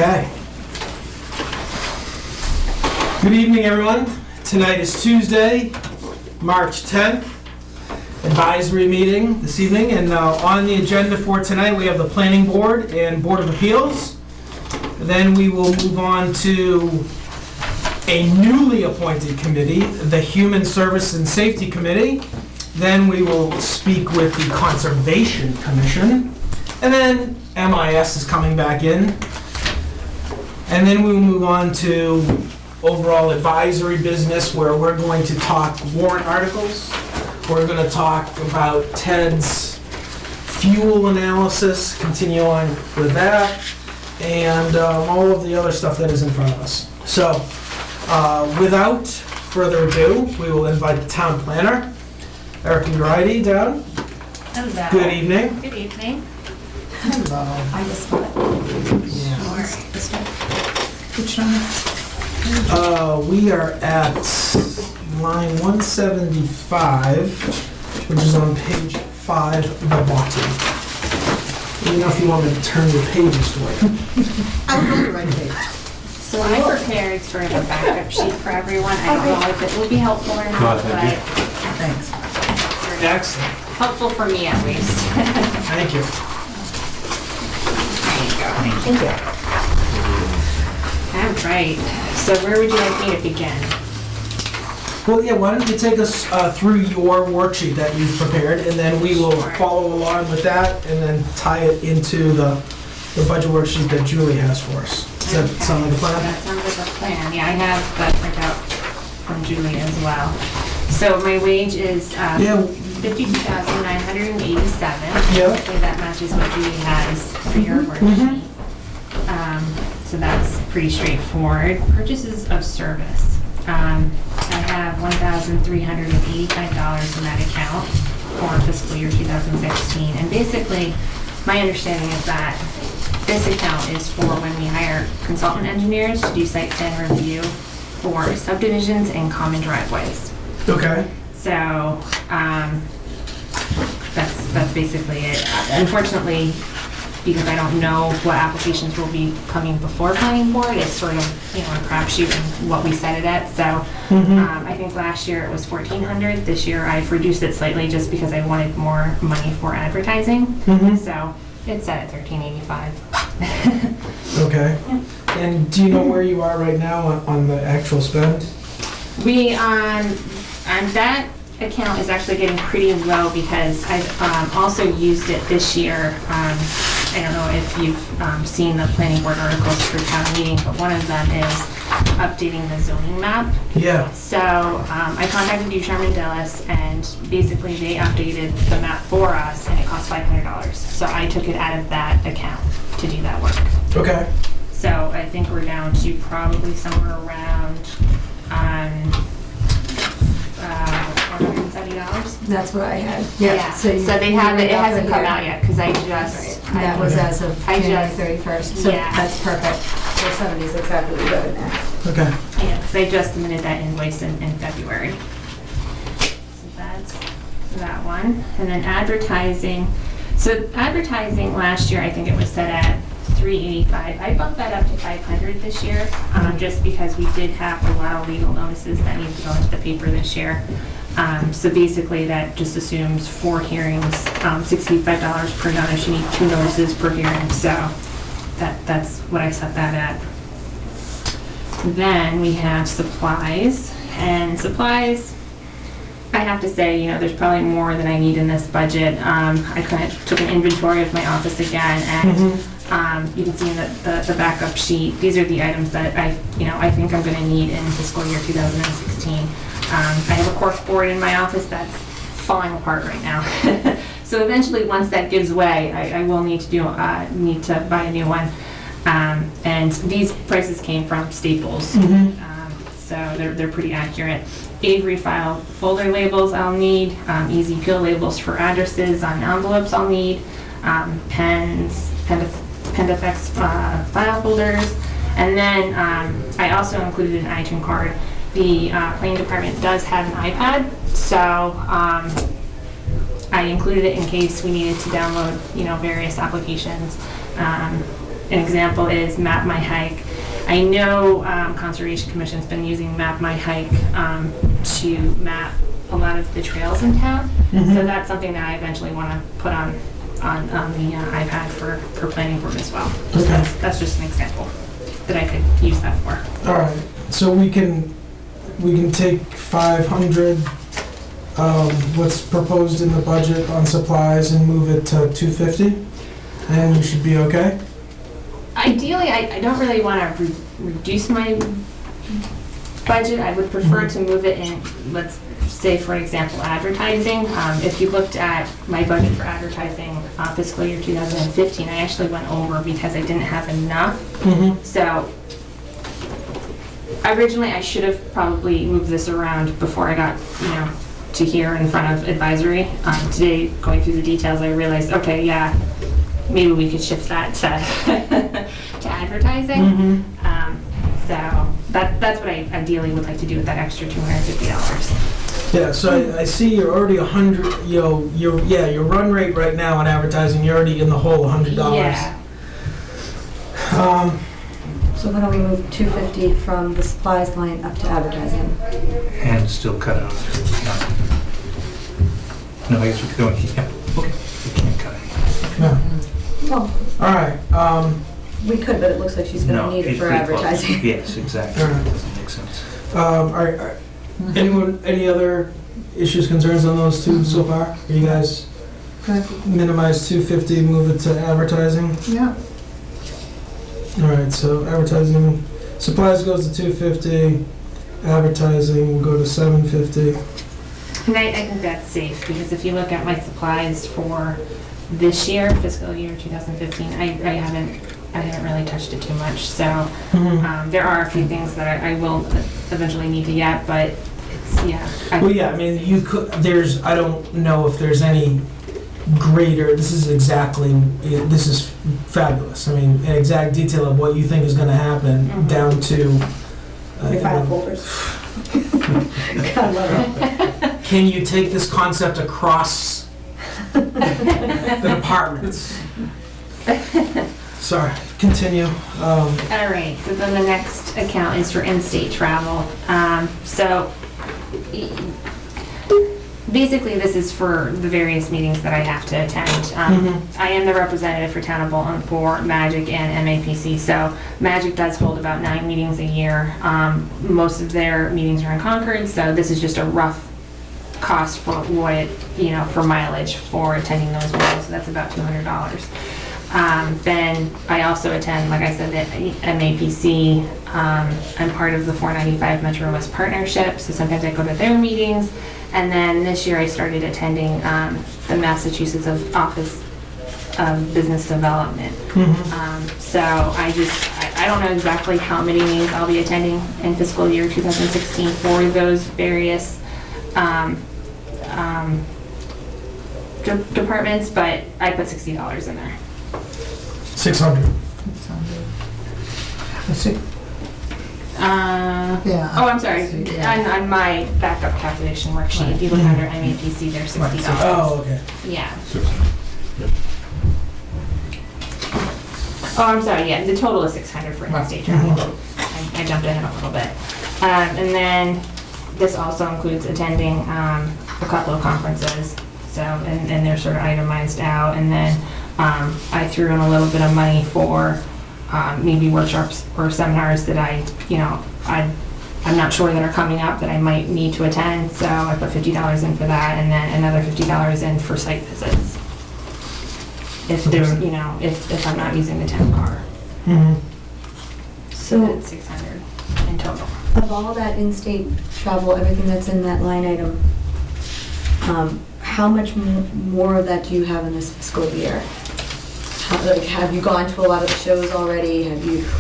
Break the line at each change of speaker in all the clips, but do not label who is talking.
Okay. Good evening, everyone. Tonight is Tuesday, March 10th, advisory meeting this evening. And on the agenda for tonight, we have the Planning Board and Board of Appeals. Then we will move on to a newly appointed committee, the Human Service and Safety Committee. Then we will speak with the Conservation Commission. And then MIS is coming back in. And then we will move on to overall advisory business, where we're going to talk warrant articles. We're going to talk about Ted's fuel analysis, continue on with that, and all of the other stuff that is in front of us. So, without further ado, we will invite the town planner, Erica Grady, down.
Hello.
Good evening.
Good evening.
Hello.
I just got it.
Yeah.
This one. Which one?
We are at line 175, which is on page 5, the bottom. You know, if you want me to turn your pages for you.
I'll go to the right page.
So I prepared sort of a backup sheet for everyone. I don't know if it will be helpful or not, but
Thanks.
Excellent.
helpful for me at least.
Thank you.
There you go.
Thank you.
All right. So where would you like me to begin?
Well, yeah, why don't you take us through your worksheet that you've prepared, and then we will
Sure.
follow along with that, and then tie it into the budget worksheet that Julie has for us. Does that sound like a plan?
That sounds like a plan. Yeah, I have the printout from Julie as well. So my wage is
Yeah.
$52,987.
Yeah.
Hopefully that matches what Julie has for your worksheet. So that's pretty straightforward. Purchases of service. I have $1,385 in that account for fiscal year 2016. And basically, my understanding is that this account is for when we hire consultant engineers to do site plan review for subdivisions and common driveways.
Okay.
So that's basically it. Unfortunately, because I don't know what applications will be coming before planning board, it's sort of, a crapshoot in what we set it at. So I think last year it was $1,400. This year I've reduced it slightly just because I wanted more money for advertising. So it's set at $1,385.
Okay. And do you know where you are right now on the actual spend?
We that account is actually getting pretty low because I've also used it this year. I don't know if you've seen the planning board articles for town meeting, but one of them is updating the zoning map.
Yeah.
So I contacted Ducharme Dillis, and basically they updated the map for us, and it cost $500. So I took it out of that account to do that work.
Okay.
So I think we're down to probably somewhere around $470.
That's what I had.
Yeah. So they have it. It hasn't come out yet because I just.
That was as of January 31st. So
Yeah.
that's perfect. 470 is exactly what we got in there.
Okay.
Yeah, because I just submitted that invoice in February. So that's that one. And then advertising. So advertising last year, I think it was set at $385. I bumped that up to $500 this year, just because we did have a lot of legal notices that needed to go into the paper this year. So basically that just assumes 4 hearings, $65 per notice. You need 2 notices per hearing. So that's what I set that at. Then we have supplies, and supplies, I have to say, there's probably more than I need in this budget. I kind of took an inventory of my office again, and you can see in the backup sheet, these are the items that I think I'm going to need in fiscal year 2016. I have a cork board in my office that's falling apart right now. So eventually, once that gives way, I will need to buy a new one. And these prices came from Staples, so they're pretty accurate. Avery file folder labels I'll need, easy peel labels for addresses on envelopes I'll need, pens, Pendafex file folders, and then I also included an iTunes card. The planning department does have an iPad, so I included it in case we needed to download, various applications. an example is Map My Hike. I know Conservation Commission's been using Map My Hike to map a lot of the trails in town. So that's something that I eventually want to put on the iPad for planning board as well. So
Okay.
that's just an example that I could use that for.
All right, so we can take 500, what's proposed in the budget on supplies and move it to 250, and we should be okay?
Ideally, I don't really want to reduce my budget. I would prefer to move it in, let's say, for example, advertising. If you looked at my budget for advertising fiscal year 2015, I actually went over because I didn't have enough. So originally, I should have probably moved this around before I got, to here in front of advisory. Today, going through the details, I realized, okay, yeah, maybe we could shift that to advertising. So that's what I ideally would like to do with that extra $250.
Yeah, so I see you're already 100, your run rate right now on advertising, you're already in the hole $100.
Yeah.
So why don't we move 250 from the supplies line up to advertising?
And still cut out. No, I guess we could go, yeah, okay, we can't cut it.
Yeah.
Well,
All right,
we could, but it looks like she's gonna
No,
need it
it's
for
pretty close.
advertising.
Yes, exactly,
All right.
doesn't make sense.
all right, anyone, any other issues, concerns on those two so far? Are you guys minimize 250, move it to advertising?
Yeah.
All right, so advertising, supplies goes to 250, advertising will go to 750.
And I think that's safe, because if you look at my supplies for this year, fiscal year 2015, I haven't really touched it too much. So there are a few things that I will eventually need to get, but it's, yeah.
Well, yeah, I mean, you could, I don't know if there's any greater, this is fabulous. I mean, an exact detail of what you think is gonna happen down to.
Your file folders. God love it.
Can you take this concept across the departments? Sorry, continue.
All right, so then the next account is for in-state travel. So basically, this is for the various meetings that I have to attend. I am the representative for Town of Bolton for Magic and MAPC. So Magic does hold about 9 meetings a year. Most of their meetings are in Concord, so this is just a rough cost for what, for mileage for attending those meetings. So that's about $200. Then I also attend, like I said, the MAPC. I'm part of the 495 Metro West Partnership, so sometimes I go to their meetings. And then this year I started attending the Massachusetts Office of Business Development. So I don't know exactly how many meetings I'll be attending in fiscal year 2016 for those various departments, but I put $60 in there.
600.
Yeah.
Oh, I'm sorry.
Yeah.
On my backup calculation worksheet, if you look under MAPC, there's $60.
Oh, okay.
Yeah. Oh, I'm sorry, yeah, the total is 600 for in-state travel. I jumped ahead a little bit. And then this also includes attending a couple of conferences, so, and they're sort of itemized out. And then I threw in a little bit of money for maybe workshops or seminars that I'm not sure that are coming up that I might need to attend, so I put $50 in for that, and then another $50 in for site visits. If there's, if I'm not using the town car. So
So
it's 600 in total.
of all that in-state travel, everything that's in that line item, how much more of that do you have in this fiscal year? Have you gone to a lot of the shows already?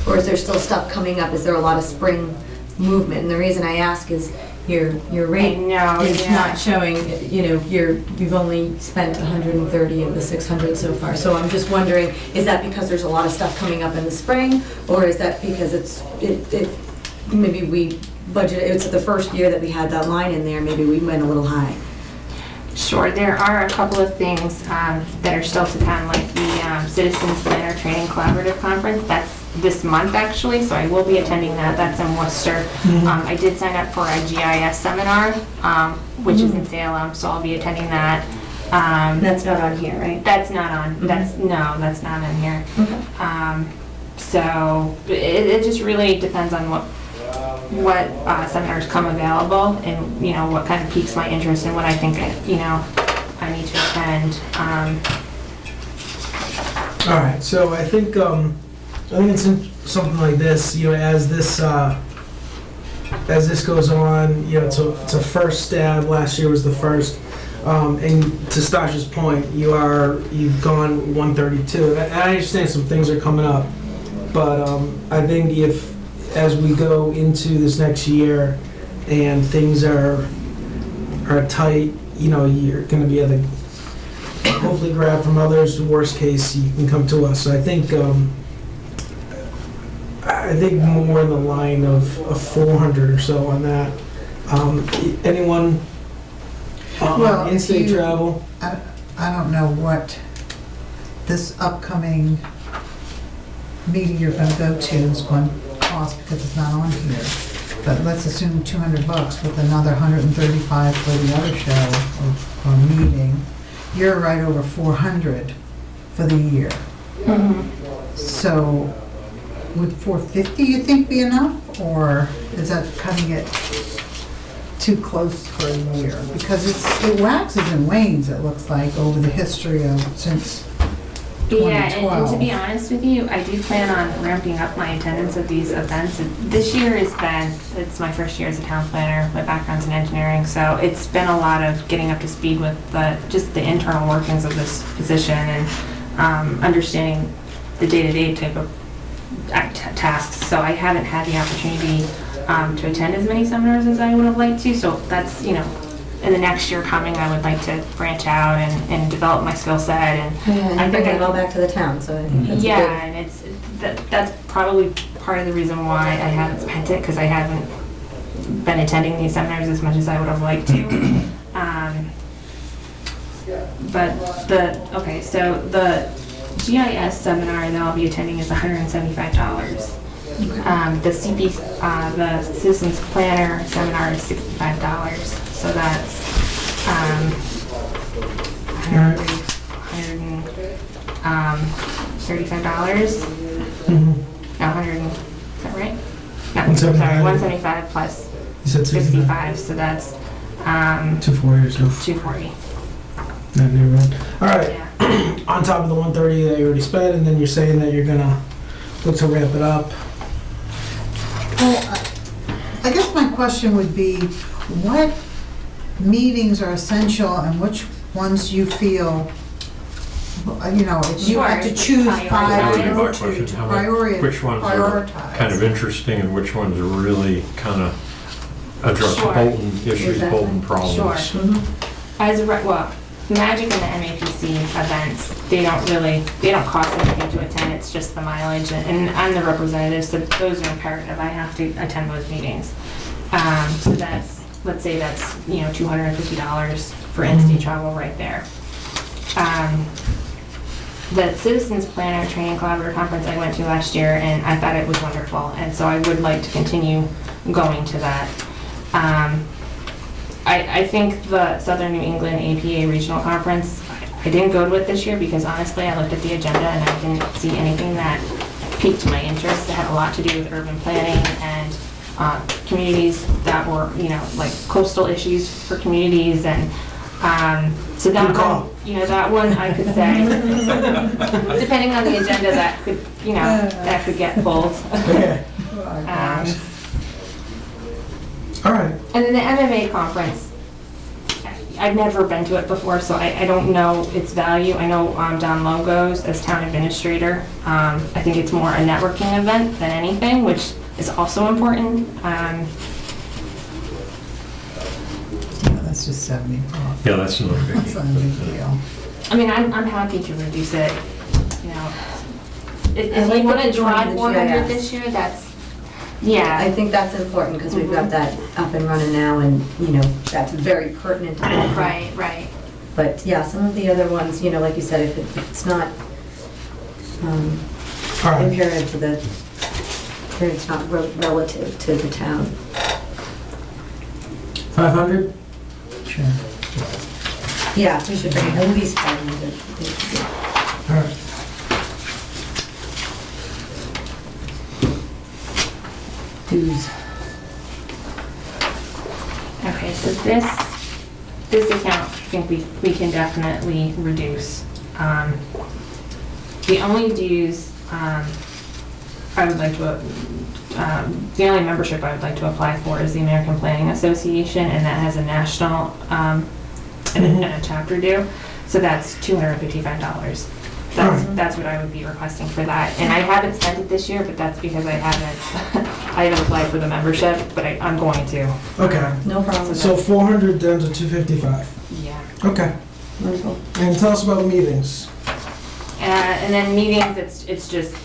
Or is there still stuff coming up? Is there a lot of spring movement? And the reason I ask is your rate is not showing, you've only spent 130 of the 600 so far. So I'm just wondering, is that because there's a lot of stuff coming up in the spring? Or is that because maybe we budgeted, it's the first year that we had that line in there, maybe we went a little high?
Sure, there are a couple of things that are still to come, like the Citizens Planner Training Collaborative Conference. That's this month, actually, so I will be attending that. That's in Worcester. I did sign up for a GIS seminar, which is in Salem, so I'll be attending that.
That's not on here, right?
That's not on, that's not in here.
Okay.
So it just really depends on what seminars come available, and you know what kind of piques my interest and what I think I need to attend.
All right, so I think it's something like this. You know, as this goes on, you know, it's a first stab. Last year was the first. And to Stasha's point, you've gone 132. And I understand some things are coming up, but I think as we go into this next year and things are tight, you know, you're going to be able to hopefully grab from others. Worst case, you can come to us. So I think more in the line of 400 or so on that. Anyone?
Well,
in-state travel.
I don't know what this upcoming meeting you're going to go to is going to cost because it's not on here. But let's assume $200 with another $135 for the other show or meeting. You're right over $400 for the year. So would $450 you think be enough, or is that cutting it too close for a year? Because it waxes and wanes, it looks like, over the history of since 2012.
Yeah, and to be honest with you, I do plan on ramping up my attendance at these events. This year it's my first year as a town planner. My background's in engineering, so it's been a lot of getting up to speed with just the internal workings of this position and understanding the day-to-day type of tasks. So I haven't had the opportunity to attend as many seminars as I would have liked to. So that's, you know, in the next year coming, I would like to branch out and develop my skill set. And
I bring it all back to the town, so I think that's good.
And that's probably part of the reason why I haven't spent it, because I haven't been attending these seminars as much as I would have liked to. So the GIS seminar that I'll be attending is $175. The Citizens Planner seminar is $65. So that's $35. No, 100. Is that right? No, I'm sorry, 175 plus
You said
65. So that's
240 or so.
240.
That neighborhood. All right.
Yeah.
On top of the 130 that you already spent, and then you're saying that you're gonna look to ramp it up.
Well, I guess my question would be, what meetings are essential and which ones you feel, you know, if you had to choose
Prioritize.
five
That would be my
or two
question.
to
How about which ones are
prioritize.
kind of interesting and which ones are really kind of address
Sure.
Bolton issues,
Exactly.
Bolton problems?
Sure.
Mhm.
Well, Magic and the MAPC events, they don't cost anything to attend, it's just the mileage, and I'm the representative, so those are imperative, I have to attend those meetings. So let's say that's, you know, $250 for in-state travel right there. The Citizens Planner Training Collaborative Conference I went to last year, and I thought it was wonderful, and so I would like to continue going to that. I think the Southern New England APA Regional Conference, I didn't go to it this year because honestly I looked at the agenda and I didn't see anything that piqued my interest. It had a lot to do with urban planning and communities that were, you know, like coastal issues for communities, and so that one, you know, that one I could say, depending on the agenda, that could, you know, that could get pulled.
Okay. All right.
And then the MMA conference, I've never been to it before, so I don't know its value. I know Don Lowe goes as town administrator. I think it's more a networking event than anything, which is also important.
Yeah, that's just 70 bucks.
Yeah, that's not a big
That's not a big deal.
I mean, I'm happy to reduce it, you know. If
I like
you want
what
to
you're doing
try
with
400
GIS.
this year, that's,
I
yeah.
think that's important because we've got that up and running now, and, you know, that's very pertinent to people.
Right.
But yeah, some of the other ones, like you said, if it's not
All right.
imperative to the, or it's not relative to the town.
500?
Sure.
Yeah, we should bring at least 500.
All right.
Dues.
Okay, so this account, I think we can definitely reduce. The only dues, I would like to, the only membership I would like to apply for is the American Planning Association, and that has a national, and a chapter due, so that's $255. That's what I would be requesting for that, and I haven't spent it this year, but that's because I haven't, I haven't applied for the membership, but I'm going to.
Okay.
No problem.
So 400 down to 255.
Yeah.
Okay.
Wonderful.
And tell us about meetings.
And then meetings, it's just,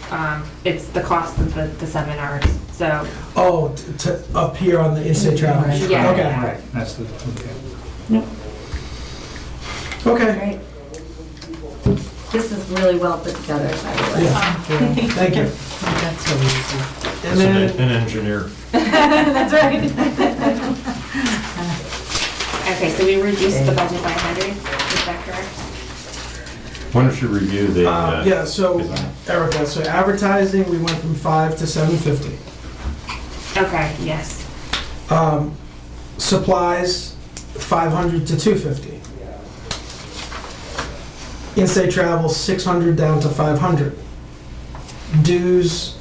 it's the cost of the seminars, so.
Oh, to up here on the in-state travel.
Yeah.
Okay.
Right, that's the, okay.
Okay.
Great. This is really well put together, by the way.
Yeah. Thank you.
That's so easy.
And then,
An engineer.
That's right.
Okay, so we reduced the budget by 100, is that correct?
Why don't you review the,
yeah, so Erica, so advertising, we went from 5 to 750.
Okay, yes.
Supplies, 500 to 250. In-state travel, 600 down to 500. Dues,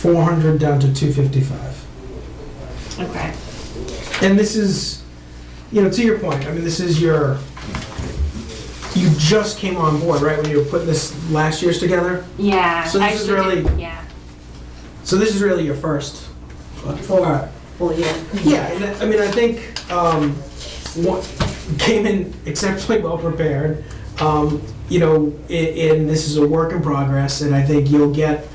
400 down to 255.
Okay.
And this is, to your point, I mean, this is you just came on board, right, when you were putting this last year's together?
Yeah.
So this is really-
Yeah.
So this is really your first?
Full
Alright.
full year.
Yeah, and I mean, I think what came in exceptionally well prepared. And this is a work in progress, and I think you'll get,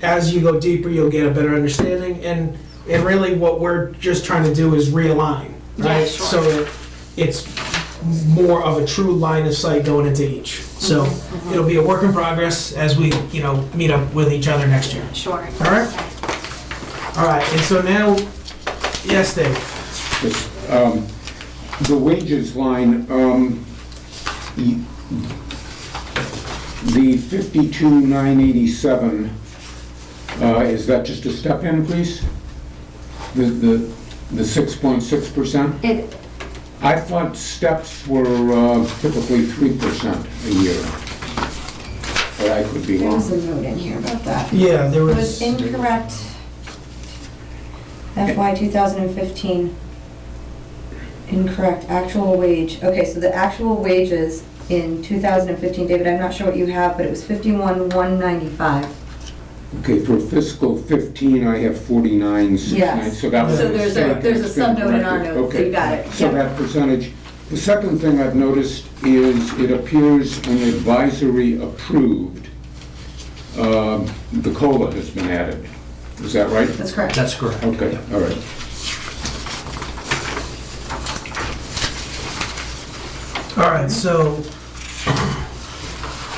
as you go deeper, you'll get a better understanding. And really, what we're just trying to do is realign, right?
Yeah, sure.
So that it's more of a true line of sight going into each. So it'll be a work in progress as we, meet up with each other next year.
Sure.
All right. All right, and so now, yes, Dave.
Yes, the wages line, the 52,987, is that just a step increase? The 6.6%? I thought steps were typically 3% a year. But I could be
There
wrong.
was a note in here about that.
Yeah, there
It was
was.
incorrect. FY 2015. Incorrect, actual wage. Okay, so the actual wages in 2015, David, I'm not sure what you have, but it was 51,195.
Okay, for fiscal 15, I have 49,690.
Yes.
So that was
So there's a
It's been
subnote in our
corrected.
notes, so you got it.
So
Yep.
that percentage. The second thing I've noticed is it appears an advisory approved, the COLA has been added. Is that right?
That's correct.
That's correct.
Okay, all right.
All right, so,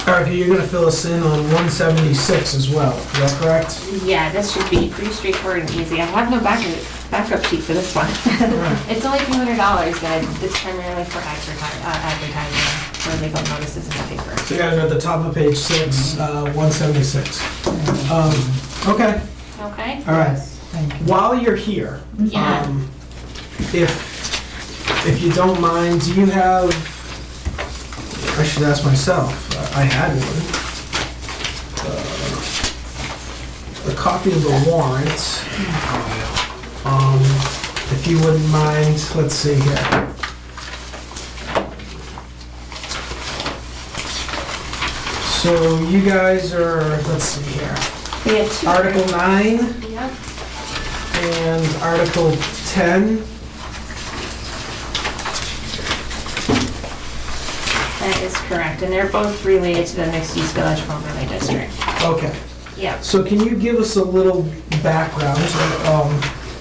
Erica, you're gonna fill us in on 176 as well, is that correct?
Yeah, this should be pretty straightforward and easy. I have no backup sheet for this one. It's only $200, and it's primarily for advertising, for legal notices in the paper.
So you guys are at the top of page 6, 176. Okay,
Okay?
all right.
Thank you.
While you're here,
Yeah.
if you don't mind, do you have, I should ask myself, I had one. A copy of the warrant. If you wouldn't mind, let's see here. So you guys are, let's see here,
We have two.
Article 9
Yep.
and Article 10.
That is correct, and they're both related to the mixed-use village overlay district.
Okay.
Yep.
So can you give us a little background?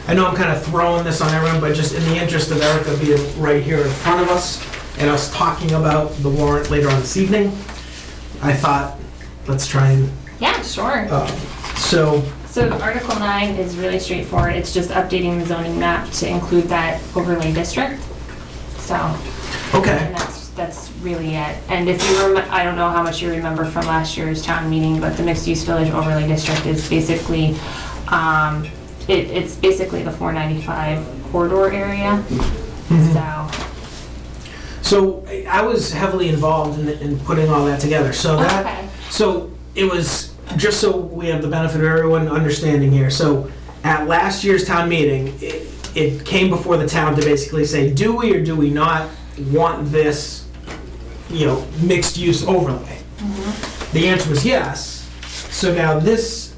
I know I'm kind of throwing this on everyone, but just in the interest of Erica being right here in front of us, and us talking about the warrant later on this evening, I thought, let's try and,
Yeah, sure.
so,
So Article 9 is really straightforward. It's just updating the zoning map to include that overlay district. So,
okay.
and that's really it. And if you I don't know how much you remember from last year's town meeting, but the mixed-use village overlay district is basically, it's basically the 495 corridor area.
So I was heavily involved in putting all that together. So that,
Okay.
so it was, just so we have the benefit of everyone understanding here. So at last year's town meeting, it came before the town to basically say, do we or do we not want this, mixed use overlay? The answer was yes. So now this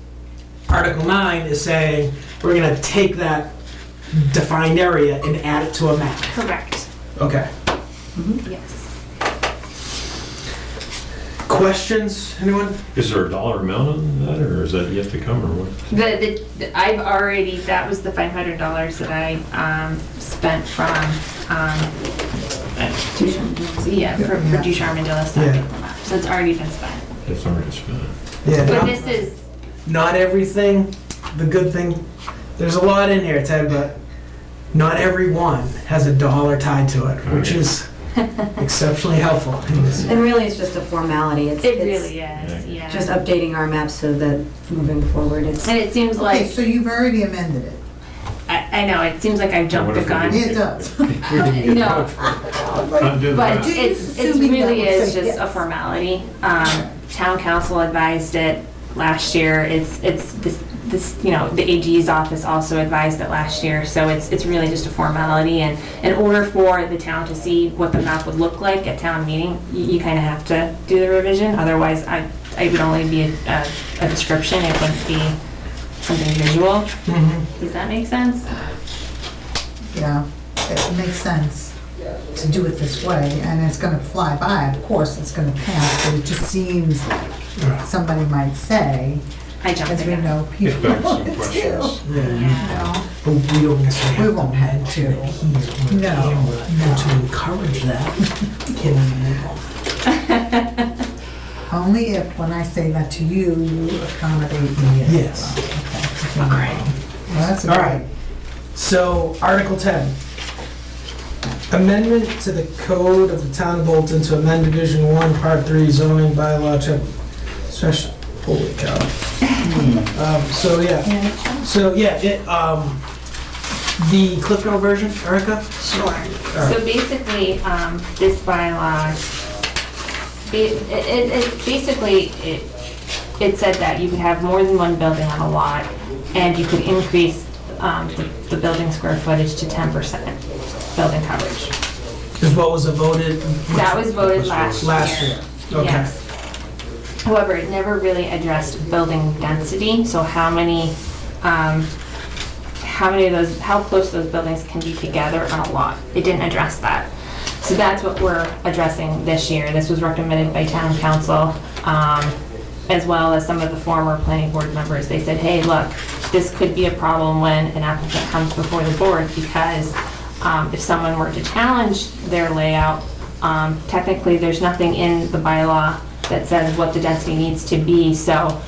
Article 9 is saying we're gonna take that defined area and add it to a map.
Correct.
Okay.
Yes.
Questions, anyone?
Is there a dollar amount on that, or is that yet to come, or what?
I've already, that was the $500 that I spent from, yeah, for Ducharme and Dillis.
Yeah.
So it's already been spent.
It's already spent.
Yeah.
But this is,
Not everything, the good thing, there's a lot in here, Ted, but not every one has a dollar tied to it, which is exceptionally helpful in this.
And really, it's just a formality.
it
It's
really is, yeah.
just updating our maps so that moving forward, it's.
And it seems
Okay,
like,
so you've already amended it.
I know, it seems like I've jumped the gun.
It does.
No,
Undo
but
that.
it
Assuming that
really
would
is
say
just a
yes.
formality. Town council advised it last year. It's this, the AG's office also advised it last year. So it's really just a formality. And in order for the town to see what the map would look like at town meeting, you kind of have to do the revision. Otherwise, it would only be a description. It wouldn't be something visual. Does that make sense?
Yeah, it makes sense to do it this way, and it's gonna fly by, of course, it's gonna pass, but it just seems like somebody might say,
I jumped
as
the
we
gun.
know
It
people
begs some
do.
questions.
Yeah.
But we don't necessarily
We
have
won't
to
have
mention
to.
it here.
No,
And to encourage that, can we move on?
Only if, when I say that to you, you accommodate me. as
Yes.
well. Okay.
Okay.
Well, that's a
All
great.
right. So, Article 10. Amendment to the Code of the Town of Bolton to amend Division 1, Part 3 zoning bylaw, chapter, special, holy cow. The Cliff Note version, Erica?
Sure. So basically, this bylaw, it said that you could have more than one building on a lot, and you could increase the building square footage to 10% building coverage.
Is what was voted?
That was voted last year.
Last year, okay.
Yes. However, it never really addressed building density, so how close those buildings can be together on a lot. It didn't address that. So that's what we're addressing this year. This was recommended by town council, as well as some of the former planning board members. They said, hey, look, this could be a problem when an applicant comes before the board, because if someone were to challenge their layout, technically there's nothing in the bylaw that says what the density needs to be. So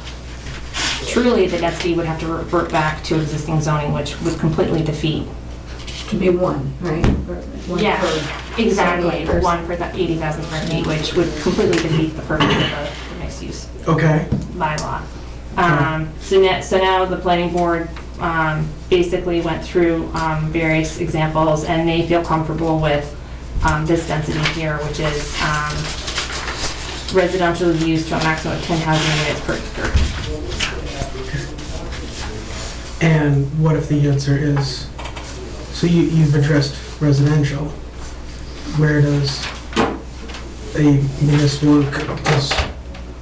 truly, the density would have to revert back to existing zoning, which would completely defeat.
To be one, right? One
Yeah,
per
exactly.
78%.
One per 80,000 square feet, which would completely defeat the purpose of the mixed use
Okay.
bylaw. So now the planning board basically went through various examples, and they feel comfortable with this density here, which is residential use to a maximum of 10 housing units per acre.
And what if the answer is, so you've addressed residential, where does a municipal,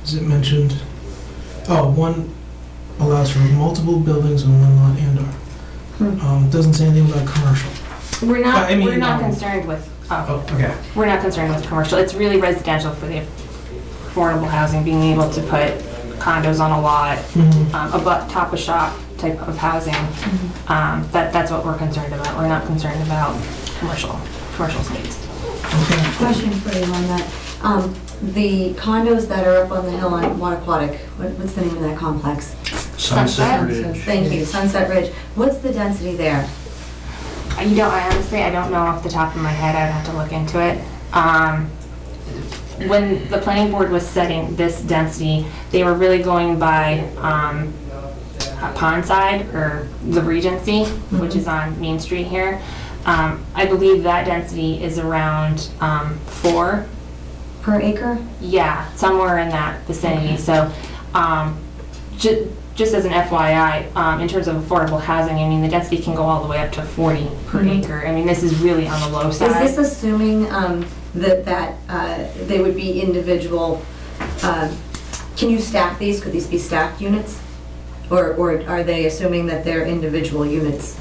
is it mentioned? Oh, one allows for multiple buildings on one lot and/or. Doesn't say anything about commercial.
We're not,
I mean,
we're not concerned with,
Oh, okay.
we're not concerned with commercial. It's really residential for the affordable housing, being able to put condos on a lot, top of shop type of housing. That's what we're concerned about. We're not concerned about commercial. commercial space.
Okay.
Question for you on that. The condos that are up on the hill on Wattaquatic, what's the name of that complex?
Sunset
Ridge.
Thank you, Sunset Ridge. What's the density there?
You know, I honestly, I don't know off the top of my head. I'd have to look into it. When the planning board was setting this density, they were really going by Pondside or the Regency, which is on Main Street here. I believe that density is around 4.
Per acre?
Yeah, somewhere in that vicinity. So, just as an FYI, in terms of affordable housing, I mean, the density can go all the way up to 40 per acre. I mean, this is really on the low side.
Is this assuming that they would be individual, can you stack these? Could these be stacked units? Or are they assuming that they're individual units?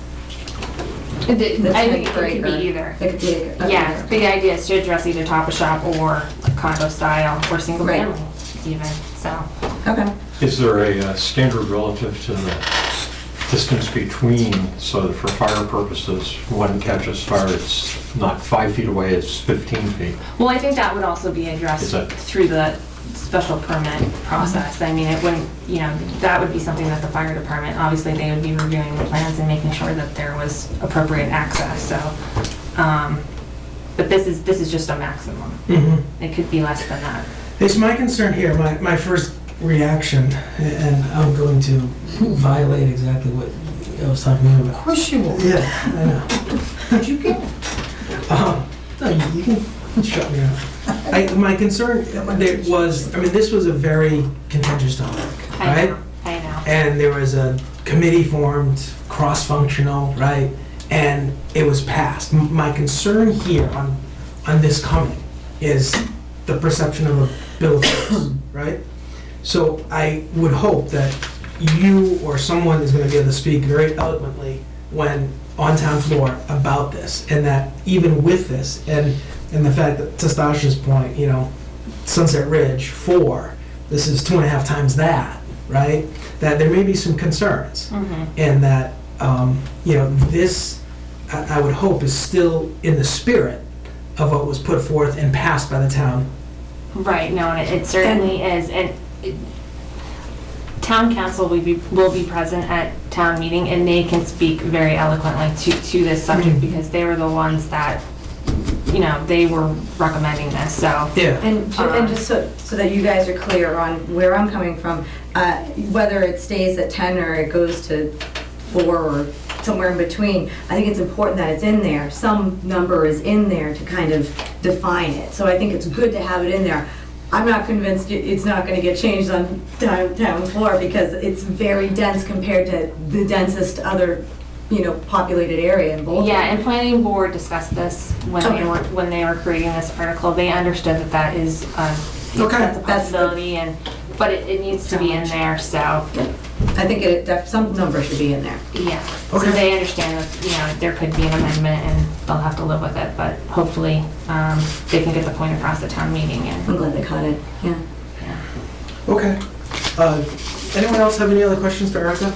I think it
per
could be
acre.
either.
It could be acre.
Yeah, the idea is to address either top of shop or condo style or single
Right.
family even, so.
Okay.
Is there a standard relative to the distance between, so that for fire purposes, when it catches fire, it's not 5 feet away, it's 15 feet?
Well, I think that would also be
Is
addressed
that-
through the special permit process. I mean, it wouldn't, you know, that would be something that the fire department, obviously, they would be reviewing the plans and making sure that there was appropriate access, so. But this is just a maximum. It could be less than that.
It's my concern here, my first reaction, and I'm going to violate exactly what I was talking
Of
about.
course you will.
Yeah, I know.
Did you get?
No, you can shut me up. My concern there was, I mean, this was a very contentious topic,
I
right?
know, I know.
And there was a committee formed, cross-functional, right? And it was passed. My concern here on this coming is the perception of a bill of goods, right? So I would hope that you or someone is gonna be able to speak very eloquently when on town floor about this, and that even with this, and the fact that, to Stasha's point, you know, Sunset Ridge, 4, this is 2.5 times that, right? That there may be some concerns, and that, you know, this, I would hope, is still in the spirit of what was put forth and passed by the town.
Right, no, and it certainly is, and town council will be present at town meeting, and they can speak very eloquently to this subject, because they were the ones that, you know, they were recommending this, so.
Yeah.
And just so that you guys are clear on where I'm coming from, whether it stays at 10 or it goes to 4 or somewhere in between, I think it's important that it's in there. Some number is in there to kind of define it. So I think it's good to have it in there. I'm not convinced it's not going to get changed on town floor, because it's very dense compared to the densest other, you know, populated area in Bolton.
Yeah, and planning board discussed this when they were creating this article. They understood that is,
Okay.
that's a possibility, but it needs to be in there, so.
I think some number should be in there.
Yeah, so
Okay.
they understand that, you know, there could be an amendment and they'll have to live with it, but hopefully, they can get the point across the town meeting and,
I'm glad they caught it, yeah.
yeah.
Okay. Anyone else have any other questions for Erica?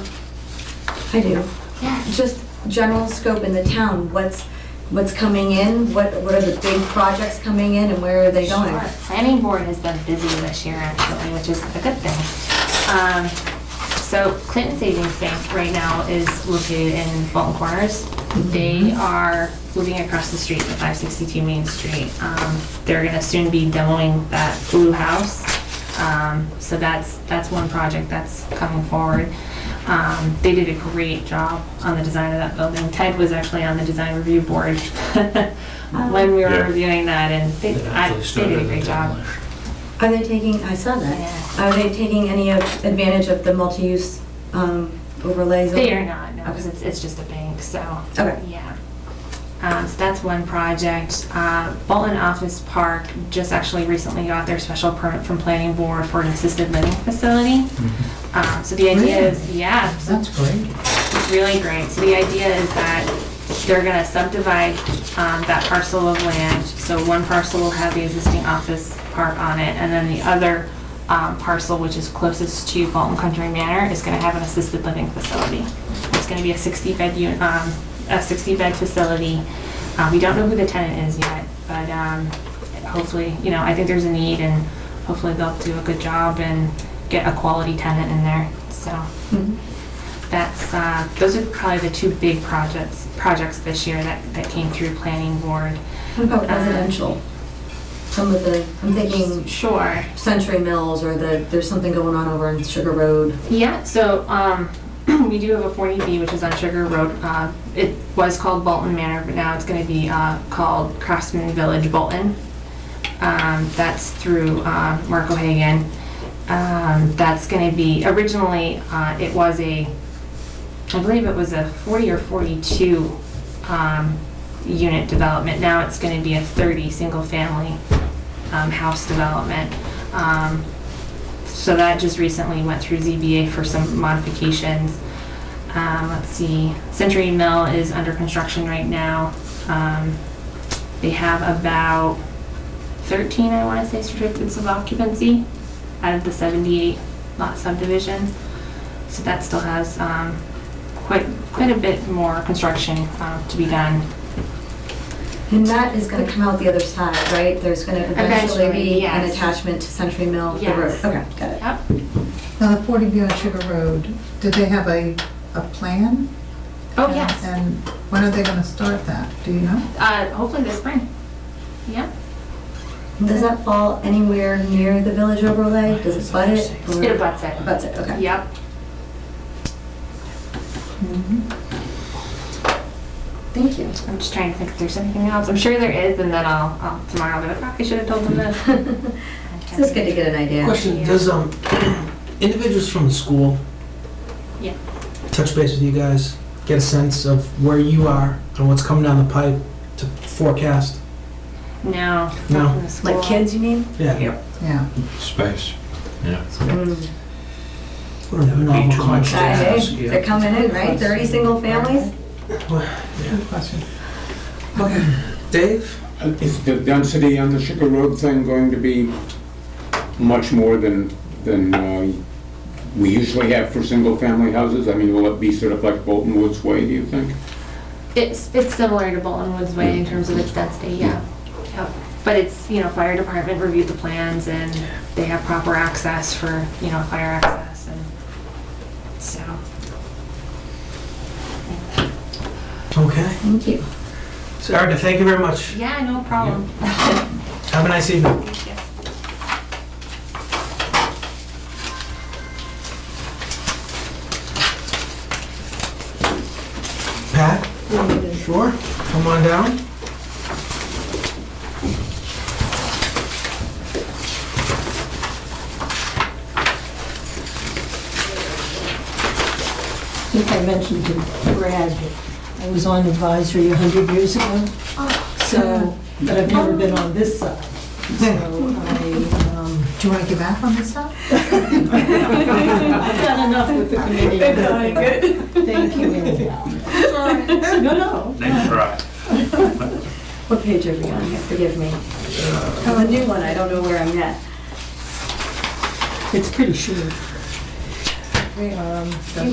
I do.
Yeah.
Just general scope in the town, what's coming in, what are the big projects coming in, and where are they going?
Sure. Planning board has been busy this year actually, which is a good thing. So Clinton Savings Bank right now is located in Fulton Corners. They are moving across the street to 562 Main Street. They're gonna soon be demoing that blue house. So that's one project that's coming forward. They did a great job on the design of that building. Ted was actually on the design review board when we were
Yeah.
reviewing that, and they did a great job.
Are they taking, I saw that,
Yeah.
are they taking any advantage of the multi-use overlays?
They are not, no, because it's just a bank, so.
Okay.
Yeah. So that's one project. Bolton Office Park just actually recently got their special permit from planning board for an assisted living facility. So the idea is, yeah, so
That's great.
it's really great. So the idea is that they're gonna subdivide that parcel of land. So one parcel will have the existing office park on it, and then the other parcel, which is closest to Bolton Country Manor, is gonna have an assisted living facility. It's gonna be a 60-bed facility. We don't know who the tenant is yet, but hopefully, I think there's a need, and hopefully they'll do a good job and get a quality tenant in there, so. That's, those are probably the two big projects this year that came through planning board.
What about residential? Some of the, I'm thinking
Sure.
Century Mills, or there's something going on over on Sugar Road.
Yeah, so we do have a 40B, which is on Sugar Road. It was called Bolton Manor, but now it's going to be called Craftsman Village Bolton. That's through Mark O'Hagan. That's going to be, originally it was I believe it was a 40 or 42 unit development. Now it's going to be a 30 single family house development. So that just recently went through ZBA for some modifications. Let's see, Century Mill is under construction right now. They have about 13, I want to say, certificates of occupancy out of the 78 lot subdivision. So that still has quite a bit more construction to be done.
And that is going to come out the other side, right? There's going to eventually
Eventually,
be an
yes.
attachment to Century Mill, the
Yes.
road. Okay, got it.
Yep.
Now, the 40B on Sugar Road, did they have a plan?
Oh, yes.
And when are they gonna start that? Do you know?
Hopefully this spring. Yep.
Does that fall anywhere near the village overlay? Does it butt it? or-
It abuts it.
Butts it, okay.
Yep.
Thank you.
I'm just trying to think if there's anything else. I'm sure there is, and then I'll tomorrow I'll be like, oh, I should have told them this.
It's just good to get an idea.
Question, does individuals from the school
Yeah.
touch base with you guys, get a sense of where you are and what's coming down the pipe to forecast?
No.
No.
Not from the school.
Like kids, you mean?
Yeah.
Yeah.
Space. Yeah.
What a novel concept.
Hey, they're coming in, right? 30 single families?
Good question.
Okay. Dave?
Is the density on the Sugar Road thing going to be much more than we usually have for single-family houses? I mean, will it be sort of like Bolton Woods Way, do you think?
It's similar to Bolton Woods Way in terms of its density, yeah. Yep. But it's, fire department reviewed the plans, and they have proper access for, fire access, and so.
Okay.
Thank you.
So Erica, thank you very much.
Yeah, no problem.
Have a nice evening.
Thank you.
Pat? Sure. Come on down.
I think I mentioned to Brad, I was on advisory 100 years ago, so, but I've never been on this side. So I,
Do you wanna get back on this side?
I've done enough with the committee. Good. Thank you anyhow. No.
Nice try.
What page are we on? Forgive me. Oh, a new one, I don't know where I'm at.
It's pretty short.
You know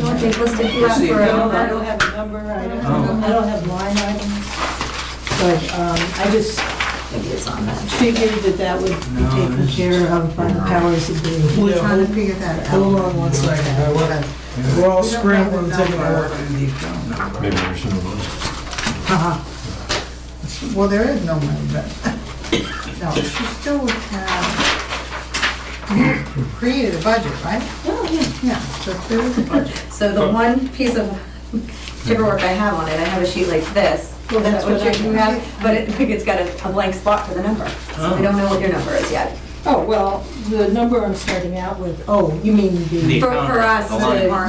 what they've listed you out for?
I don't have a number, I don't have line items, but I just
Maybe it's on that.
figured that would be taken care of by the powers that be.
We're trying to figure that out.
Hold on one second. We're all scrambling, taking a look.
Maybe there's some of those.
Uh-huh. Well, there is no money, but, no, she still would have, you created a budget, right?
Oh, yeah.
Yeah, so there is a budget.
So the one piece of paperwork I have on it, I have a sheet like this.
Well,
That's what
I
you have, but it's got a blank spot for the number. So we don't know what your number is yet.
Oh, well, the number I'm starting out with, oh, you mean the,
For us,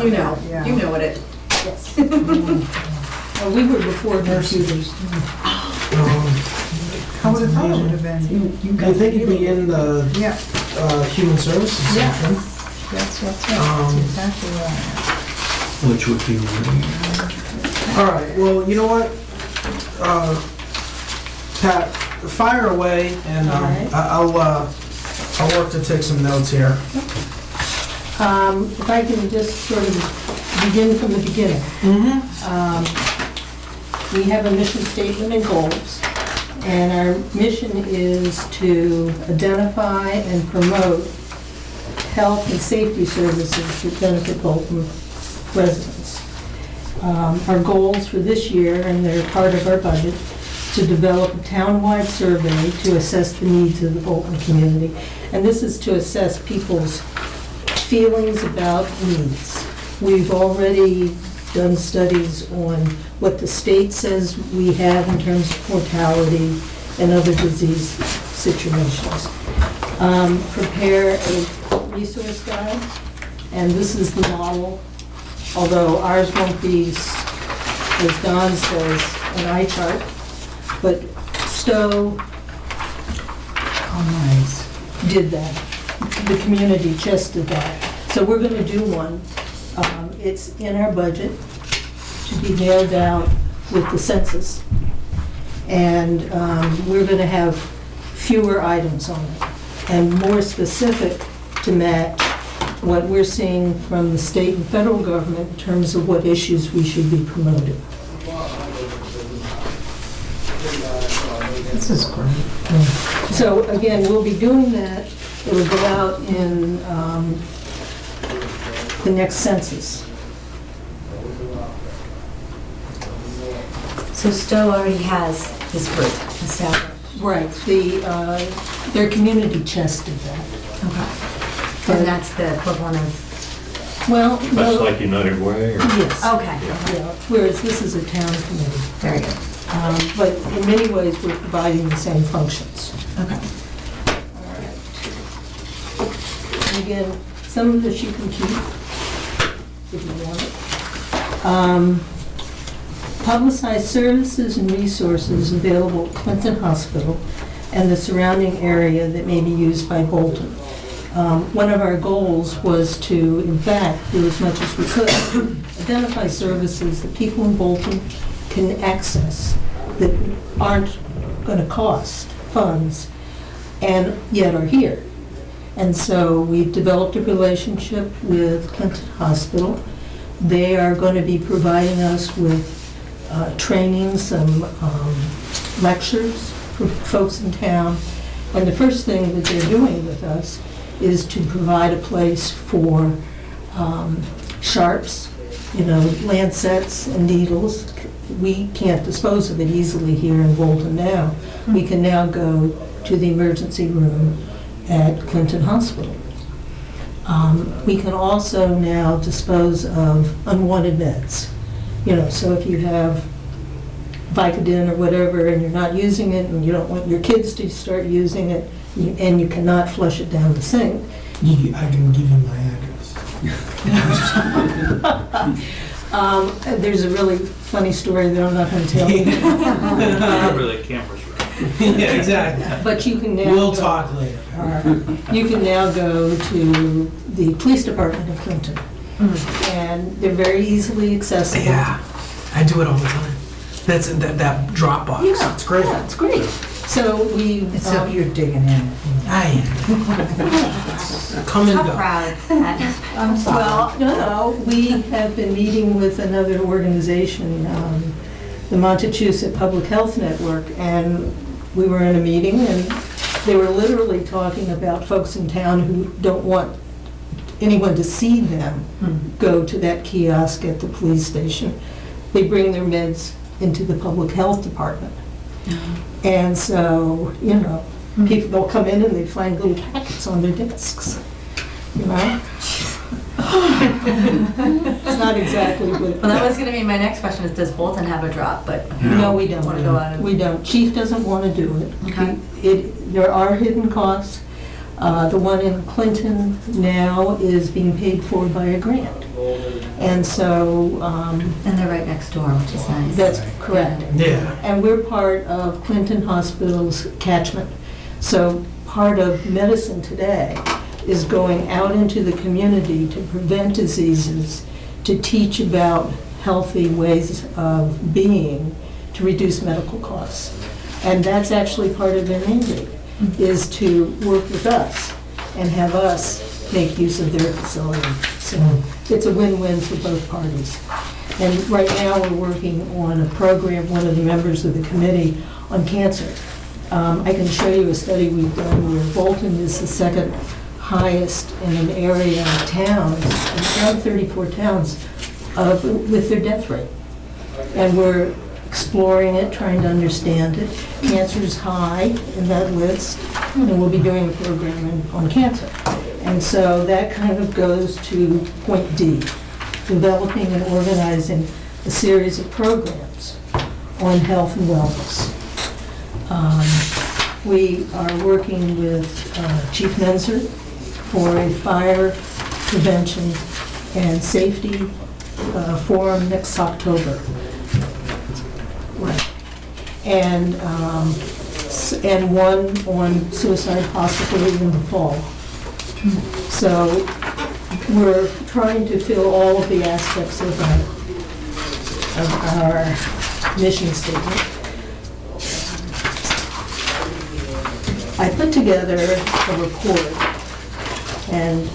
you know,
Yeah.
you know what it,
yes. We were before nurses.
I would have thought it would have been,
I think it'd be in the
yeah,
human services
Yeah.
section.
that's right, that's exactly right.
Which would be really...
All right, well, you know what? Pat, fire away, and
All right.
I'll work to take some notes here.
If I can just sort of begin from the beginning.
Mm-hmm.
we have a mission statement and goals. And our mission is to identify and promote health and safety services that benefit Bolton residents. Our goals for this year, and they're part of our budget, to develop a town-wide survey to assess the needs of the Bolton community. And this is to assess people's feelings about needs. We've already done studies on what the state says we have in terms of mortality and other disease situations. Prepare a resource guide, and this is the model, although ours won't be, as Don says, an eye chart, but Stowe did that. The community just did that. So we're going to do one. It's in our budget to be mailed out with the census. And we're going to have fewer items on it and more specific to match what we're seeing from the state and federal government in terms of what issues we should be promoting.
This is great.
So again, we'll be doing that. It will go out in the next census.
So Stowe already has this group established.
Right. Their community chest did that.
Okay. And that's the equivalent of,
Well,
That's
no,
like United Way, or?
yes.
okay,
Yeah, whereas this is a town committee.
very good.
But in many ways, we're providing the same functions.
Okay.
And again, some of this you can keep if you want it. Publicize services and resources available at Clinton Hospital and the surrounding area that may be used by Bolton. One of our goals was to, in fact, do as much as we could, identify services that people in Bolton can access that aren't going to cost funds and yet are here. And so we've developed a relationship with Clinton Hospital. They are going to be providing us with training, some lectures for folks in town. And the first thing that they're doing with us is to provide a place for sharps, lancets and needles. We can't dispose of it easily here in Bolton now. We can now go to the emergency room at Clinton Hospital. We can also now dispose of unwanted meds. So if you have Vicodin or whatever and you're not using it and you don't want your kids to start using it and you cannot flush it down the sink.
I can give you my address.
There's a really funny story that I'm not going to tell you.
Remember the cameras were.
Yeah, exactly.
But you can now
We'll
go-
talk later.
You can now go to the police department in Clinton, and they're very easily accessible.
Yeah, I do it all the time. That's that drop box.
Yeah,
It's great.
yeah, it's great. So we,
It's up you're digging in.
I come and
How
go.
proud.
well, no, we have been meeting with another organization, the Montechusett Public Health Network, and we were in a meeting, and they were literally talking about folks in town who don't want anyone to see them go to that kiosk at the police station. They bring their meds into the public health department. And so, people, they'll come in and they find little packets on their desks, It's not exactly what.
Well, that was gonna be my next question, is does Bolton have a drop, but
No, we don't.
want to go out of.
We don't. Chief doesn't want to do it.
Okay.
There are hidden costs. The one in Clinton now is being paid for by a grant. And so,
And they're right next door, which is nice.
that's correct.
Yeah.
And we're part of Clinton Hospital's catchment. So part of medicine today is going out into the community to prevent diseases, to teach about healthy ways of being, to reduce medical costs. And that's actually part of their mandate, is to work with us and have us make use of their facility. So it's a win-win for both parties. And right now, we're working on a program, one of the members of the committee, on cancer. I can show you a study we've done where Bolton is the second highest in an area of towns, around 34 towns, with their death rate. And we're exploring it, trying to understand it. Cancer is high in that list, and we'll be doing a program on cancer. And so that kind of goes to point D, developing and organizing a series of programs on health and wellness. We are working with Chief Menzer for a fire prevention and safety forum next October. And one on suicide possibly in the fall. So we're trying to fill all of the aspects of our mission statement. I put together a report, and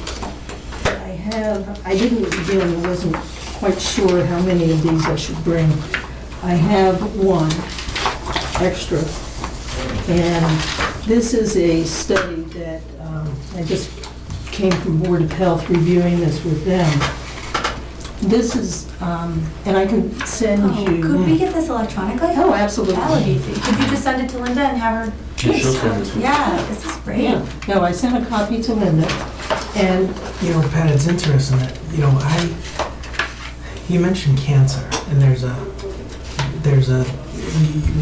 I didn't really, wasn't quite sure how many of these I should bring. I have one extra, and this is a study that I just came from Board of Health reviewing this with them. This is, and I can send you.
Could we get this electronically?
Oh, absolutely.
That would be, could you just send it to Linda and have her? Yeah, this is great.
Yeah, no, I sent a copy to Linda, and
You know, Pat, it's interesting that, you mentioned cancer, and there's a,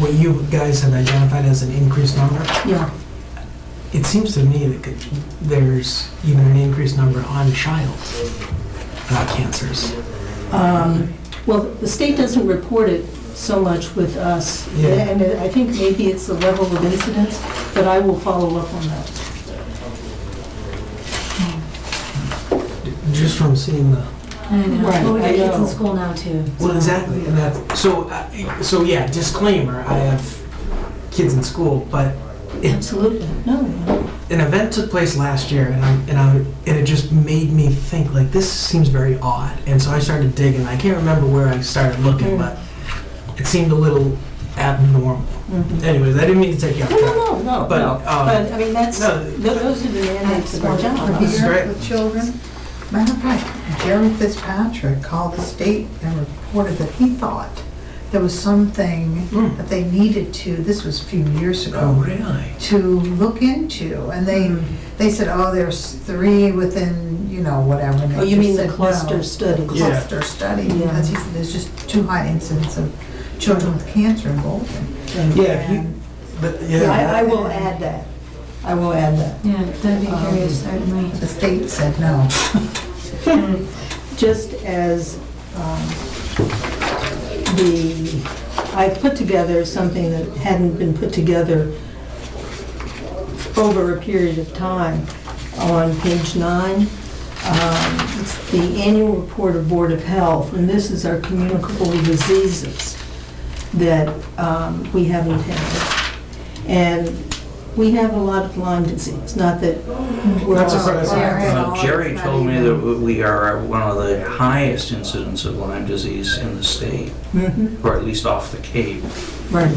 what you guys have identified as an increased number.
yeah,
It seems to me that there's even an increased number on child cancers.
well, the state doesn't report it so much with us,
Yeah.
and I think maybe it's the level of incidence, but I will follow up on that.
Just from seeing the,
I know.
Right,
Well, we got
I
kids in
know.
school now too.
well, exactly, and that, so yeah, disclaimer, I have kids in school, but
Absolutely, no,
an event took place last year, and it just made me think, like, this seems very odd, and so I started digging. I can't remember where I started looking, but it seemed a little abnormal.
Mhm.
Anyways, I didn't mean to take you off track.
no,
But,
but I mean, that's,
no.
those are the mandates of our
Small
job.
job.
This is
Here
great.
with children. Matter of fact, Jeremy Fitzpatrick called the state and reported that he thought there was something
Mm.
that they needed to, this was a few years
Oh,
ago,
really?
to look into. And they said, oh, there's 3 within, whatever. and they
Oh, you
just
mean the
said no.
cluster study?
Yeah.
Cluster study,
Yeah.
because he said there's just too high incidence of children with cancer in Bolton.
Yeah, if you,
And
but,
Yeah,
yeah.
I will add that. I will add that.
Yeah, that'd be curious, certainly.
the state said no.
Just as I put together something that hadn't been put together over a period of time on page 9. It's the annual report of Board of Health, and this is our communicable diseases that we have in town. And we have a lot of Lyme disease, not that we're
That's
all-
surprising.
Yeah.
Jerry told me that we are at one of the highest incidents of Lyme disease in the state,
Mhm.
or at least off the Cape.
Right.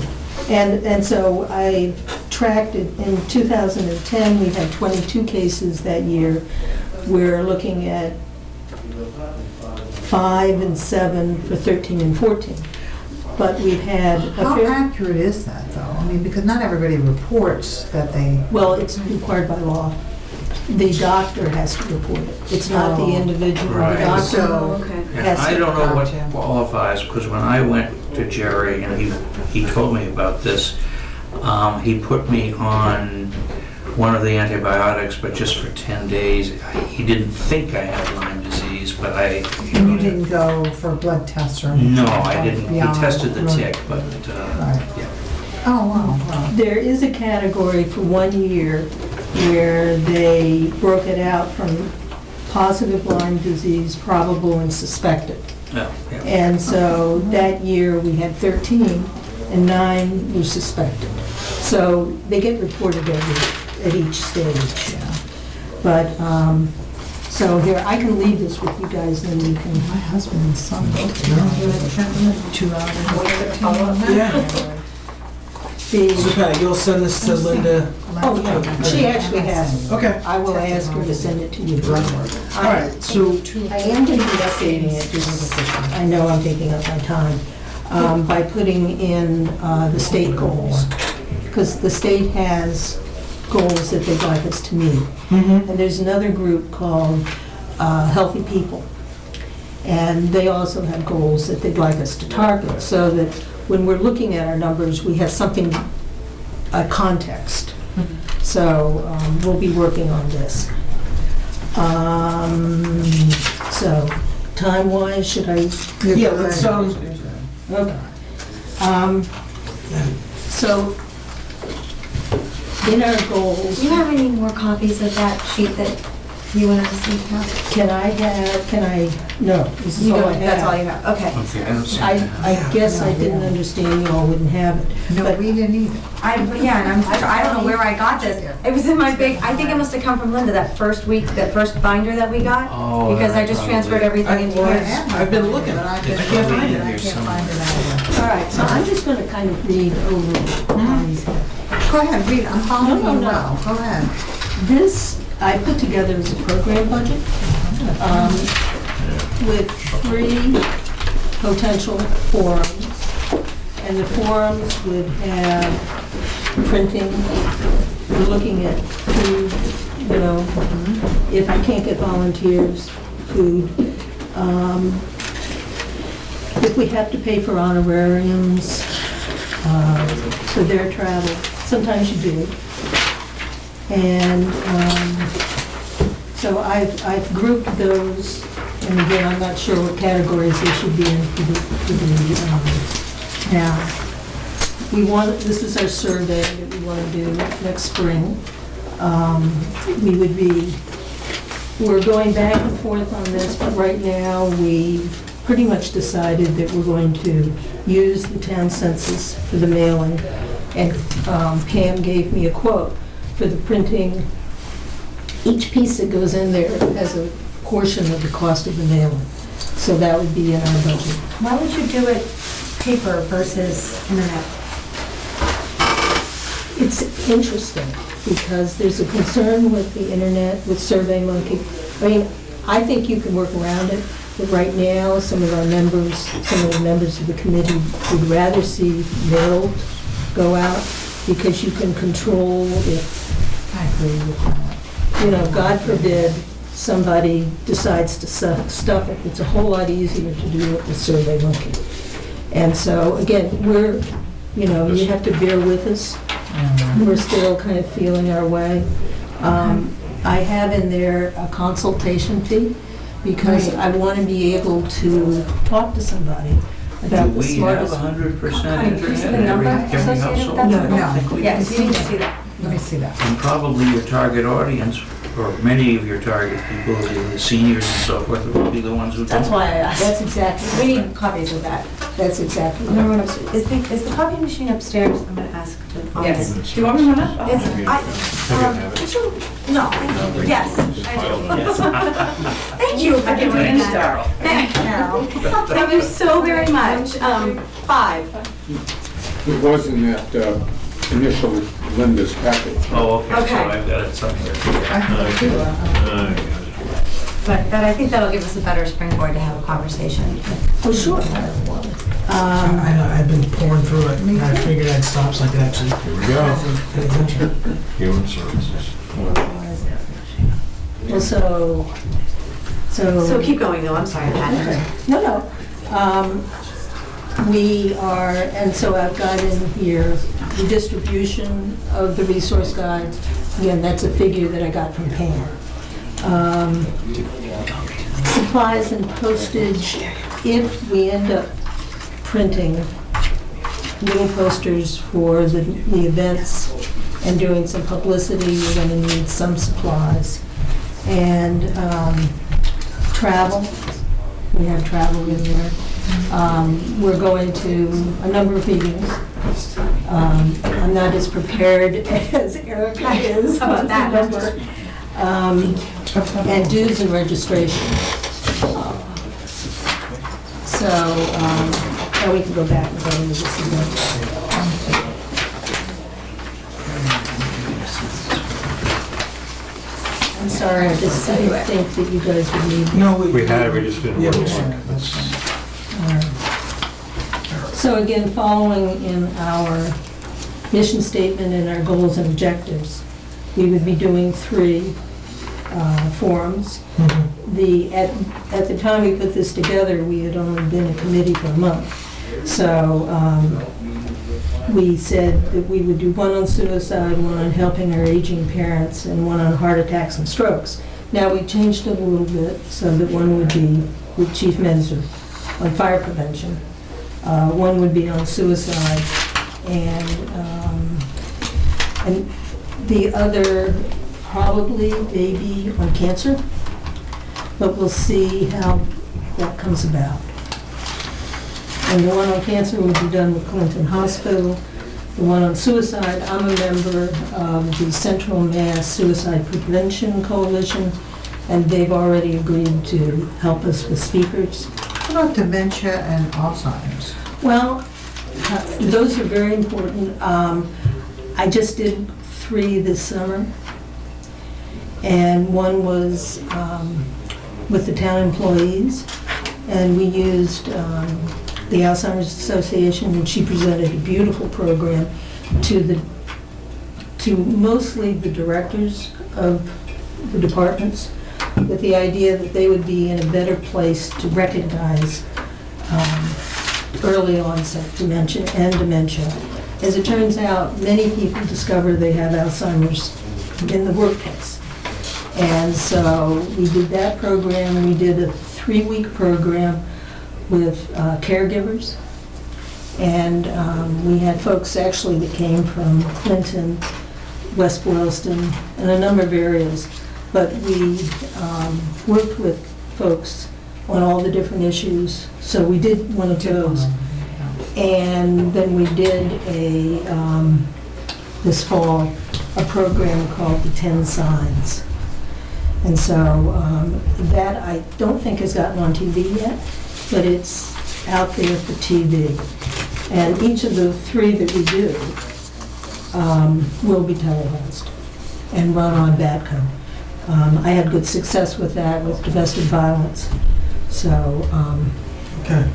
And so I tracked it. In 2010, we had 22 cases that year. We're looking at 5 and 7 for 13 and 14. But we've had a
How
fair,
accurate is that, though? I mean, because not everybody reports that they,
well, it's required by law. The doctor has to report it. It's not the
Oh.
individual. The
Right.
doctor
So-
Okay.
And
has
I
to.
don't know what
Gotcha.
qualifies, because when I went to Jerry and he told me about this, he put me on one of the antibiotics, but just for 10 days. He didn't think I had Lyme disease, but
and you didn't go for blood tests or anything?
No, I didn't. He
Beyond-
tested the
right.
tick, but,
Right.
yeah.
Oh, wow.
There is a category for 1 year where they broke it out from positive Lyme disease, probable, and suspected.
Yeah, yeah.
And so that year, we had 13, and 9 were suspected. So they get reported at each stage. But, So here, I can leave this with you guys, and you can,
My husband and son both 2 hours.
Yeah. So
the,
Pat, you'll send this to Linda.
oh, yeah, she actually has it.
Okay.
I will ask her to send it to you.
All right, so,
I am going to be updating it, just, I know I'm taking up my time, by putting in the state goals. Because the state has goals that they'd like us to meet.
mhm.
And there's another group called Healthy People. And they also have goals that they'd like us to target, so that when we're looking at our numbers, we have something, a context. So we'll be working on this. So, time-wise, should I?
Yeah, let's,
Okay. So, in our goals,
Do you have any more copies of that sheet that you wanted to see, Pat?
no, this is
You
all I
don't, that's all
have.
you have, okay.
Okay, I don't see
I
that.
guess I didn't understand you all wouldn't have it.
No,
But-
we didn't either.
Yeah, and I don't know where I got this. It was in my big, I think it must have come from Linda, that first week, that first binder that we got.
Oh,
Because I just transferred everything into yours.
I've been looking.
But I
I can't find it.
I can't find it either.
All right, so I'm just going to kind of read over these.
Go ahead, read, I'm following
No,
you
no.
well, go ahead.
This, I put together as a program budget with 3 potential forums. And the forums would have printing, we're looking at food, you know, if I can't get volunteers, food. If we have to pay for honorariums, for their travel, sometimes you do. And so I've grouped those, and again, I'm not sure what categories they should be in for now. This is our survey that we want to do next spring. We're going back and forth on this, but right now, we've pretty much decided that we're going to use the town census for the mailing. And Pam gave me a quote for the printing. Each piece that goes in there has a portion of the cost of the mailing. So that would be in our budget.
Why would you do it paper versus internet?
It's interesting because there's a concern with the internet, with SurveyMonkey. I mean, I think you can work around it, but right now, some of the members of the committee would rather see mail go out because you can control if,
I agree with that.
you know, God forbid, somebody decides to stuff it. It's a whole lot easier to do it with SurveyMonkey. And so, again, you have to bear with us. We're still kind of feeling our way. I have in there a consultation fee because I want to be able to talk to somebody
Do
about the
we have
smartest.
100%
Is
internet
the
in
number
every
associated with
household?
that?
No,
I think we
Yes,
do.
you need to see that.
Let me see that.
And probably your target audience, or many of your target people, the seniors and so forth, will be the ones who don't.
That's why I asked.
That's exactly,
We need copies of that.
that's exactly.
I'm gonna run upstairs. Is the copy machine upstairs? I'm gonna ask.
Yes.
Do
you want me to run up?
It's, no, yes. Thank you for giving me that. Thank you. Thank you so very much. 5.
It was in that initial Linda's package.
Oh, okay, so
Okay.
I've got it somewhere.
I have it too.
But I think that'll give us a better springboard to have a conversation.
Oh, sure.
I know, I've been pouring through it, and I figured I'd stop so I could actually.
Here we go.
pay attention.
Human services.
Well, so.
So keep going though, I'm sorry, Pat.
Okay. No. We are, and so I've got in here the distribution of the resource guides. Again, that's a figure that I got from Pam. Supplies and postage, if we end up printing little posters for the events and doing some publicity, we're going to need some supplies. And travel, we have travel in there. We're going to a number of meetings. I'm not as prepared as Erica is.
How about that?
and dues and registration. So, now we can go back and go into this again. I'm sorry, I just didn't think that you guys would need.
No,
We had it, we just didn't
Yeah,
want
we
to
should.
look. That's-
So again, following in our mission statement and our goals and objectives, we would be doing 3 forums.
Mhm.
At the time we put this together, we had only been a committee for a month. So we said that we would do one on suicide, one on helping our aging parents, and one on heart attacks and strokes. Now we changed it a little bit so that one would be with Chief Menzer on fire prevention. One would be on suicide, and the other probably maybe on cancer, but we'll see how that comes about. And the one on cancer will be done with Clinton Hospital. The one on suicide, I'm a member of the Central Mass Suicide Prevention Coalition, and they've already agreed to help us with speakers.
What about dementia and Alzheimer's?
Well, those are very important. I just did 3 this summer, and one was with the town employees, and we used the Alzheimer's Association, and she presented a beautiful program to mostly the directors of the departments, with the idea that they would be in a better place to recognize early onset dementia and dementia. As it turns out, many people discover they have Alzheimer's in the workplace. And so we did that program. We did a 3-week program with caregivers. And we had folks actually that came from Clinton, West Boylston, and a number of areas. But we worked with folks on all the different issues. So we did one of those. And then we did this fall, a program called the 10 Signs. And so that I don't think has gotten on TV yet, but it's out there for TV. And each of the 3 that we do will be televised and run on VATCO. I had good success with that, with domestic violence. So,
Okay.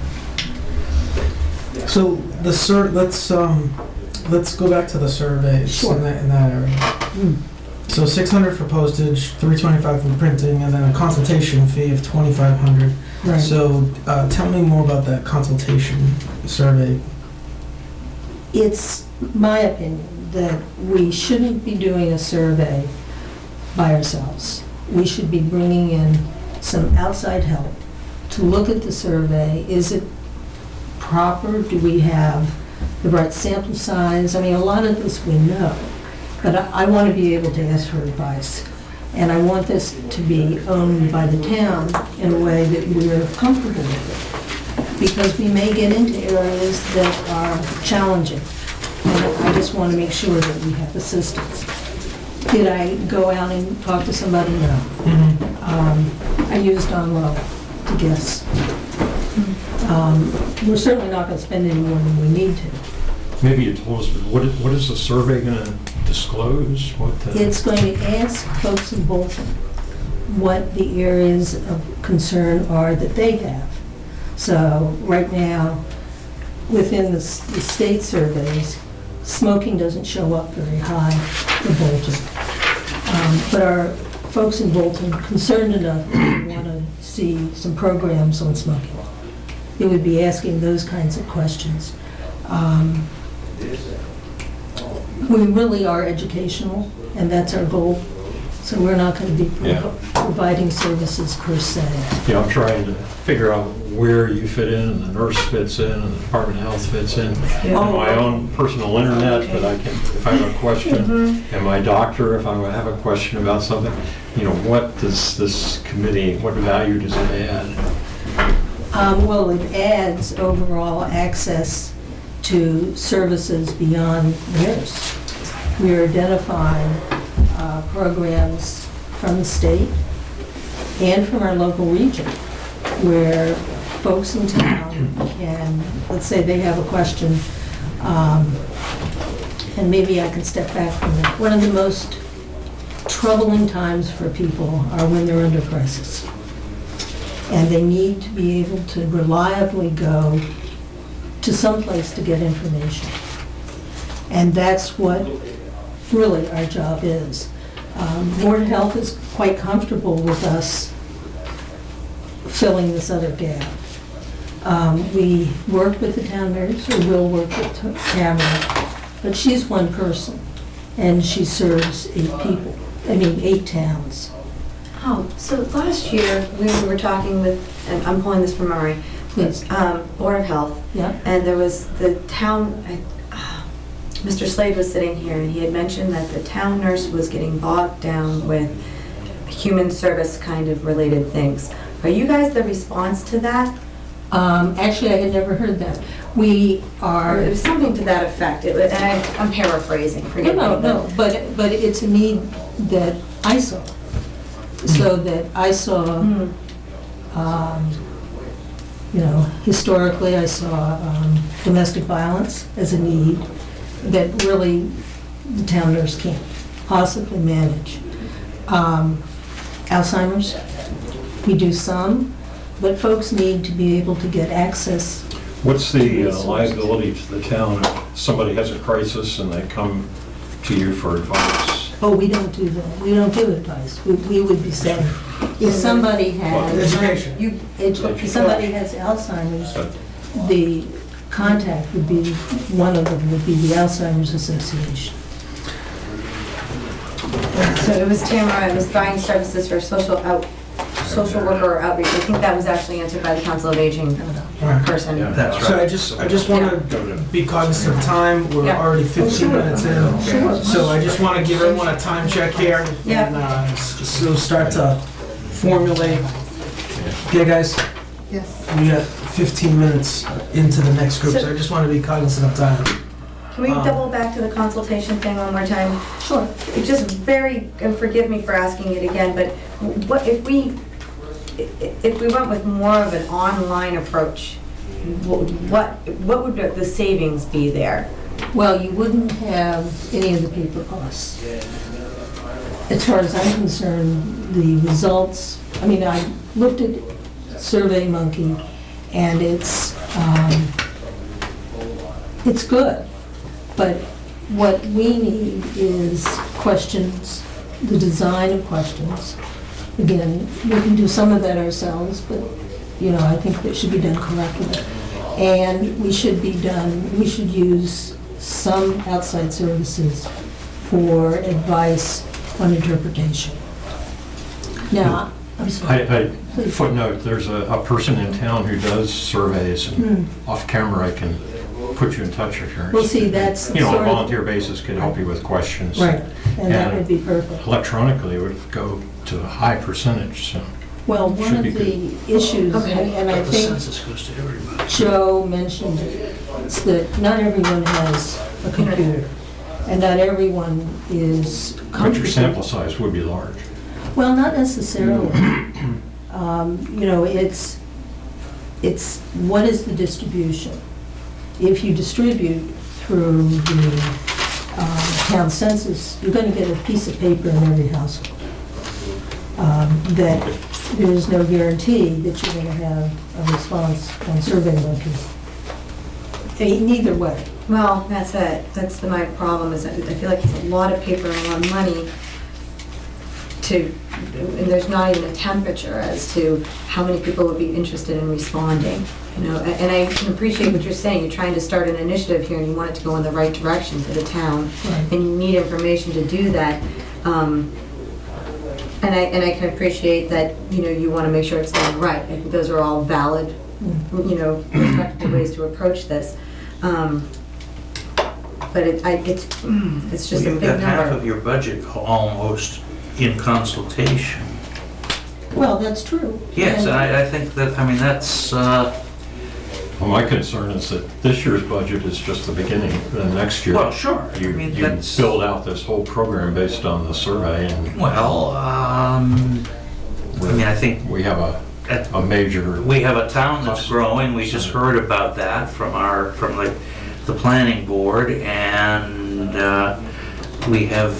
So let's go back to the surveys
Sure.
in that area. So 600 for postage, 325 for printing, and then a consultation fee of 2,500.
right.
So tell me more about that consultation survey.
It's my opinion that we shouldn't be doing a survey by ourselves. We should be bringing in some outside help to look at the survey. Is it proper? Do we have the right sample size? I mean, a lot of this we know, but I want to be able to ask for advice. And I want this to be owned by the town in a way that we're comfortable with it. Because we may get into areas that are challenging. And I just want to make sure that we have assistance. Did I go out and talk to somebody? No. I used Onlo to guess. We're certainly not going to spend any more than we need to.
Maybe you told us, but what is the survey going to disclose?
It's going to ask folks in Bolton what the areas of concern are that they have. So right now, within the state surveys, smoking doesn't show up very high in Bolton. But are folks in Bolton concerned enough that they want to see some programs on smoking? It would be asking those kinds of questions. We really are educational, and that's our goal. So we're not going to be providing services per se.
Yeah, I'm trying to figure out where you fit in, and the nurse fits in, and the Department of Health fits in. On my own personal internet, that I can, if I have a question, and my doctor, if I have a question about something, what does this committee, what value does it add?
Well, it adds overall access to services beyond nurse. We're identifying programs from the state and from our local region, where folks in town can, let's say they have a question, and maybe I can step back from that. One of the most troubling times for people are when they're under crisis. And they need to be able to reliably go to some place to get information. And that's what really our job is. Board of Health is quite comfortable with us filling this other gap. We work with the town nurse, or will work with Tamara, but she's one person, and she serves 8 towns.
Oh, so last year, we were talking with, and I'm pulling this from memory,
Yes.
Board of Health,
Yeah.
and there was the town, Mr. Slade was sitting here, and he had mentioned that the town nurse was getting bogged down with human service kind of related things. Are you guys the response to that?
Actually, I had never heard that. We
Or
are.
it was something to that effect, and I'm paraphrasing, forgive me.
No, but it's a need that I saw. So that I saw, historically, I saw domestic violence as a need that really the town nurse can't possibly manage. Alzheimer's, we do some, but folks need to be able to get access.
What's the liability to the town if somebody has a crisis and they come to you for advice?
Oh, we don't do that. We don't give advice. We would be saying, if somebody has,
Education.
if somebody has Alzheimer's, the contact would be, one of them would be the Alzheimer's Association.
So it was Tamara, it was buying services for social worker or outreach. I think that was actually answered by the Council of Aging person.
Yeah.
That's
So
right.
I just want to be cognizant of time. We're
Yeah.
already 15 minutes in.
Sure.
So I just want to give everyone a time check here.
Yeah.
And so start to formulate. Yeah, guys,
Yes.
we got 15 minutes into the next group, so I just want to be cognizant of time.
Can we double back to the consultation thing one more time?
Sure.
It just and forgive me for asking it again, but what if we went with more of an online approach, what would the savings be there?
Well, you wouldn't have any of the paper costs. As far as I'm concerned, the results, I mean, I looked at SurveyMonkey, and it's good. But what we need is questions, the design of questions. Again, we can do some of that ourselves, but, I think that should be done correctly. And we should use some outside services for advice on interpretation. Now, I'm sorry.
Footnote, there's a person in town who does surveys, and off camera I can put you in touch if you're
Well, see,
interested.
that's
On a
sort of-
volunteer basis, can help you with questions.
Right, and that
And
would be perfect.
Electronically, it would go to a high percentage, so.
Well, one
should
of
be
the issues,
Okay.
and I think
goes to everybody.
Joe mentioned it, is that not everyone has a computer, and not everyone is
But your
comfortable.
sample size would be large.
Well, not necessarily. It's what is the distribution? If you distribute through the town census, you're going to get a piece of paper in every household. That there is no guarantee that you're going to have a response on SurveyMonkey. Neither way.
Well, that's it. That's my problem, is that I feel like it's a lot of paper and a lot of money and there's not even a temperature as to how many people would be interested in responding, and I can appreciate what you're saying. You're trying to start an initiative here and you want it to go in the right direction for the town,
Right.
and you need information to do that. And I can appreciate that, you want to make sure it's done right. I think those are all valid, respectable ways to approach this. But it's just a
You've
big
got half
number.
of your budget almost in consultation.
Well, that's true.
Yes,
And-
and I think that, that's,
Well, my concern is that this year's budget is just the beginning. The next year,
Well, sure. I
you
mean,
you
that's-
build out this whole program based on the survey, and
Well, I mean, I think
we have a major,
we have a town that's growing. We just heard about that from the planning board, and we have,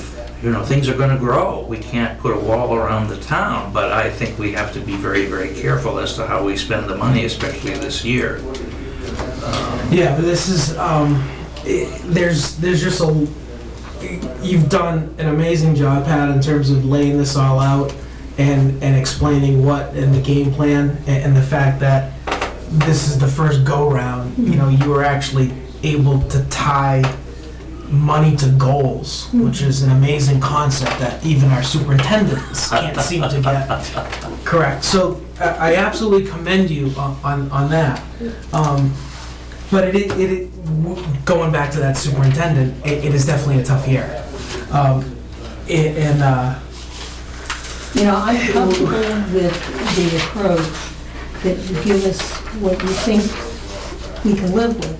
things are going to grow. We can't put a wall around the town, but I think we have to be very, very careful as to how we spend the money, especially this year.
Yeah, but this is, there's just you've done an amazing job, Pat, in terms of laying this all out and explaining what in the game plan and the fact that this is the first go-round. You were actually able to tie money to goals, which is an amazing concept that even our superintendents can't seem to get correct. So I absolutely commend you on that. But going back to that superintendent, it is definitely a tough year.
I'm comfortable with the approach that you give us what you think we can live with,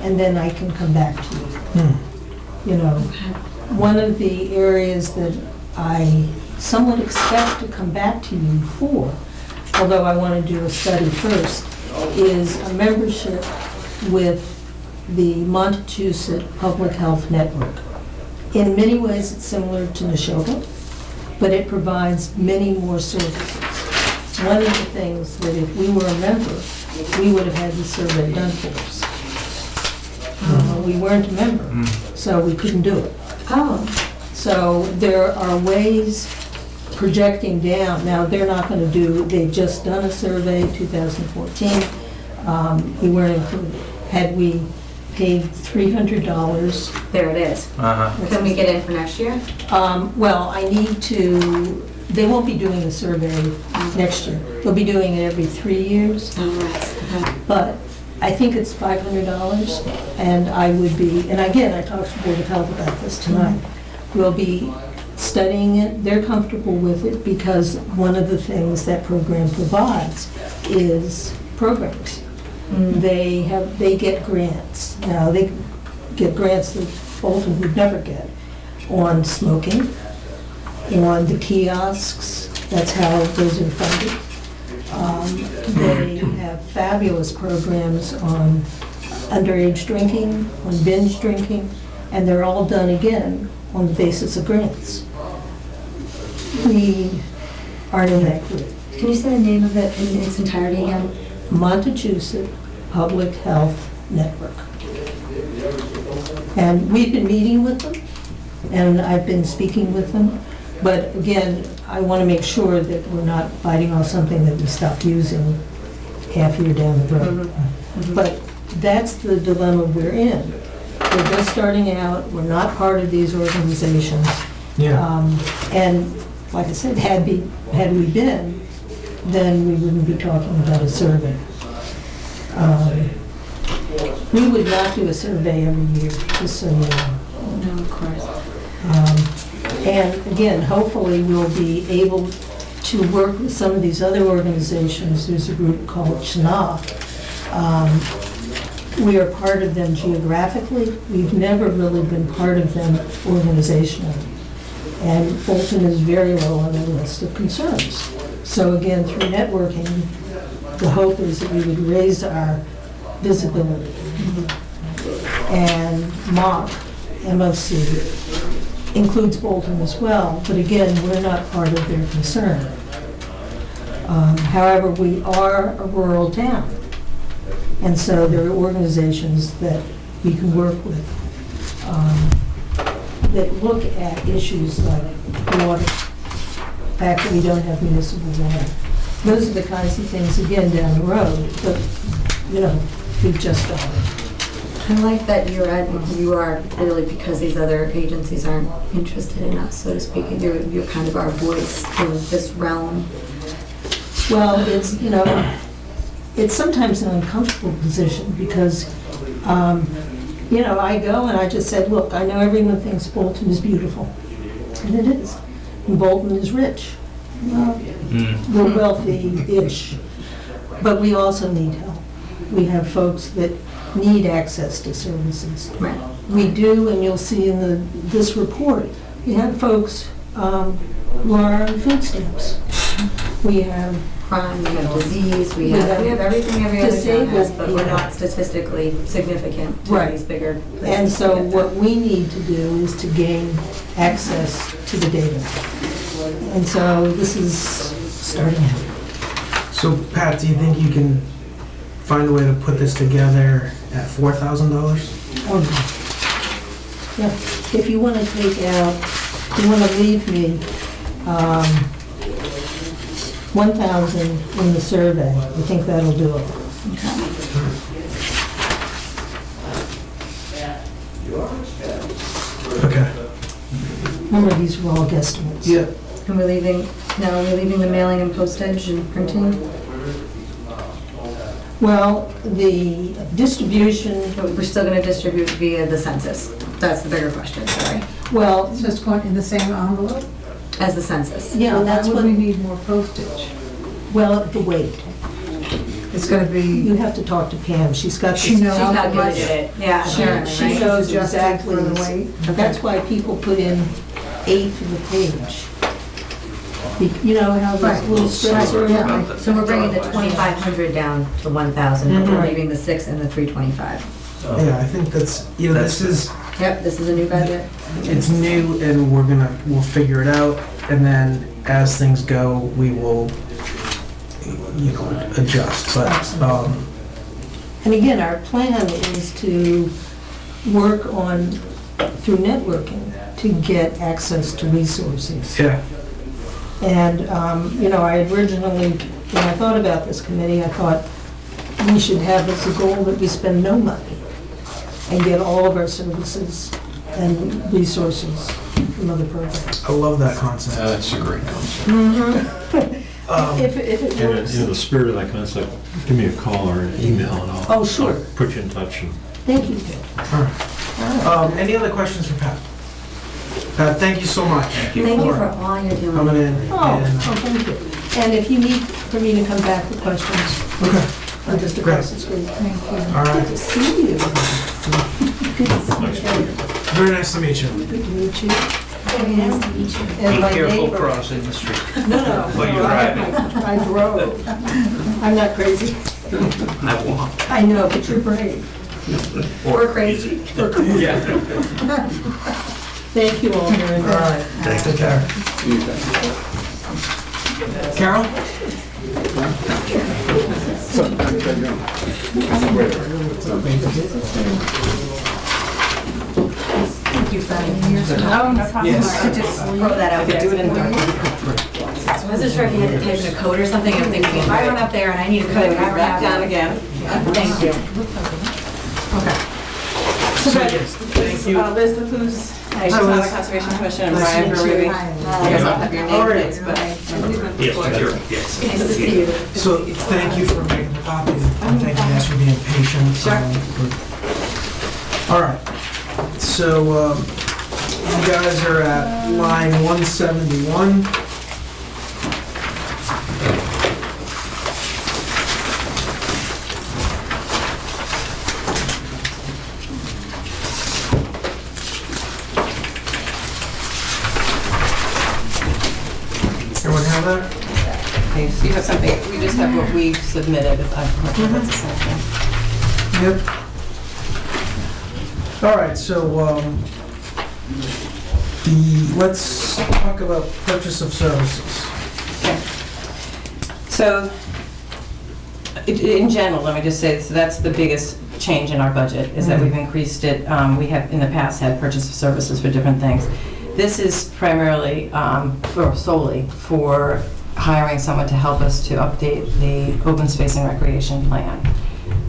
and then I can come back to you. One of the areas that I somewhat expect to come back to you for, although I want to do a study first, is a membership with the Montechusett Public Health Network. In many ways, it's similar to Neshoba, but it provides many more services. One of the things that if we were a member, we would have had the survey done for us. We weren't a member, so we couldn't do it.
Oh,
So there are ways projecting down. Now, they're not going to they've just done a survey, 2014. We weren't included. Had we paid $300,
there it is. Can we get in for next year?
well, they won't be doing a survey next year. They'll be doing it every 3 years.
Oh, right. Okay.
But I think it's $500, and I would be, and again, I talked to the Board of Health about this tonight. We'll be studying it. They're comfortable with it because one of the things that program provides is programs. They get grants. Now, they get grants that Bolton would never get on smoking, on the kiosks. That's how those are funded. They have fabulous programs on underage drinking, on binge drinking, and they're all done again on the basis of grants. We aren't in that group.
Can you say the name of it in its entirety again?
Montechusett Public Health Network. And we've been meeting with them, and I've been speaking with them. But again, I want to make sure that we're not biting off something that we stopped using half year down the road. But that's the dilemma we're in. We're just starting out, we're not part of these organizations. And like I said, had we been, then we wouldn't be talking about a survey. We would not do a survey every year, just so you know.
No, of course.
And again, hopefully we'll be able to work with some of these other organizations. There's a group called CHNA. We are part of them geographically. We've never really been part of them organizationally. And Bolton is very low on the list of concerns. So again, through networking, the hope is that we would raise our visibility. And MOC, includes Bolton as well, but again, we're not part of their concern. However, we are a rural town, and so there are organizations that we can work with that look at issues like water, the fact that we don't have municipal water. Those are the kinds of things, again, down the road, but, we've just done it.
I like that you are really, because these other agencies aren't interested in us, so to speak, you're kind of our voice in this realm.
Well, it's sometimes an uncomfortable position because, I go and I just said, look, I know everyone thinks Bolton is beautiful, and it is. And Bolton is rich. Well, we're wealthy-ish, but we also need help. we have folks that need access to services.
Right.
We do, and you'll see in this report, we have folks who are on food stamps. We have
Crime, we have disease, we have everything every other town has, but we're not statistically significant to
Right.
these bigger places.
And so what we need to do is to gain access to the data. And so this is starting out.
So Pat, do you think you can find a way to put this together at $4,000?
Oh, yeah. If you want to take out, you want to leave me 1,000 in the survey, I think that'll do it.
Okay.
Remember, these are all guesstimates.
Yeah.
And we're leaving the mailing and postage and printing,
Well, the distribution,
but we're still gonna distribute via the census. That's the bigger question, sorry,
well,
So it's going in the same envelope?
as the census.
yeah,
Well,
that's
why
what,
would we need more postage?
well, the weight.
It's gonna be,
You have to talk to Pam, she's got
She
this.
knows
She
how
calculated
much.
it, yeah, apparently,
She
right?
knows
Adjusted
exactly.
for the weight?
That's why people put in 8 for the page. You know how those
Right.
little strips are?
Yeah.
So we're bringing the 2,500 down to 1,000, but we're
Mhm.
leaving the 6 and the 325.
Yeah, I think that's, this is,
Yep, this is a new budget.
it's new and we'll figure it out. And then as things go, we will, adjust. But,
And again, our plan is to work on, through networking, to get access to resources.
yeah.
And, I originally, when I thought about this committee, I thought we should have as a goal that we spend no money and get all of our services and resources from other programs.
I love that concept.
That's a great concept.
If it
And
works.
in the spirit of that concept, give me a call or an email and I'll
Oh, sure.
I'll put you in touch. And
Thank you.
Any other questions for Pat? Pat, thank you so much.
Thank you for all you're doing.
coming in.
Oh,
and-
thank you. And if you need for me to come back with questions,
Okay,
I'm just across the street. Thank you.
all
Good
right.
to see you. Good to see
Nice
you.
to meet you.
Very nice to meet you.
Good to meet you.
Very nice to meet you.
And
Be
my
careful
neighbor.
crossing the street.
No,
While you're driving.
I drove. I'm not crazy.
I walk.
I know, but you're brave.
We're crazy.
Yeah.
Thank you all very
All
much.
right, take care.
You bet.
Carol?
So, how you doing? Wait,
Thank you, Fanny.
Oh, no problem.
Yes.
Just throw that out there. Do it in the I wasn't sure if you had to type in a code or something. I'm thinking, if I run up there and I need a code, I back down again. Thank you.
So, yes, thank you.
Liz Lapus,
Hi,
I'm
So
on the
it's-
Conservation Commission, and
Nice to
Brian
meet you.
Verweeby. I guess I'll have your
All
name
right.
names, but
Yes, sure, yes.
Nice to see you.
So thank you for making the copy, and thank you guys for being patient.
Sure.
All right, so you guys are at line 171. Everyone have that?
okay, so you have something, we just have what we submitted, if that's the same thing.
Yep. All right, so, let's talk about purchase of services.
So, in general, let me just say, so that's the biggest change in our budget, is that we've increased it. We have in the past had purchase of services for different things. This is primarily, or solely, for hiring someone to help us to update the open space and recreation plan.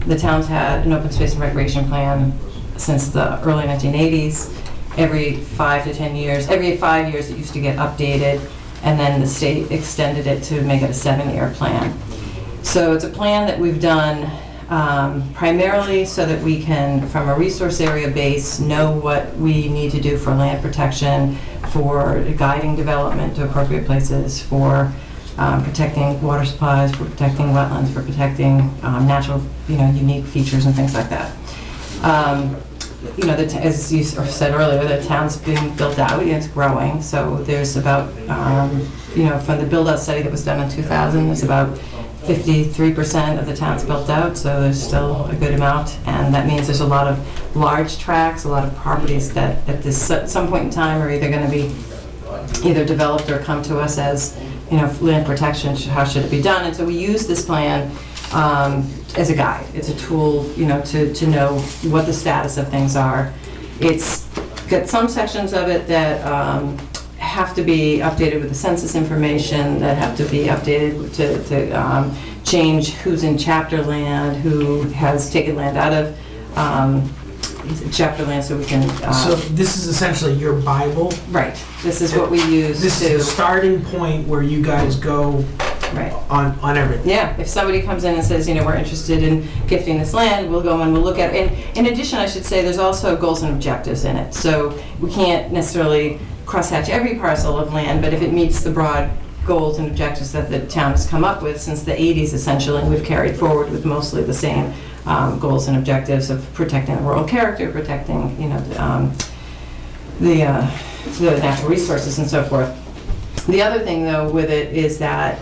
The town's had an open space and recreation plan since the early 1980s. Every 5 to 10 years, every 5 years it used to get updated, and then the state extended it to make it a 7-year plan. So it's a plan that we've done primarily so that we can, from a resource area base, know what we need to do for land protection, for guiding development to appropriate places, for protecting water supplies, for protecting wetlands, for protecting natural, unique features and things like that. As you said earlier, the town's being built out, it's growing, so there's about, from the build-out study that was done in 2000, there's about 53% of the town's built out, so there's still a good amount, and that means there's a lot of large tracts, a lot of properties that at some point in time are either going to be either developed or come to us as, land protection, how should it be done, and so we use this plan as a guide. It's a tool, to know what the status of things are. It's got some sections of it that have to be updated with the census information, that have to be updated to change who's in chapter land, who has taken land out of chapter land, so we can...
So this is essentially your Bible?
Right. This is what we use
This is the starting point where you guys go
right
on everything.
Yeah, if somebody comes in and says, we're interested in gifting this land, we'll go and we'll look at it. And in addition, I should say, there's also goals and objectives in it. So we can't necessarily crosshatch every parcel of land, but if it meets the broad goals and objectives that the town has come up with since the 80s, essentially, and we've carried forward with mostly the same goals and objectives of protecting the rural character, protecting, the natural resources and so forth. The other thing, though, with it is that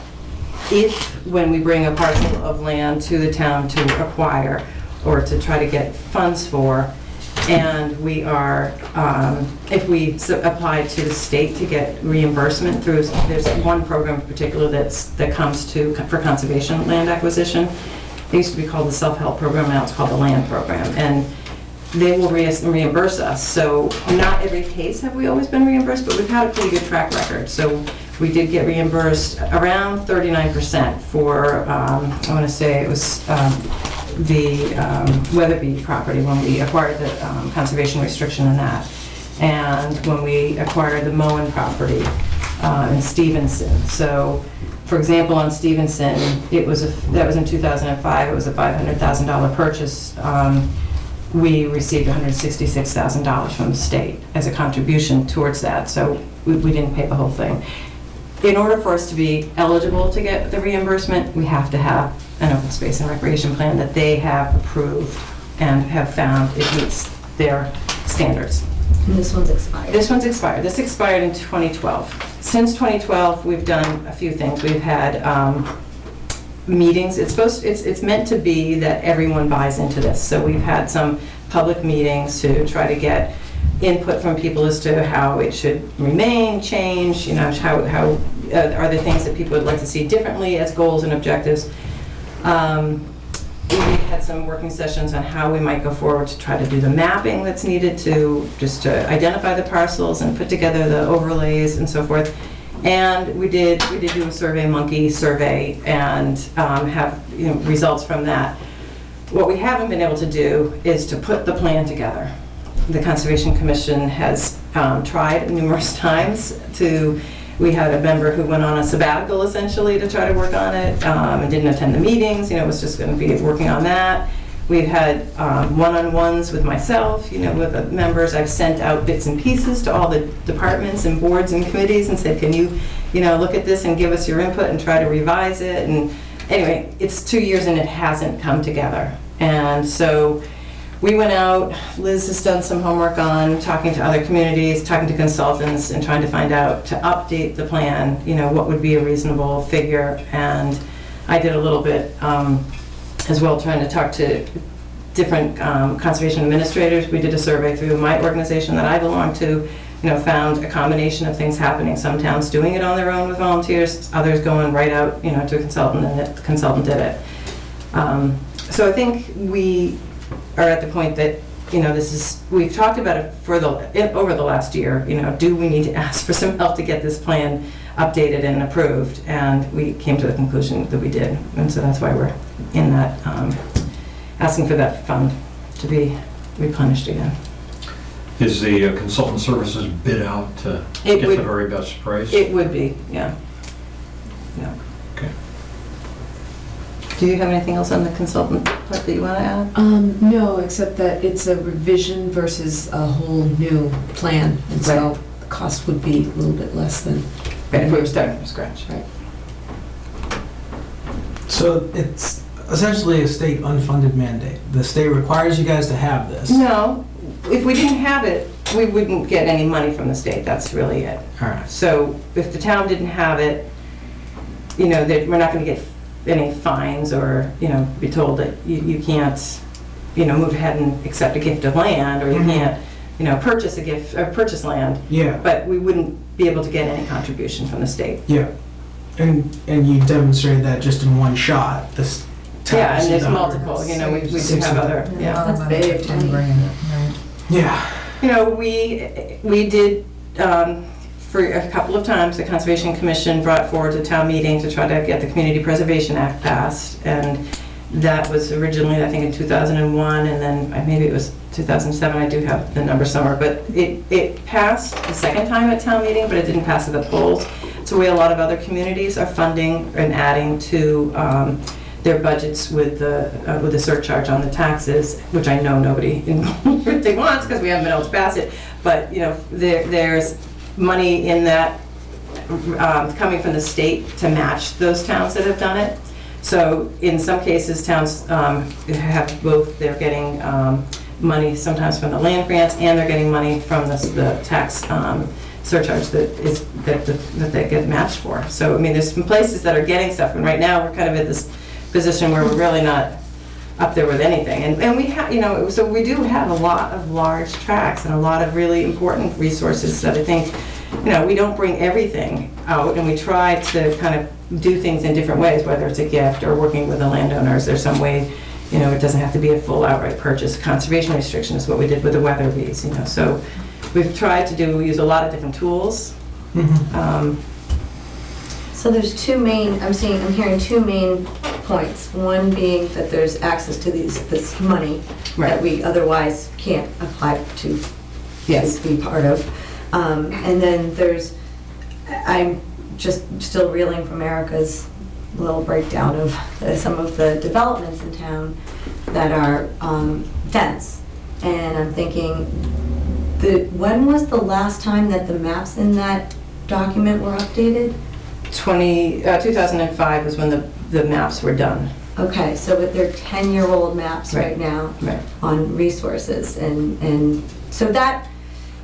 when we bring a parcel of land to the town to acquire or to try to get funds for, and we are, if we apply to the state to get reimbursement through, there's one program in particular that comes for conservation land acquisition. It used to be called the self-help program, now it's called the land program, and they will reimburse us. So not every case have we always been reimbursed, but we've had a pretty good track record. So we did get reimbursed around 39% for, I want to say it was the Weatherby property when we acquired the conservation restriction in that. And when we acquired the Moen property in Stevenson. So, for example, on Stevenson, that was in 2005, it was a $500,000 purchase. We received $166,000 from the state as a contribution towards that, so we didn't pay the whole thing. In order for us to be eligible to get the reimbursement, we have to have an open space and recreation plan that they have approved and have found it meets their standards.
And this one's expired.
This one's expired. This expired in 2012. Since 2012, we've done a few things. We've had meetings. It's meant to be that everyone buys into this. So we've had some public meetings to try to get input from people as to how it should remain, change, how are there things that people would like to see differently as goals and objectives. We had some working sessions on how we might go forward to try to do the mapping that's needed to identify the parcels and put together the overlays and so forth. And we did do a SurveyMonkey survey and have results from that. What we haven't been able to do is to put the plan together. The Conservation Commission has tried numerous times to. We had a member who went on a sabbatical essentially to try to work on it and didn't attend the meetings, was just going to be working on that. We've had one-on-ones with myself, with the members. I've sent out bits and pieces to all the departments and boards and committees and said, can you, look at this and give us your input and try to revise it. And anyway, it's 2 years and it hasn't come together. And so we went out, Liz has done some homework on talking to other communities, talking to consultants, and trying to find out to update the plan, what would be a reasonable figure. And I did a little bit as well, trying to talk to different conservation administrators. We did a survey through my organization that I belong to, found a combination of things happening. Some towns doing it on their own with volunteers, others going right out, to a consultant, and the consultant did it. So I think we are at the point that, we've talked about it over the last year, do we need to ask for some help to get this plan updated and approved? And we came to the conclusion that we did. And so that's why we're in that, asking for that fund to be replenished again.
Is the consultant services bid out to get the very best price?
It would be, yeah.
Okay.
Do you have anything else on the consultant part that you want to add?
No, except that it's a revision versus a whole new plan, and so the cost would be a little bit less than.
Right, if we were starting from scratch.
Right.
So it's essentially a state unfunded mandate. The state requires you guys to have this.
No, if we didn't have it, we wouldn't get any money from the state, that's really it.
All right.
So if the town didn't have it, you know, we're not gonna get any fines or, you know, be told that you can't, you know, move ahead and accept a gift of land, or you can't, you know, purchase a gift, or purchase land,
Yeah,
but we wouldn't be able to get any contribution from the state.
yeah. And you demonstrated that just in one shot. This town
Yeah,
has
and there's
done-
multiple, you know, we do have other,
A
yeah.
lot of
That's
money
big,
for 10 grand, right?
Yeah.
You know, we did, for a couple of times, the Conservation Commission brought forward to town meeting to try to get the Community Preservation Act passed, and that was originally, I think, in 2001, and then maybe it was 2007, I do have the number somewhere, but it passed the second time at town meeting, but it didn't pass at the polls. So a lot of other communities are funding and adding to their budgets with the surcharge on the taxes, which I know nobody really wants because we haven't been able to pass it. But, you know, there's money in that coming from the state to match those towns that have done it. So in some cases, towns have both, they're getting money sometimes from the land grants, and they're getting money from the tax surcharge that they get matched for. So, I mean, there's some places that are getting stuff, and right now, we're kind of at this position where we're really not up there with anything. And we have, you know, so we do have a lot of large tracts and a lot of really important resources that I think, you know, we don't bring everything out, and we try to kind of do things in different ways, whether it's a gift or working with the landowners. There's some way, you know, it doesn't have to be a full outright purchase. Conservation restriction is what we did with the weather bees, you know. So we've tried to use a lot of different tools.
So there's two main, I'm hearing two main points. One being that there's access to this money that we otherwise can't apply to be part of. And then I'm just still reeling from Erica's little breakdown of some of the developments in town that are dense. And I'm thinking, when was the last time that the maps in that document were updated?
2005 was when the maps were done.
Okay, so they're 10-year-old maps right now on resources. And so that,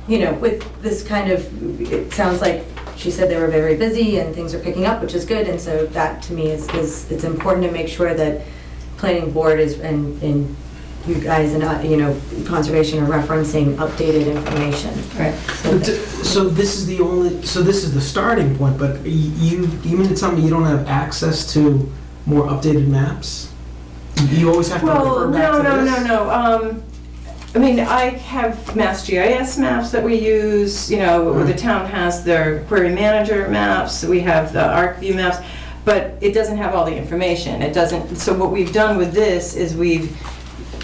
you know, with this kind of, it sounds like she said they were very busy and things are picking up, which is good. And so that to me is it's important to make sure that planning board is, and you guys and, you know, conservation are referencing updated information.
Right.
So this is the starting point, but you mean to tell me you don't have access to more updated maps? You always have to refer back to this?
No. I mean, I have Mass GIS maps that we use, you know, the town has their query manager maps, we have the ArcView maps, but it doesn't have all the information. It doesn't, so what we've done with this is we've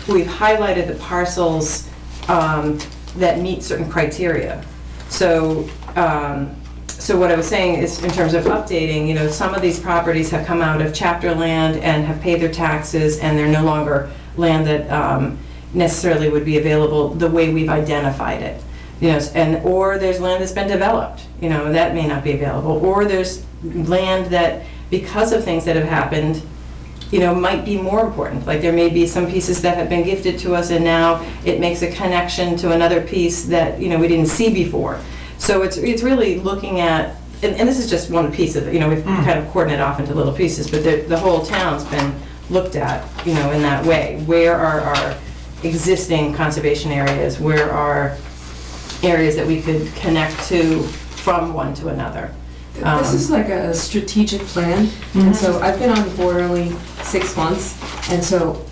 highlighted the parcels that meet certain criteria. So, so what I was saying is, in terms of updating, you know, some of these properties have come out of chapter land and have paid their taxes, and they're no longer land that necessarily would be available the way we've identified it. You know, or there's land that's been developed, you know, that may not be available. Or there's land that, because of things that have happened, you know, might be more important. Like there may be some pieces that have been gifted to us and now it makes a connection to another piece that, you know, we didn't see before. So it's really looking at, and this is just one piece of it, you know, we've kind of coordinated off into little pieces, but the whole town's been looked at, you know, in that way. Where are our existing conservation areas? Where are areas that we could connect to from one to another?
This is like a strategic plan, and so I've been on the board only 6 months, and so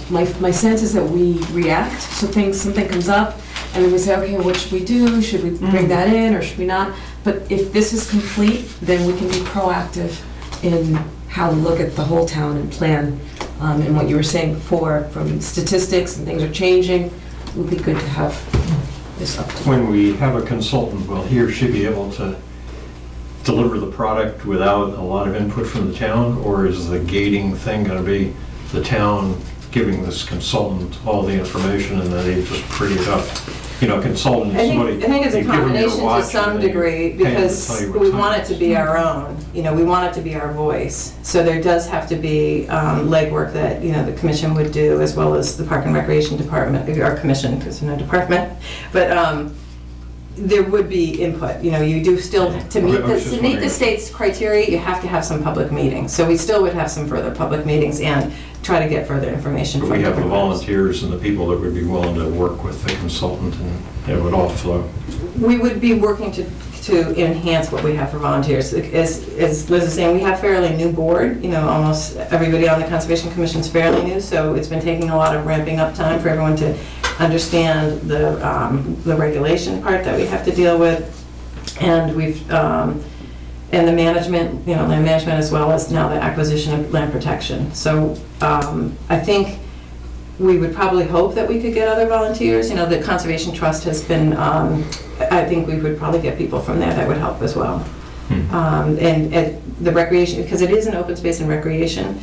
my sense is that we react. So something comes up, and we say, okay, what should we do? Should we bring that in, or should we not? But if this is complete, then we can be proactive in how we look at the whole town and plan. And what you were saying before, from statistics and things are changing, it would be good to have this up to.
When we have a consultant, will he or she be able to deliver the product without a lot of input from the town, or is the gating thing going to be the town giving this consultant all the information and then they just pretty it up. You know, consultant is somebody.
I think it's a
you give them your
combination to
watch
some
and they
degree,
pay them to
because
tell you what
we
time
want
it
it to
is.
be our own. You know, we want it to be our voice. So there does have to be legwork that, you know, the commission would do, as well as the Park and Recreation Department, our commission, because there's no department. But there would be input. You know, you do still, to meet
I was just
the
wondering.
state's criteria, you have to have some public meetings. So we still would have some further public meetings and try to get further information
But
from
we have the
different groups.
volunteers and the people that would be willing to work with the consultant and it would all flow.
We would be working to enhance what we have for volunteers. As Liz is saying, we have fairly new board, you know, almost everybody on the Conservation Commission is fairly new, so it's been taking a lot of ramping up time for everyone to understand the regulation part that we have to deal with. And and the management, you know, land management, as well as now the acquisition of land protection. So I think we would probably hope that we could get other volunteers. You know, the Conservation Trust has been, I think we would probably get people from there that would help as well. And the recreation, because it is an open space and recreation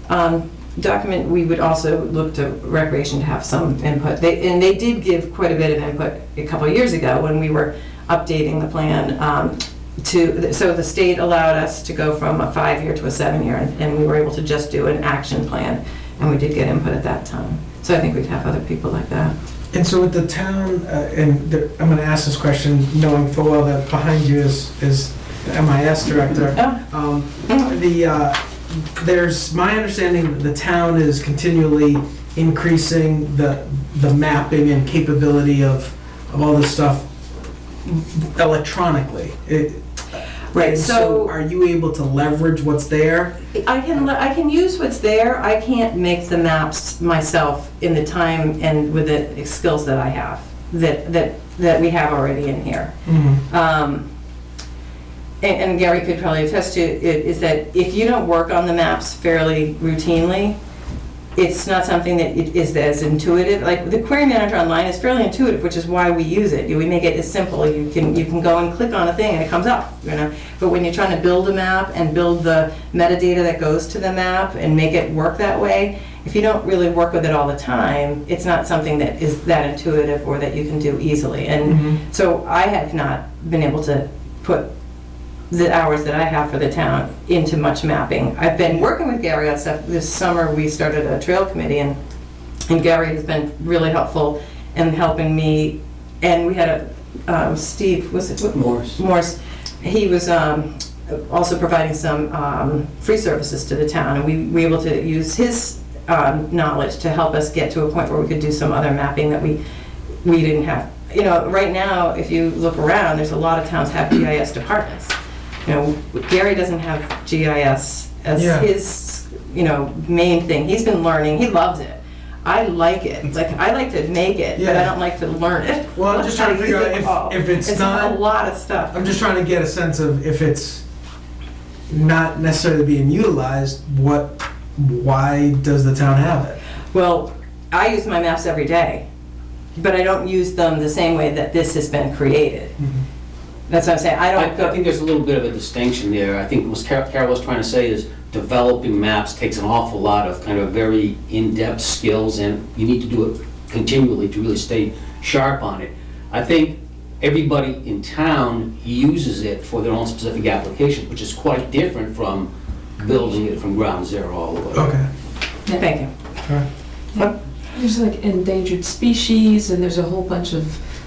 document, we would also look to recreation to have some input. They did give quite a bit of input a couple of years ago when we were updating the plan. So the state allowed us to go from a 5-year to a 7-year, and we were able to just do an action plan, and we did get input at that time. So I think we'd have other people like that.
And so with the town, I'm going to ask this question knowing full well that behind you is the MIS director. There's my understanding that the town is continually increasing the mapping and capability of all this stuff electronically.
Right,
and
so
are you able to leverage what's there?
I can use what's there. I can't make the maps myself in the time and with the skills that I have, that we have already in here. And Gary could probably attest to it, is that if you don't work on the maps fairly routinely, it's not something that is as intuitive. Like the Query Manager online is fairly intuitive, which is why we use it. We make it as simple. You can go and click on a thing and it comes up, you know. But when you're trying to build a map and build the metadata that goes to the map and make it work that way, if you don't really work with it all the time, it's not something that is that intuitive or that you can do easily. And so I have not been able to put the hours that I have for the town into much mapping. I've been working with Gary on stuff. This summer we started a trail committee, and Gary has been really helpful in helping me. And we had Steve, was it Morse? He was also providing some free services to the town, and we were able to use his knowledge to help us get to a point where we could do some other mapping that we didn't have. You know, right now, if you look around, there's a lot of towns have GIS departments. You know, Gary doesn't have GIS as his, you know, main thing. He's been learning. He loves it. I like it. Like, I like to make it, but I don't like to learn it.
Well, I'm just trying to figure out if it's not
a lot of stuff.
I'm just trying to get a sense of if it's not necessarily being utilized, why does the town have it?
Well, I use my maps every day, but I don't use them the same way that this has been created. That's what I'm saying.
I think there's a little bit of a distinction there. I think what Carol was trying to say is developing maps takes an awful lot of kind of very in-depth skills, and you need to do it continually to really stay sharp on it. I think everybody in town uses it for their own specific applications, which is quite different from building it from ground zero all the way.
Okay.
Thank you.
Right.
There's like endangered species, and there's a whole bunch of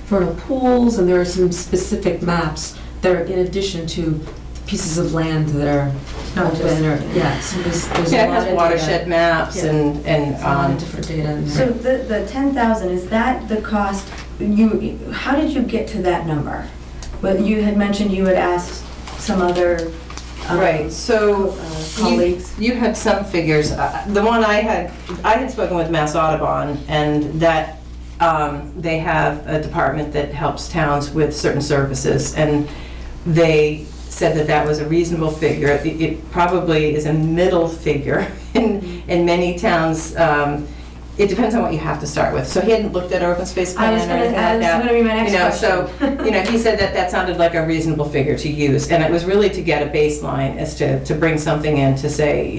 vernal pools, and there are some specific maps that are in addition to pieces of land that are open, or, so there's a
Yeah, it
lot
has
of
watershed
data.
maps and
There's a lot of different data in
So
there.
the 10,000, is that the cost, how did you get to that number? Well, you had mentioned you had asked some other
Right, so
colleagues.
you had some figures. The one I had spoken with Mass Audubon, and that they have a department that helps towns with certain services, and they said that that was a reasonable figure. It probably is a middle figure in many towns. It depends on what you have to start with. So he hadn't looked at our open space plan or anything like that.
That was going to be my next question.
So, he said that sounded like a reasonable figure to use, and it was really to get a baseline as to bring something in to say,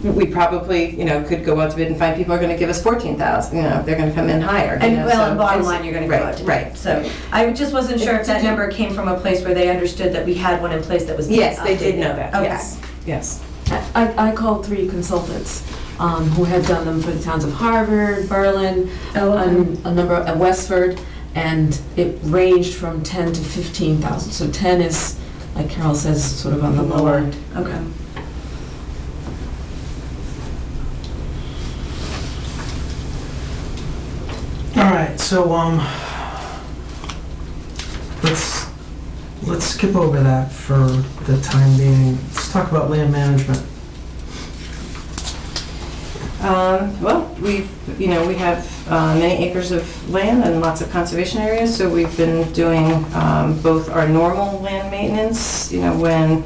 we probably, could go out to bid and find people are gonna give us 14,000, they're gonna come in higher.
And
so
well, and bottom
it's-
line, you're gonna go out to bid.
Right.
So I just wasn't sure if that number came from a place where they understood that we had one in place that was.
Yes, they did know that,
Okay.
yes.
I called 3 consultants who had done them for the towns of Harvard, Berlin, a number at Westford, and it ranged from 10 to 15,000. So 10 is, like Carol says, sort of on the lower end.
Okay.
All right, so let's skip over that for the time being. Let's talk about land management.
Well, we have many acres of land and lots of conservation areas, so we've been doing both our normal land maintenance, when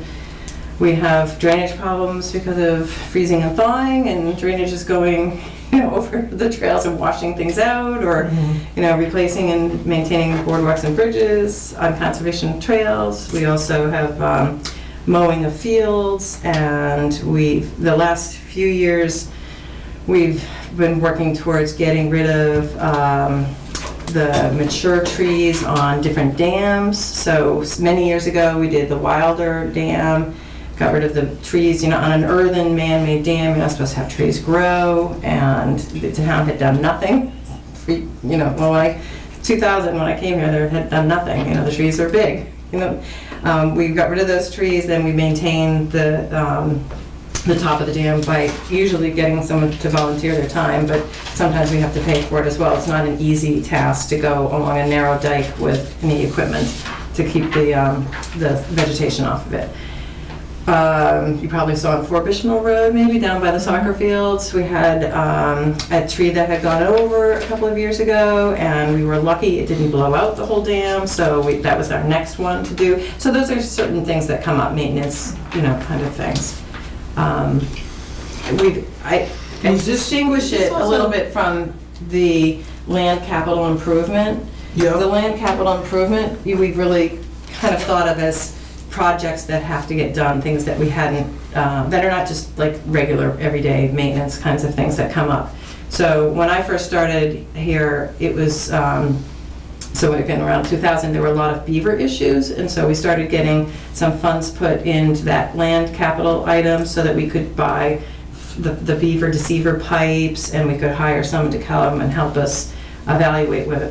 we have drainage problems because of freezing and thawing, and drainage is going, over the trails and washing things out, or, replacing and maintaining boardwalks and bridges on conservation trails. We also have mowing of fields, and the last few years, we've been working towards getting rid of the mature trees on different dams. So many years ago, we did the Wilder Dam, got rid of the trees, on an earthen man-made dam, you're not supposed to have trees grow, and the town had done nothing. 2000, when I came here, they had done nothing, the trees are big, We got rid of those trees, then we maintained the top of the dam by usually getting someone to volunteer their time, but sometimes we have to pay for it as well. It's not an easy task to go along a narrow dike with any equipment to keep the vegetation off of it. You probably saw on Fort Bishmel Road, maybe down by the soccer fields, we had a tree that had gone over a couple of years ago, and we were lucky it didn't blow out the whole dam, so that was our next one to do. So those are certain things that come up, maintenance, kind of things. I distinguish it a little bit from the land capital improvement.
Yeah.
The land capital improvement, we've really kind of thought of as projects that have to get done, things that we hadn't, that are not just like regular, everyday maintenance kinds of things that come up. So when I first started here, it was, so again, around 2000, there were a lot of beaver issues, and so we started getting some funds put into that land capital item so that we could buy the beaver deceiver pipes, and we could hire someone to come and help us evaluate what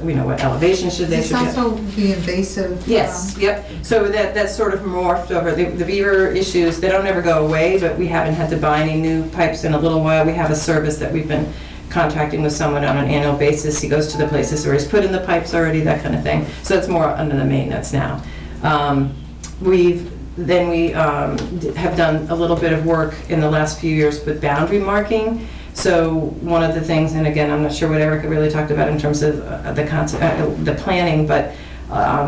elevation should they
Is this also the invasive?
Yes, yep. So that's sort of morphed over. The beaver issues, they don't ever go away, but we haven't had to buy any new pipes in a little while. We have a service that we've been contracting with someone on an annual basis. He goes to the places where he's put in the pipes already, that kind of thing. So it's more under the maintenance now. We have done a little bit of work in the last few years with boundary marking. So one of the things, and again, I'm not sure what Erica really talked about in terms of the planning, but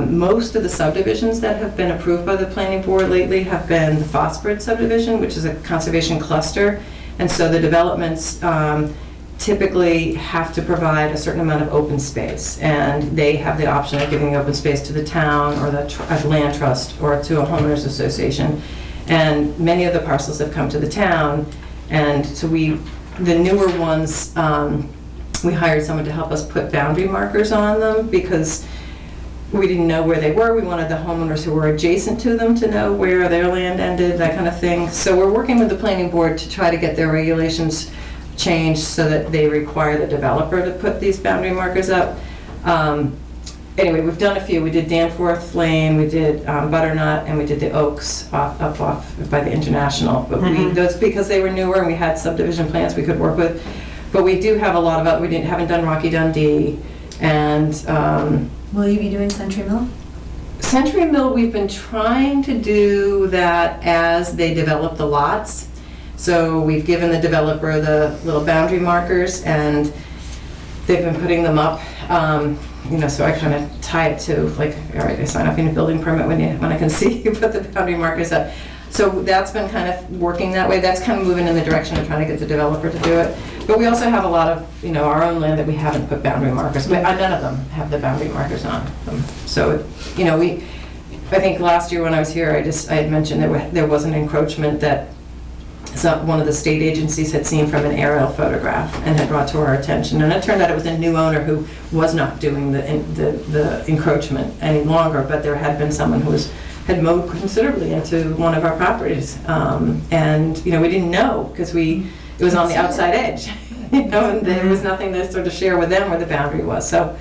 most of the subdivisions that have been approved by the planning board lately have been the Phosphid subdivision, which is a conservation cluster. And so the developments typically have to provide a certain amount of open space, and they have the option of giving the open space to the town or the land trust or to a homeowners association. And many of the parcels have come to the town, and so the newer ones, we hired someone to help us put boundary markers on them because we didn't know where they were. We wanted the homeowners who were adjacent to them to know where their land ended, that kind of thing. So we're working with the planning board to try to get their regulations changed so that they require the developer to put these boundary markers up. Anyway, we've done a few. We did Danforth Lane, we did Butternut, and we did the Oaks up by the International. But those, because they were newer and we had subdivision plans we could work with. But we do have a lot of, haven't done Rocky Dundee. And
will you be doing Century Mill?
Century Mill, we've been trying to do that as they develop the lots. So we've given the developer the little boundary markers, and they've been putting them up. So I kind of tie it to, like, all right, I sign up in a building permit when I can see you put the boundary markers up. So that's been kind of working that way. That's kind of moving in the direction of trying to get the developer to do it. But we also have a lot of, our own land that we haven't put boundary markers. But none of them have the boundary markers on them. So, I think last year when I was here, I had mentioned there was an encroachment that one of the state agencies had seen from an aerial photograph and had brought to our attention. And it turned out it was a new owner who was not doing the encroachment any longer, but there had been someone who had mowed considerably into one of our properties. And, we didn't know because it was on the outside edge, and there was nothing to sort of share with them where the boundary was. So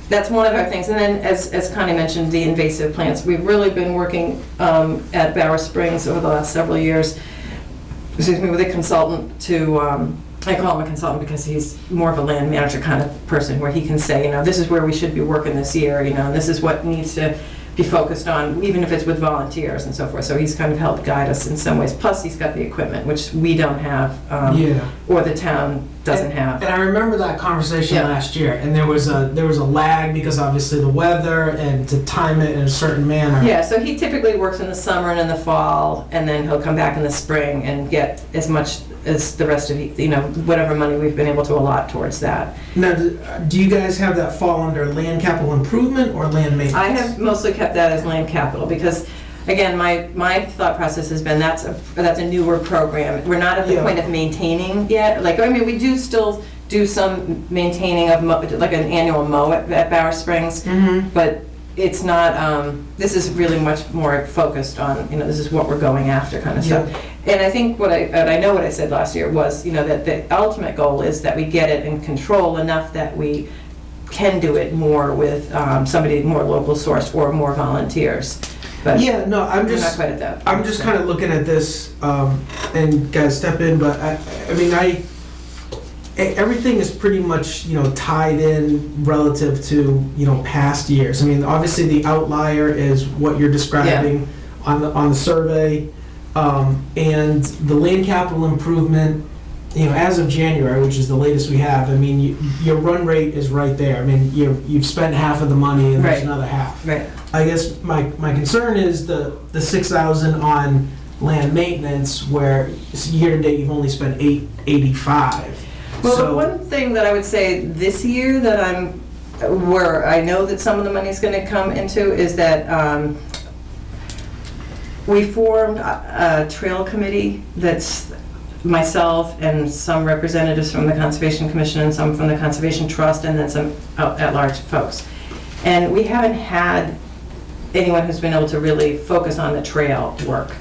that's one of our things. And then, as Connie mentioned, the invasive plants. We've really been working at Bower Springs over the last several years, with a consultant to, I call him a consultant because he's more of a land manager kind of person, where he can say, this is where we should be working this year, and this is what needs to be focused on, even if it's with volunteers and so forth. So he's kind of helped guide us in some ways. Plus, he's got the equipment, which we don't have, or the town doesn't have.
And I remember that conversation
Yeah.
last year, and there was a lag because obviously the weather and to time it in a certain manner.
Yeah, so he typically works in the summer and in the fall, and then he'll come back in the spring and get as much as the rest of, whatever money we've been able to allot towards that.
Now, do you guys have that fall under land capital improvement or land maintenance?
I have mostly kept that as land capital because, again, my thought process has been that's a newer program. We're not at the point of maintaining yet. We do still do some maintaining of like an annual mow at Bower Springs, but it's not. This is really much more focused on this is what we're going after kind of stuff. And I think what I said last year was that the ultimate goal is that we get it in control enough that we can do it more with somebody more local source or more volunteers. But
I'm
not
just
quite at that.
I'm just kind of looking at this, and guys step in, but everything is pretty much tied in relative to past years. Obviously the outlier is what you're describing on the survey, and the land capital improvement. As of January, which is the latest we have, your run rate is right there. You've spent half of the money and there's another half.
Right.
I guess my concern is the 6,000 on land maintenance, where year to date you've only spent $885.
Well,
So-
the one thing that I would say this year that where I know that some of the money is going to come into is that we formed a trail committee that's myself and some representatives from the Conservation Commission and some from the Conservation Trust and then some at-large folks. And we haven't had anyone who's been able to really focus on the trail work,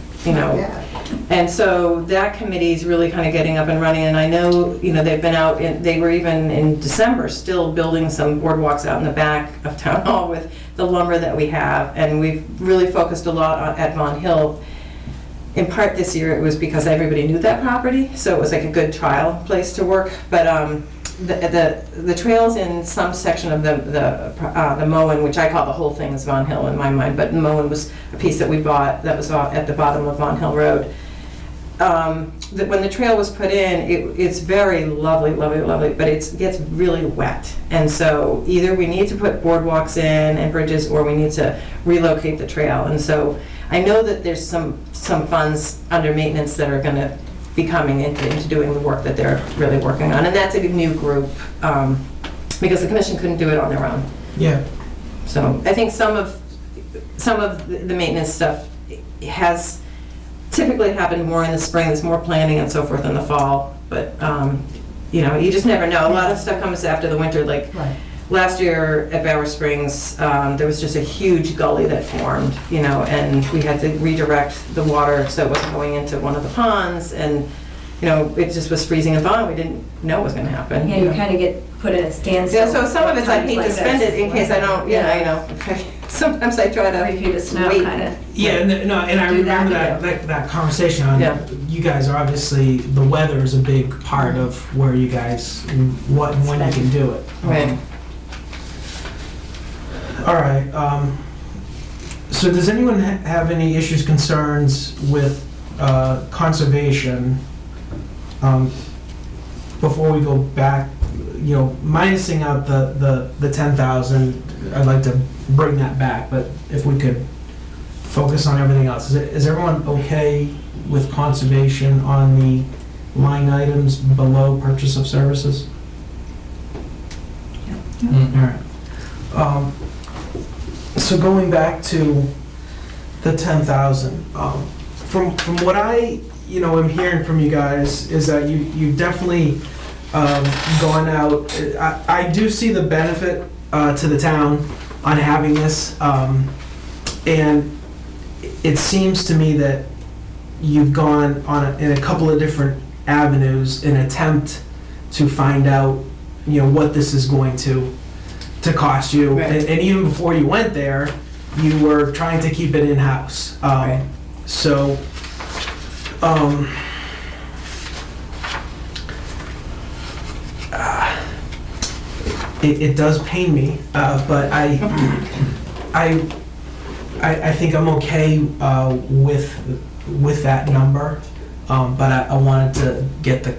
And so that committee is really kind of getting up and running, and I know, they've been out, they were even in December still building some boardwalks out in the back of Town Hall with the lumber that we have, and we've really focused a lot at Von Hill. In part this year, it was because everybody knew that property, so it was like a good trial place to work, but the trails in some section of the Moen, which I call the whole thing is Von Hill in my mind, but Moen was a piece that we bought that was at the bottom of Von Hill Road. When the trail was put in, it's very lovely, but it gets really wet. And so either we need to put boardwalks in and bridges, or we need to relocate the trail. And so I know that there's some funds under maintenance that are going to be coming into doing the work that they're really working on. And that's a new group, because the commission couldn't do it on their own.
Yeah.
So I think some of the maintenance stuff has typically happened more in the spring. There's more planning and so forth in the fall, but you just never know. A lot of stuff comes after the winter. Like last year at Bower Springs, there was just a huge gully that formed, and we had to redirect the water so it wasn't going into one of the ponds, and it just was freezing and thawing. We didn't know what was going to happen.
Yeah, you kind of get put at a standstill.
Yeah, so some of it I hate to spend it in case I don't. Sometimes I try to
Repeat the snow
wait.
kind of.
Yeah, and I
Do that,
remember that conversation on,
Yeah.
you guys are obviously, the weather is a big part of where you guys, what and when you can do it.
Right.
All right, so does anyone have any issues, concerns with conservation? Before we go back, minusing out the 10,000, I'd like to bring that back, but if we could focus on everything else. Is everyone okay with conservation on the line items below purchase of services?
Yeah.
All right. So going back to the 10,000, from what I am hearing from you guys is that you've definitely gone out. I do see the benefit to the town on having this, and it seems to me that you've gone on in a couple of different avenues in attempt to find out, what this is going to cost you.
Right.
And even before you went there, you were trying to keep it in-house.
Right.
So, it does pain me, but I think I'm okay with that number, but I wanted to get the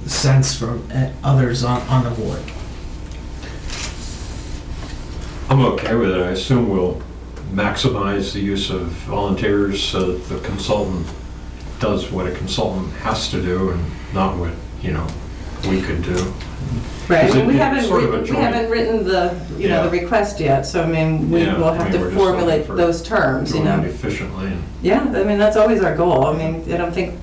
sense from others on the board.
I'm okay with it. I assume we'll maximize the use of volunteers so that the consultant does what a consultant has to do and not what, we could do.
Right,
Is
I
it-
mean, we
it's
haven't
sort of a
written, we
joint-
haven't written the,
Yeah.
the request yet, so I mean, we
Yeah,
will have
we're
to
just
formulate
looking for
those terms,
Doing it efficiently and
Yeah, I mean, that's always our goal. I mean, I don't think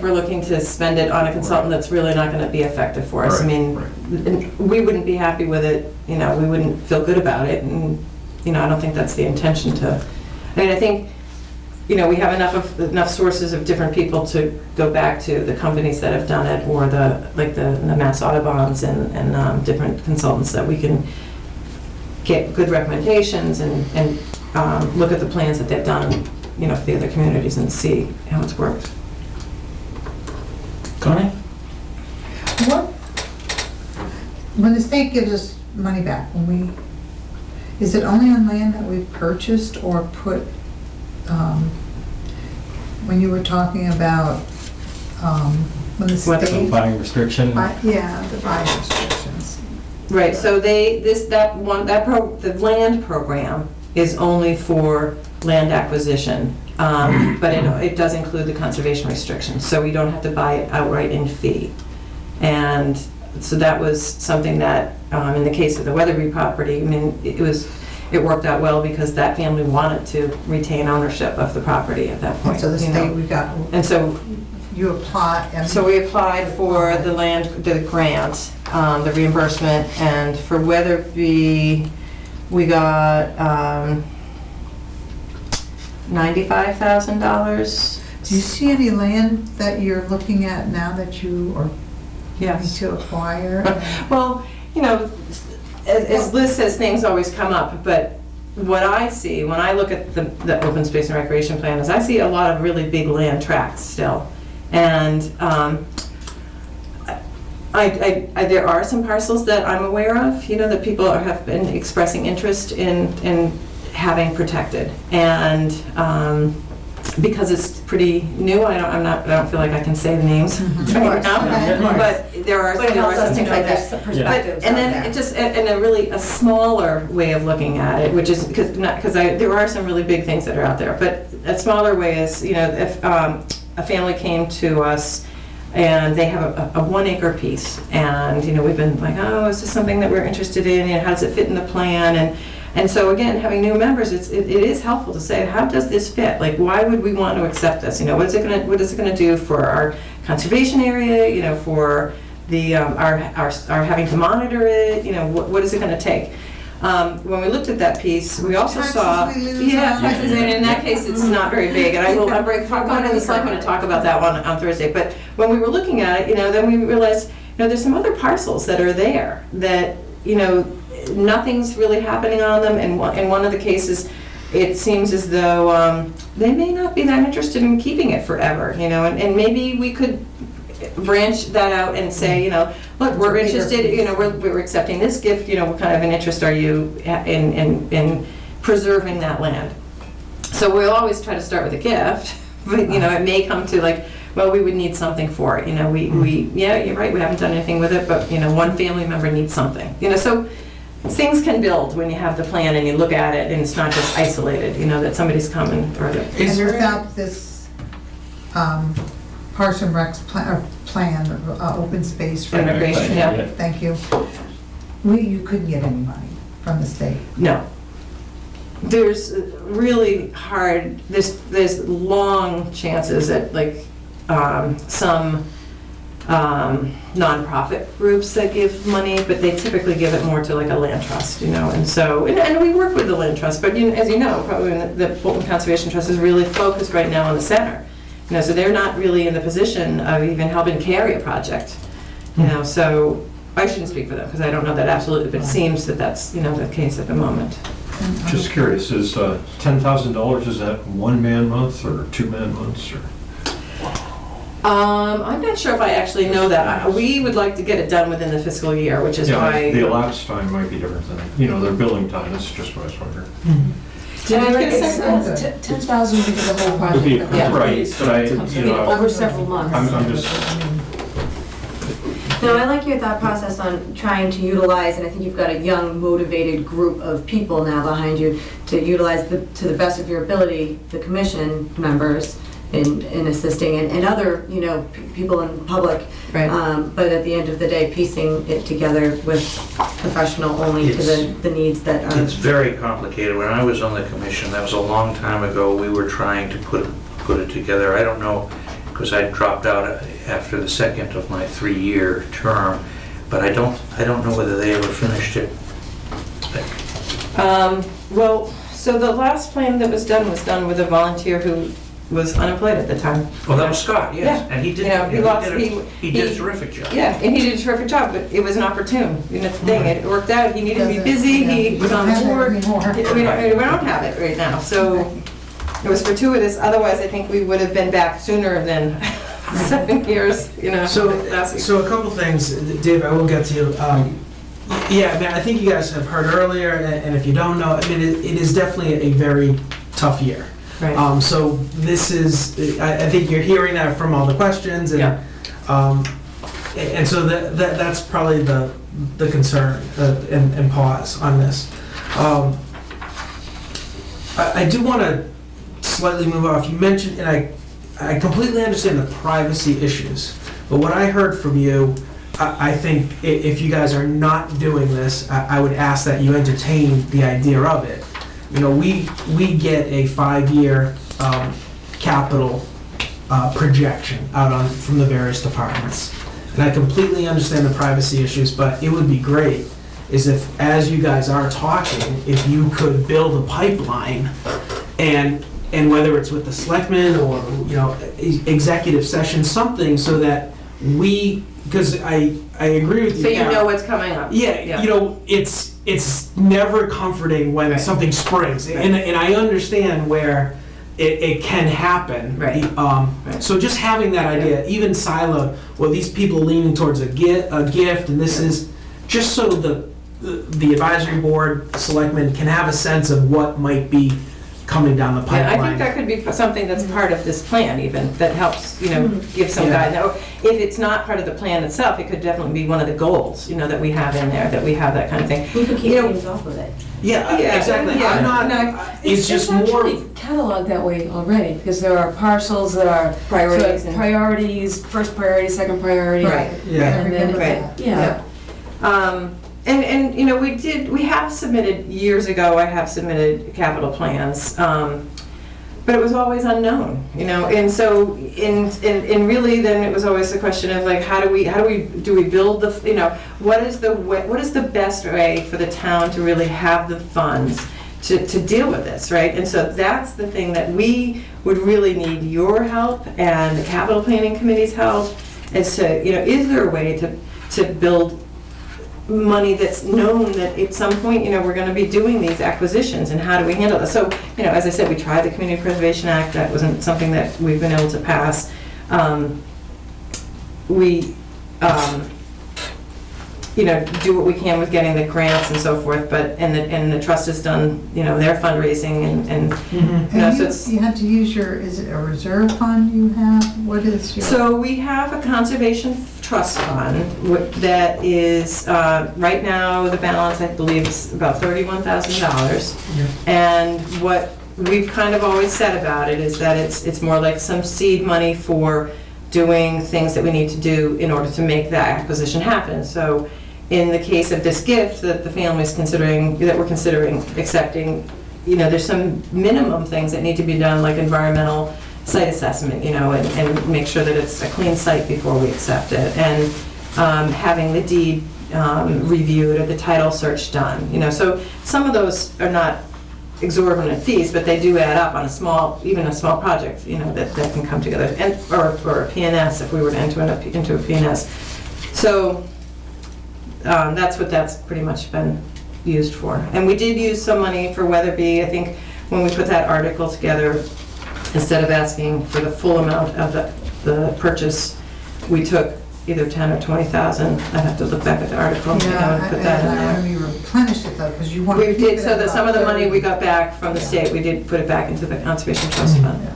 we're looking to spend it on a consultant that's really not gonna be effective for us. I
Right,
mean, and we wouldn't be happy with it, we wouldn't feel good about it, and, I don't think that's the intention I think, we have enough sources of different people to go back to, the companies that have done it, or the Mass Audubons and different consultants that we can get good recommendations and look at the plans that they've done, for the other communities and see how it's worked.
Connie?
What, when the state gives us money back, is it only on land that we've purchased or put, when you were talking about, when the
What?
state.
Buying restriction.
Yeah, the buying restrictions.
Right, so the land program is only for land acquisition, but it does include the conservation restrictions, so we don't have to buy it outright in fee. And so that was something that, in the case of the Weatherby property, I mean, it worked out well because that family wanted to retain ownership of the property at that point.
So the
you know.
state, we got,
And so
you apply. and-
So we applied for the grant, the reimbursement, and for Weatherby, we got $95,000.
Do you see any land that you're looking at now that you are going
Yes.
to acquire?
Well, as Liz says, things always come up, but what I see when I look at the open space and recreation plan is I see a lot of really big land tracts still. And there are some parcels that I'm aware of, that people have been expressing interest in having protected. And because it's pretty new, I don't feel like I can say the names right now. But there are.
But it helps us
some
to like
there's-
that perspectives
and
out
then
there.
it just, and a smaller way of looking at it, which is, because there are some really big things that are out there, but a smaller way is, if a family came to us and they have a 1 acre piece, and, we've been like, oh, is this something that we're interested in, and how does it fit in the plan, and so again, having new members, it is helpful to say, how does this fit? Like, why would we want to accept this? What is it gonna do for our conservation area? For the our having to monitor it? What is it gonna take? When we looked at that piece, we also saw.
Taxes we lose on-
Taxes, and in that case, it's not very big, and I'm going to the selectmen to talk about that one on Thursday. But when we were looking at it, then we realized, there's some other parcels that are there that, nothing's really happening on them, and in one of the cases, it seems as though they may not be that interested in keeping it forever, and maybe we could branch that out and say, look, we're interested, we're accepting this gift, what kind of an interest are you in preserving that land? So we'll always try to start with a gift, but, it may come to like, well, we would need something for it, yeah, you're right, we haven't done anything with it, but, one family member needs something, so things can build when you have the plan and you look at it and it's not just isolated, that somebody's coming or
And without this Parks and Rec's plan, open space for
Recreation, yeah.
Thank you. You couldn't get any money from the state.
No. There's really hard, there's long chances that, like, some nonprofit groups that give money, but they typically give it more to like a land trust, you know, and so, and we work with the land trust, but as you know, probably the Bolton Conservation Trust is really focused right now on the center, you know, so they're not really in the position of even helping carry a project, you know, so I shouldn't speak for them, because I don't know that absolutely, but it seems that that's, you know, the case at the moment.
Just curious, is $10,000, is that one-man month or two-man months, or?
I'm not sure if I actually know that. We would like to get it done within the fiscal year, which is
Yeah,
why.
the elapsed time might be different than, you know, their billing time, that's just what I was wondering.
Did you get a sense of that?
10,000 would be for the whole
Would be-
project.
Yeah.
Right, but I, you know,
Over several months.
I'm just,
No, I like your thought process on trying to utilize, and I think you've got a young, motivated group of people now behind you to utilize to the best of your ability, the commission members in assisting and other, you know, people in public.
Right.
But at the end of the day, piecing it together with professional only to the needs that are.
It's very complicated. When I was on the commission, that was a long time ago, we were trying to put it together. I don't know, because I dropped out after the second of my 3-year term, but I don't know whether they ever finished it.
Well, so the last plan that was done with a volunteer who was unemployed at the time.
Oh, that was Scott, yes,
Yeah.
and he did,
You know,
he did a terrific job.
Yeah, and he did a terrific job, but it was an opportune, you know, thing. It worked out. He needed to be busy. He was on board. We don't have it right now, so it was fortuitous. Otherwise, I think we would have been back sooner than 7 years, you know.
So a couple things, Dave, I will get to you. Yeah, I mean, I think you guys have heard earlier, and if you don't know, I mean, it is definitely a very tough year.
Right.
So this is, I think you're hearing that from all the questions, and and so that's probably the concern and pause on this. I do want to slightly move off. You mentioned, and I completely understand the privacy issues, but what I heard from you, I think if you guys are not doing this, I would ask that you entertain the idea of it. You know, we get a 5-year capital projection out from the various departments. And I completely understand the privacy issues, but it would be great is if, as you guys are talking, if you could build a pipeline and whether it's with the selectmen or, you know, executive session, something so that because I agree with you.
So you know what's coming up.
Yeah, you know, it's never comforting when something springs, and I understand where it can happen.
Right.
So just having that idea, even siloed, well, these people leaning towards a gift, and this is just so the advisory board, the selectmen can have a sense of what might be coming down the pipeline.
Yeah, I think that could be something that's part of this plan even, that helps, you know, give some guidance. Or if it's not part of the plan itself, it could definitely be one of the goals, you know, that we have in there, that we have that kind of thing.
We could keep
You know,
things off with it.
Yeah, exactly.
Yeah.
I'm not,
No,
it's just more.
actually cataloged that way already, because there are parcels that are
Priorities
so
and-
priorities, first priority, second priority.
Right.
Yeah.
And then,
Right.
yeah.
And you know, we have submitted, years ago, I have submitted capital plans, but it was always unknown, you know, and so, in really, then it was always the question of like, do we build the, you know, what is the best way for the town to really have the funds to deal with this, right? And so that's the thing that we would really need your help and the capital planning committee's help, is to, you know, is there a way to build money that's known that at some point, you know, we're going to be doing these acquisitions, and how do we handle this? So, you know, as I said, we tried the Community Preservation Act. That wasn't something that we've been able to pass. You know, do what we can with getting the grants and so forth, but, and the trust has done, you know, their fundraising and you know, so it's.
You have to use is it a reserve fund you have? What is your?
So we have a conservation trust fund that is, right now, the balance, I believe, is about $31,000.
Yeah.
And what we've kind of always said about it is that it's more like some seed money for doing things that we need to do in order to make that acquisition happen. So in the case of this gift that the family's considering, that we're considering accepting, you know, there's some minimum things that need to be done, like environmental site assessment, and make sure that it's a clean site before we accept it. And having the deed reviewed or the title search done, So some of those are not exorbitant fees, but they do add up on even a small project, that can come together, and or a PNS if we were to enter into a PNS. So that's what that's pretty much been used for. And we did use some money for Weatherby. I think when we put that article together, instead of asking for the full amount of the purchase, we took either 10 or 20,000. I'd have to look back at the article and put that in there.
And you replenished it though, because you want to
We
keep
did,
it
so
at
that some of
about
the money
30.
we got back from the state, we did put it back into the Conservation Trust Fund.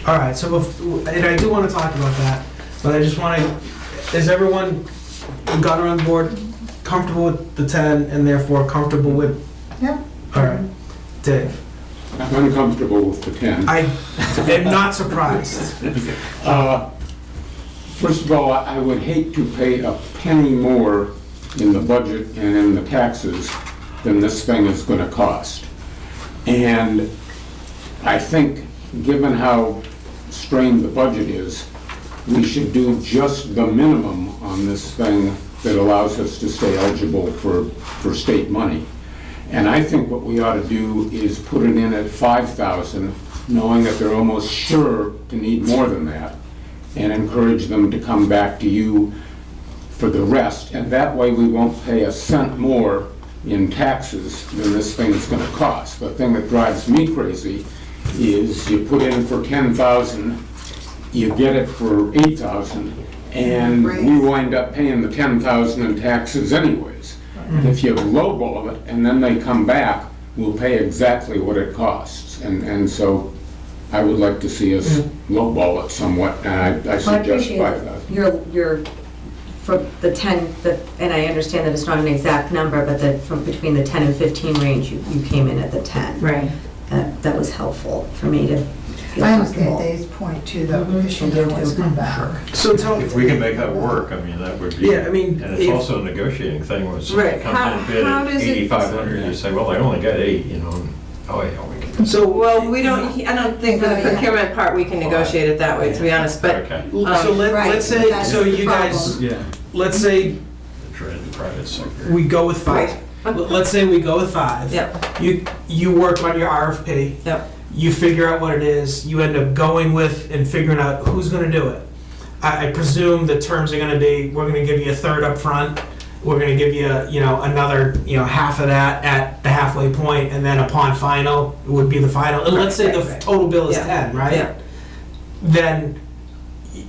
All right, so, and I do want to talk about that, but I just want to, is everyone who got on board comfortable with the 10 and therefore comfortable with?
Yep.
All right, Dave.
I'm uncomfortable with the 10.
I am not surprised.
First of all, I would hate to pay a penny more in the budget and in the taxes than this thing is going to cost. And I think, given how strained the budget is, we should do just the minimum on this thing that allows us to stay eligible for state money. And I think what we ought to do is put it in at 5,000, knowing that they're almost sure to need more than that, and encourage them to come back to you for the rest. And that way we won't pay a cent more in taxes than this thing is going to cost. The thing that drives me crazy is you put in for 10,000, you get it for 8,000, and we wind up paying the 10,000 in taxes anyways. If you lowball it and then they come back, we'll pay exactly what it costs. And so I would like to see us lowball it somewhat, and I
I
suggest
appreciate
5,000.
your, for the 10, and I understand that it's not an exact number, but from between the 10 and 15 range, you came in at the 10.
Right.
That was helpful for me to feel
I understand
comfortable.
Dave's point too, though, because she did always come back.
So tell me.
If we can make that work, I mean, that would be,
Yeah, I mean,
and it's
if-
also a negotiating thing, when
Right.
somebody comes in bid
How
at
does it-
8,500, you say, well, I only got 8, and, oh yeah, we can.
So,
Well, I don't think for the procurement part, we can negotiate it that way, to be honest, but
Okay,
so
Right,
let's say,
that's
so
the
you guys,
yeah,
let's say
the private sector.
we go with 5.
Right.
Let's say we go with 5.
Yep.
You work on your RFP.
Yep.
You figure out what it is. You end up going with and figuring out who's going to do it. I presume the terms are going to be, we're going to give you a third up front. We're going to give you, another, half of that at the halfway point, and then upon final, it would be the final. And let's say the
Right.
total bill is
Yeah.
10, right?
Yeah.
Then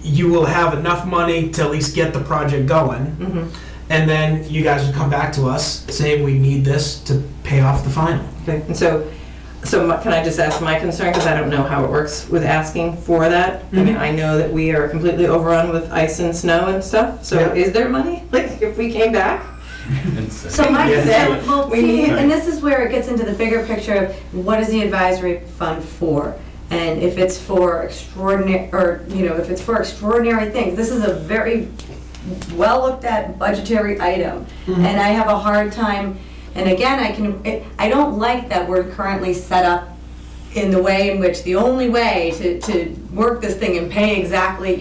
you will have enough money to at least get the project going.
Mhm.
And then you guys would come back to us saying we need this to pay off the final.
Okay, and so can I just ask my concern, because I don't know how it works with asking for that? I mean, I know that we are completely overrun with ice and snow and stuff, so
Yeah.
is there money? Like, if we came back?
So my
Yeah.
concern, well,
We
see,
need-
and this is where it gets into the bigger picture of what is the advisory fund for? And if it's for extraordinary, or, if it's for extraordinary things, this is a very well-looked-at budgetary item. And I have a hard time, and again, I don't like that we're currently set up in the way in which the only way to work this thing and pay exactly,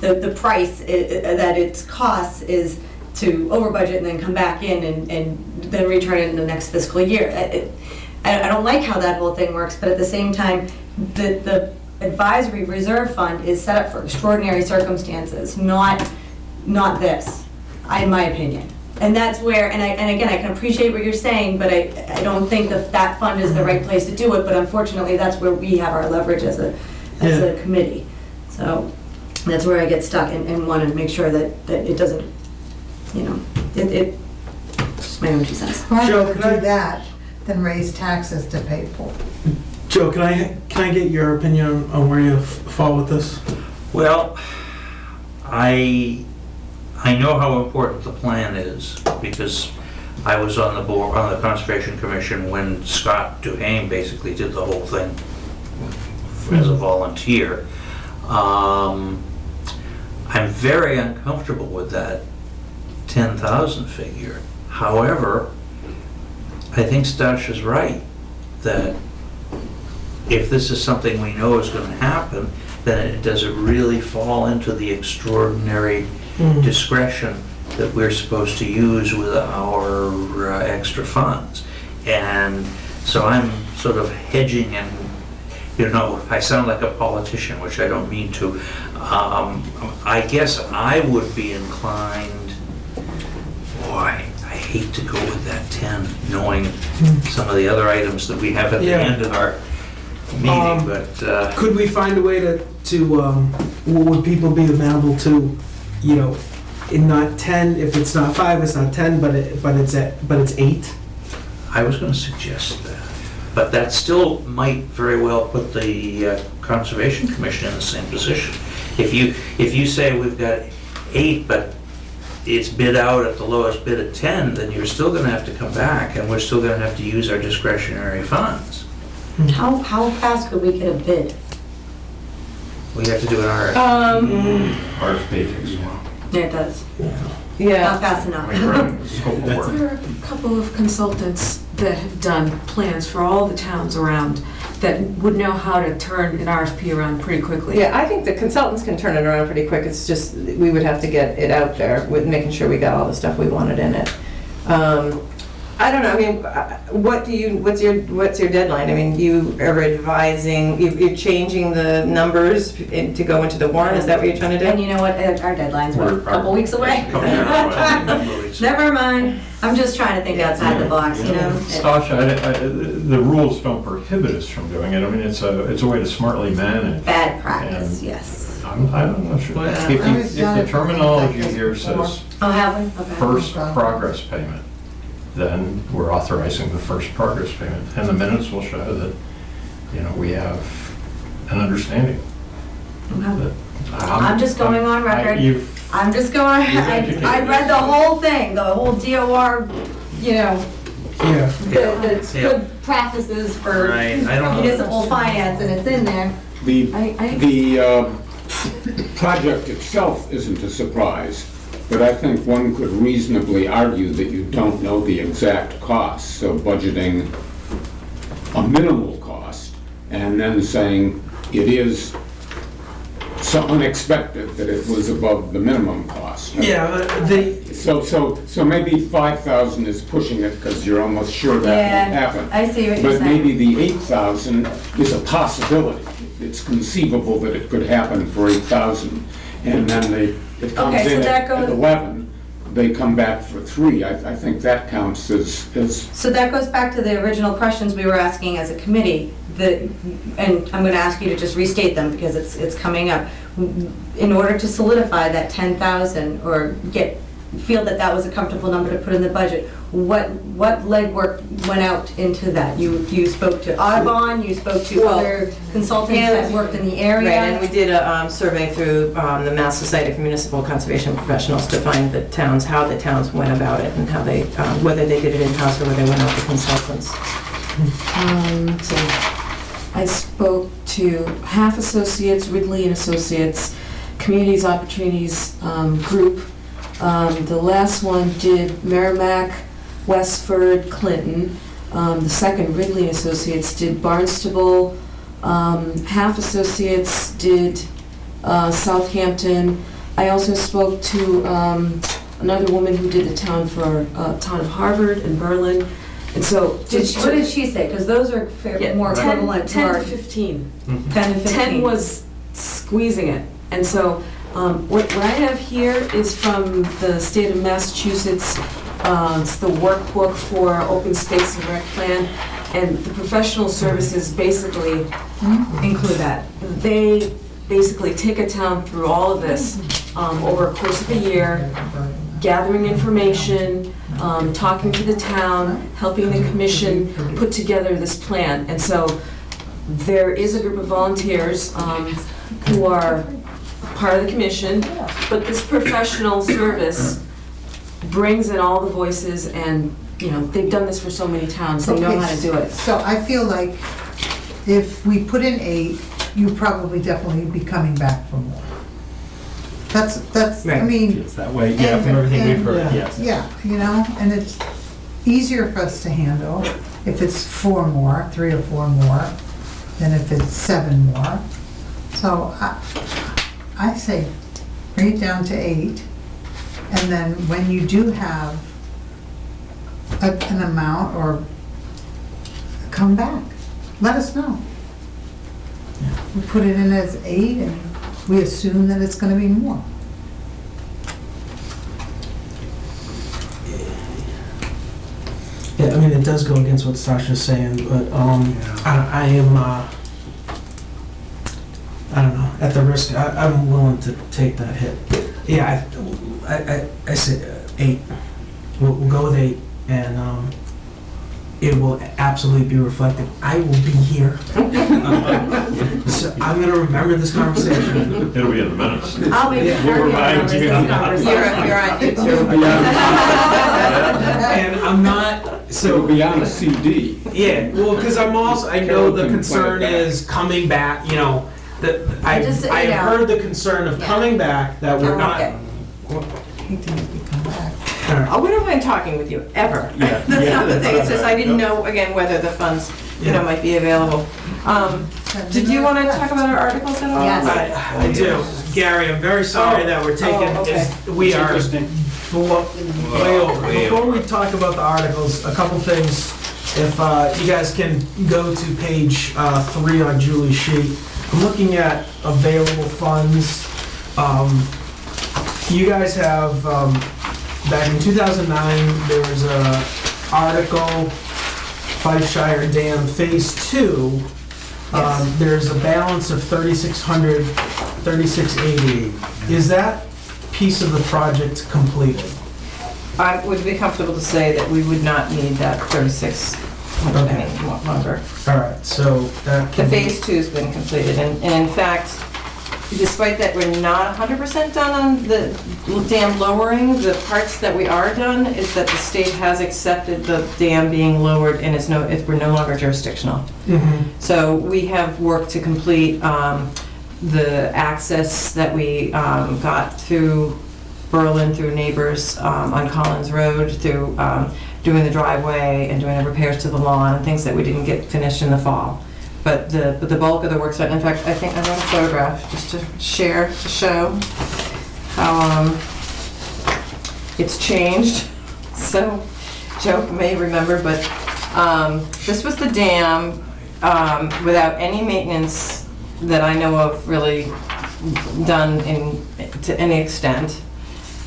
the price that it costs is to over budget and then come back in and then return it in the next fiscal year. I don't like how that whole thing works, but at the same time, the advisory reserve fund is set up for extraordinary circumstances, not this, in my opinion. And that's where, and again, I can appreciate what you're saying, but I don't think that fund is the right place to do it, but unfortunately, that's where we have our leverage as a committee. So that's where I get stuck and want to make sure that it doesn't, it's just my own 2 cents.
Rather
Joe,
than
can I-
do that than raise taxes to pay for.
Joe, can I get your opinion on where you fall with this?
Well, I know how important the plan is, because I was on the board, on the Conservation Commission when Scott Duhane basically did the whole thing as a volunteer. I'm very uncomfortable with that 10,000 figure. However, I think Stash is right, that if this is something we know is gonna happen, then does it really fall into the extraordinary discretion that we're supposed to use with our extra funds? And so I'm sort of hedging, and, you know, I sound like a politician, which I don't mean to. I guess I would be inclined, boy, I hate to go with that 10, knowing some of the other items that we have at the
Yeah.
end of our meeting, but,
Could we find a way would people be amenable to, you know, in not 10, if it's not 5, it's not 10, but it's 8?
I was gonna suggest that. But that still might very well put the Conservation Commission in the same position. If you say we've got 8, but it's bid out at the lowest bid at 10, then you're still gonna have to come back, and we're still gonna have to use our discretionary funds.
How fast could we get a bid?
We have to do an RFP.
RFP takes a while.
Yeah, it does.
Yeah.
Not fast enough.
I mean, running the scope of work.
There are a couple of consultants that have done plans for all the towns around that would know how to turn an RFP around pretty quickly.
Yeah, I think the consultants can turn it around pretty quick. It's just, we would have to get it out there with making sure we got all the stuff we wanted in it. I don't know, I mean, what's your deadline? I mean, you are advising, you're changing the numbers to go into the warrant, is that what you're trying to
And
do?
you know what, our deadline's what, a couple weeks away?
Never
Never mind, I'm just trying to think outside the box, you know?
Stasha, the rules don't prohibit us from doing it. I mean, it's a way to smartly manage.
Bad practice,
And
yes.
I'm not sure.
Well,
If the terminology here says
Oh, have we? Okay.
first progress payment, then we're authorizing the first progress payment. And the minutes will show that, you know, we have an understanding.
Okay.
that
I'm just going on record.
you've-
I'm just going,
educated
I read the whole thing, the whole DOR, you know,
Yeah.
the
Yeah.
good practices for
Right, I don't know.
municipal finance, and it's in there.
The project itself isn't a surprise, but I think one could reasonably argue that you don't know the exact cost, so budgeting a minimal cost and then saying it is so unexpected that it was above the minimum cost.
Yeah,
So maybe 5,000 is pushing it because you're almost sure that won't
Yeah,
happen.
I see what you're
But
saying.
maybe the 8,000 is a possibility. It's conceivable that it could happen for 8,000. And then it comes
Okay, so
in
that
at
goes-
11, they come back for 3. I think that counts as,
So that goes back to the original questions we were asking as a committee, and I'm gonna ask you to just restate them because it's coming up. In order to solidify that 10,000 or feel that that was a comfortable number to put in the budget, what legwork went out into that? You spoke to Audubon, you spoke to
Well,
other consultants that worked in the
Right, and
area?
we did a survey through the Mass Society for Municipal Conservation Professionals to find the towns, how the towns went about it and how they, whether they did it in-house or whether they went out to consultants.
So I spoke to Half Associates, Ridley and Associates, Communities Opportunities Group. The last one did Merrimack, Westford, Clinton. The second, Ridley and Associates, did Barnstable. Half Associates did Southampton. I also spoke to another woman who did the town of Harvard and Berlin. And so,
What did she say? Because those are more equivalent to
10
our
to 15.
10 to 15.
10 was squeezing it. And so what I have here is from the state of Massachusetts. It's the workbook for open space and rec plan. And the professional services basically include that. They basically take a town through all of this over a course of a year, gathering information, talking to the town, helping the commission put together this plan. And so there is a group of volunteers who are part of the commission, but this professional service brings in all the voices, and you know, they've done this for so many towns, they know how to do it.
So I feel like if we put in 8, you probably definitely be coming back for more. That's, I
Right.
mean.
It's that way, yeah, from everything we've heard,
Yeah.
yes.
Yeah, you know, and it's easier for us to handle if it's 4 more, 3 or 4 more. than if it's 7 more. So I say bring it down to 8, and then when you do have an amount, or come back, let us know. We put it in as 8, and we assume that it's gonna be more.
Yeah, I mean, it does go against what Sasha's saying, but I am, I don't know, at the risk, I'm willing to take that hit. Yeah, I say 8. We'll go with 8, and it will absolutely be reflected. I will be here. So I'm gonna remember this conversation.
It'll be in the minutes.
I'll make
Yeah.
sure
We'll remind you.
You're on YouTube.
And I'm not,
So it'll
so,
be on a CD.
yeah, well, because I'm also, I know
Carol
the
can
concern
play it back.
is coming back, you know, that, I
Just, you
have
know.
heard the concern of coming back, that we're not.
Okay.
Hate to make you come back.
Oh, we don't mind talking with you, ever.
Yeah.
That's
Yeah,
not the
that's
thing, it's just I didn't
right.
know, again, whether the funds, you know,
Yeah.
might be available. Did you want to talk about our articles at all?
Yes.
I do. Gary, I'm very sorry that we're taking,
Oh, okay.
we are way over.
Way
Before we talk about the articles, a couple things. If you guys can go to page 3 on Julie's sheet. I'm looking at available funds. You guys have, back in 2009, there was a article, Fifeshire Dam Phase 2. There's a balance of 3,600, 3,680. Is that piece of the project completed?
I would be comfortable to say that we would not need that 3,600
Okay.
any longer.
All right, so that
The
can be...
phase 2's been completed, and in fact, despite that we're not 100% done on the dam lowering, the parts that we are done is that the state has accepted the dam being lowered and we're no longer jurisdictional.
Mhm.
So we have work to complete, the access that we got through Berlin, through neighbors on Collins Road, through doing the driveway and doing the repairs to the lawn and things that we didn't get finished in the fall. But the bulk of the work's done. In fact, I think I wrote a photograph just to share, to show how it's changed. So Joe may remember, but this was the dam without any maintenance that I know of really done to any extent,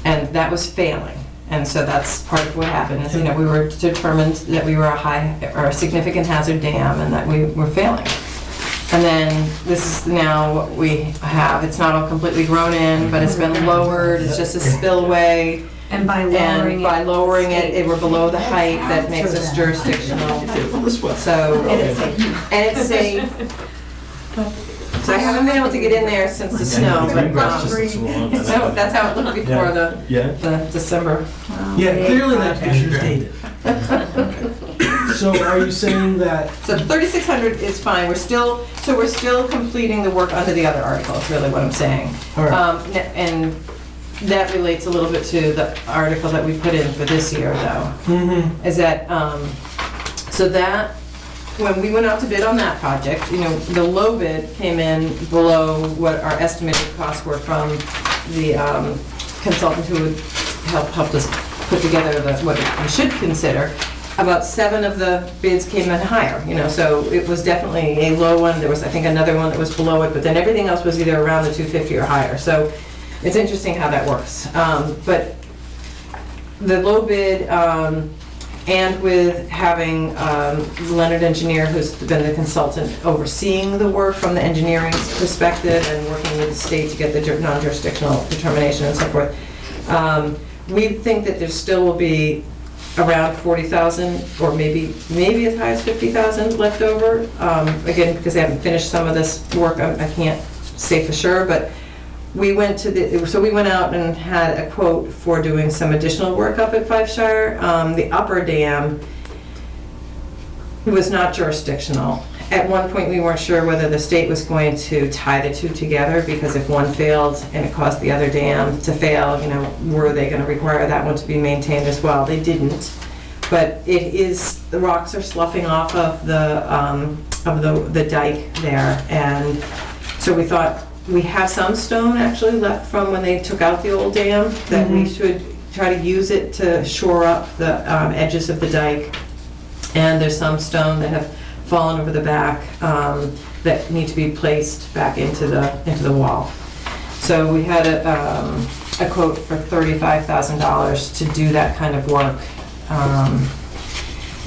and that was failing. And so that's part of what happened, is, you know, we were determined that we were a high, or a significant hazard dam, and that we were failing. And then this is now what we have. It's not all completely grown in, but it's been lowered, it's just a spillway.
And by
And by lowering it, we're below the height that makes us jurisdictional. So, and it's safe. So I haven't been able to get in there since the snow, but so that's how it looked before the December.
Yeah, clearly that picture's dated. So are you saying that...
So 3,600 is fine, we're still completing the work under the other article, is really what I'm saying.
All right.
And that relates a little bit to the article that we put in for this year, though.
Mhm.
Is that, so that, when we went out to bid on that project, you know, the low bid came in below what our estimated costs were from the consultant who would help us put together what we should consider. About 7 of the bids came in higher, you know, so it was definitely a low one. There was, I think, another one that was below it, but then everything else was either around the 250 or higher. So it's interesting how that works. But the low bid, and with having Leonard Engineer, who's been the consultant overseeing the work from the engineering perspective and working with the state to get the non-jurisdictional determination and so forth, we think that there still will be around 40,000 or maybe as high as 50,000 left over. Again, because they haven't finished some of this work, I can't say for sure, but we went out and had a quote for doing some additional work up at Fifeshire. The upper dam was not jurisdictional. At one point, we weren't sure whether the state was going to tie the two together, because if one failed and it caused the other dam to fail, you know, were they going to require that one to be maintained as well? They didn't. But it is, the rocks are sloughing off of the dike there, and so we thought, we have some stone actually left from when they took out the old dam, that we should try to use it to shore up the edges of the dike. And there's some stone that have fallen over the back that need to be placed back into the wall. So we had a quote for $35,000 to do that kind of work.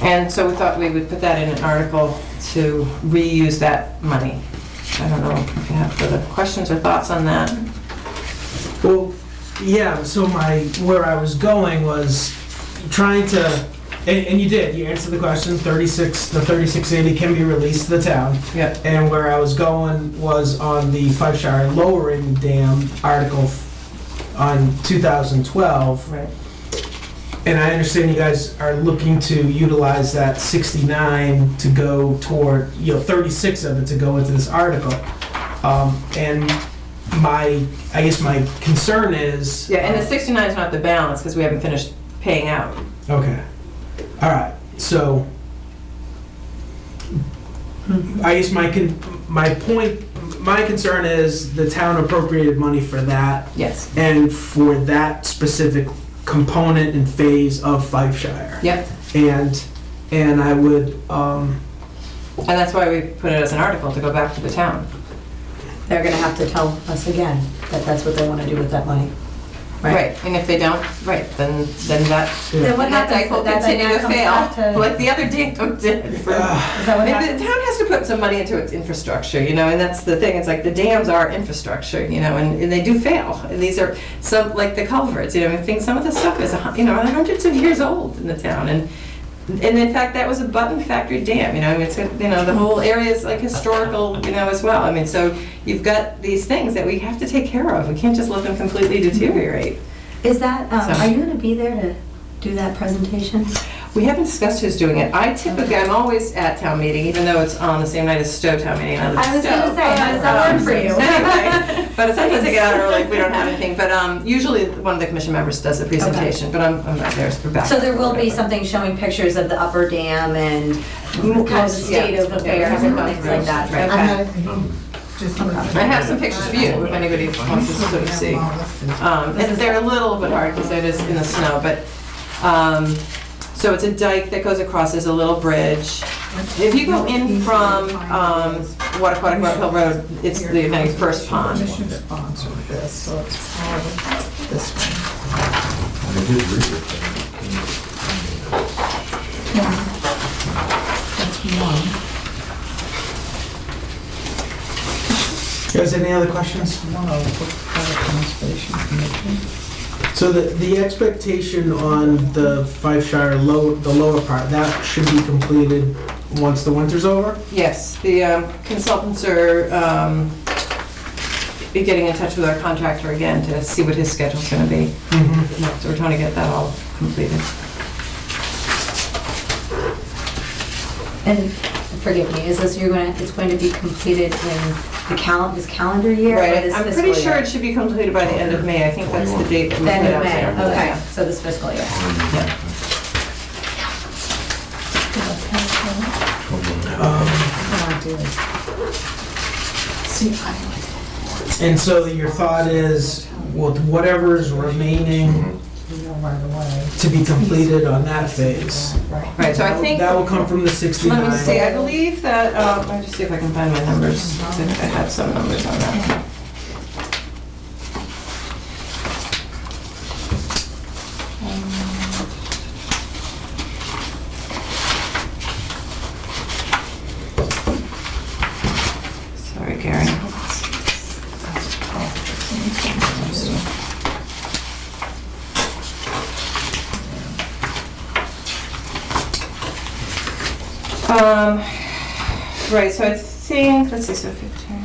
And so we thought we would put that in an article to reuse that money. I don't know if you have further questions or thoughts on that.
Well, yeah, so where I was going was trying to, and you did, you answered the question, the 3680 can be released to the town.
Yep.
And where I was going was on the Five Shire lowering dam article on 2012.
Right.
And I understand you guys are looking to utilize that 69 to go toward, 36 of it to go into this article. And I guess my concern is...
Yeah, and the 69 is not the balance, because we haven't finished paying out.
Okay. All right. So, I guess my concern is the town appropriated money for that.
Yes.
And for that specific component and phase of Five Shire.
Yep.
And I would,
And that's why we put it as an article, to go back to the town.
They're gonna have to tell us again that that's what they wanna do with that money.
Right, and if they don't, right, then that,
Then what
that
happens?
dike will
That
continue to
comes back
fail,
to-
like the other dam did.
Is that what
The
happens?
town has to put some money into its infrastructure, and that's the thing, it's like the dams are infrastructure, and they do fail. And these are some, like the culverts, some of the stuff is, hundreds of years old in the town, and in fact, that was a button factory dam, it's, the whole area is like historical, as well. So you've got these things that we have to take care of. We can't just let them completely deteriorate.
Is that,
So-
are you gonna be there to do that presentation?
We haven't discussed who's doing it. I'm always at town meeting, even though it's on the same night as Stowe Town meeting. I
was gonna say, how does that work for you?
Anyway, but sometimes I get out early if we don't have anything. But usually one of the commission members does the presentation, but I'm not there for back.
So there will be something showing pictures of the upper dam and kind of the state of affairs and things like that.
Right.
I'm
Okay.
not,
I have some pictures for you if anybody wants to sort of see. They're a little bit hard because it is in the snow, but, so it's a dike that goes across, there's a little bridge. If you go in from Wattaquatic Hill Road, it's the very first pond.
commission sponsored this, so it's probably this one. That's one.
you guys, any other questions?
One of the conservation commission.
So the expectation on the Five Shire the lower part, that should be completed once the winter's over?
Yes, the consultants are getting in touch with our contractor again to see what his schedule's gonna be. So we're trying to get that all completed.
And forgive me, is this, it's going to be completed in this calendar year or
Right,
this
I'm
fiscal
pretty sure
year?
it should be completed by the end of May. I think that's the date that we
The
put
end of
out
May,
there.
okay, so this fiscal year.
And so your thought is, with whatever's remaining to be completed on that phase,
Right, so I think,
that will come from the 69.
let me see, I believe that, let me just see if I can find my numbers. I think I had some numbers on that. Sorry, Gary. Right, so I think, let's see, so 15.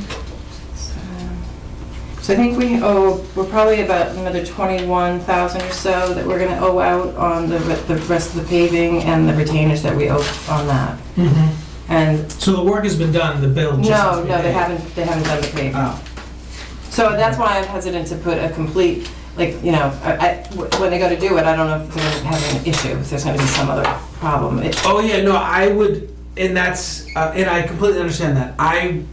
So I think we're probably about another 21,000 or so that we're gonna owe out on the rest of the paving and the retainage that we owe on that.
Mhm.
And,
So the work has been done, the bill just has
no,
been
they
paid.
haven't done the paving.
Oh.
So that's why I'm hesitant to put a complete like, you know, when they go to do it, I don't know if they're having an issue, if there's gonna be some other problem.
Oh, yeah, no, I would, and that's, and I completely understand that. I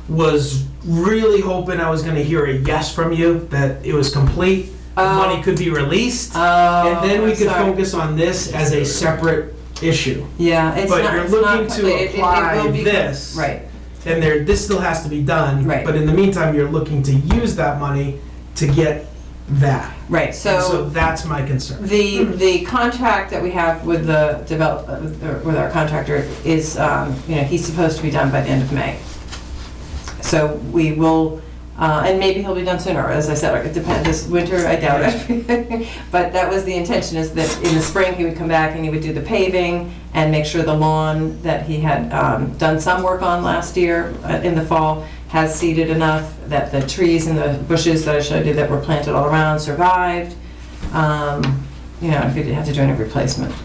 was really hoping I was gonna hear a yes from you, that it was complete, the money could be released, and then we could focus on this as a separate issue.
Yeah, it's not.
But you're
it's not
looking to
complete. It
apply
will be-
this.
Right.
And this still has to be done.
Right.
But in the meantime, you're looking to use that money to get that.
Right,
And so
so
that's my concern.
the contract that we have with the with our contractor is, you know, he's supposed to be done by the end of May. So we will, and maybe he'll be done sooner, as I said, it depends, this winter, I doubt it. But that was the intention, is that in the spring, he would come back and he would do the paving and make sure the lawn that he had done some work on last year in the fall has seeded enough that the trees and the bushes that I showed you that were planted all around survived. You know, if he didn't have to do any replacement.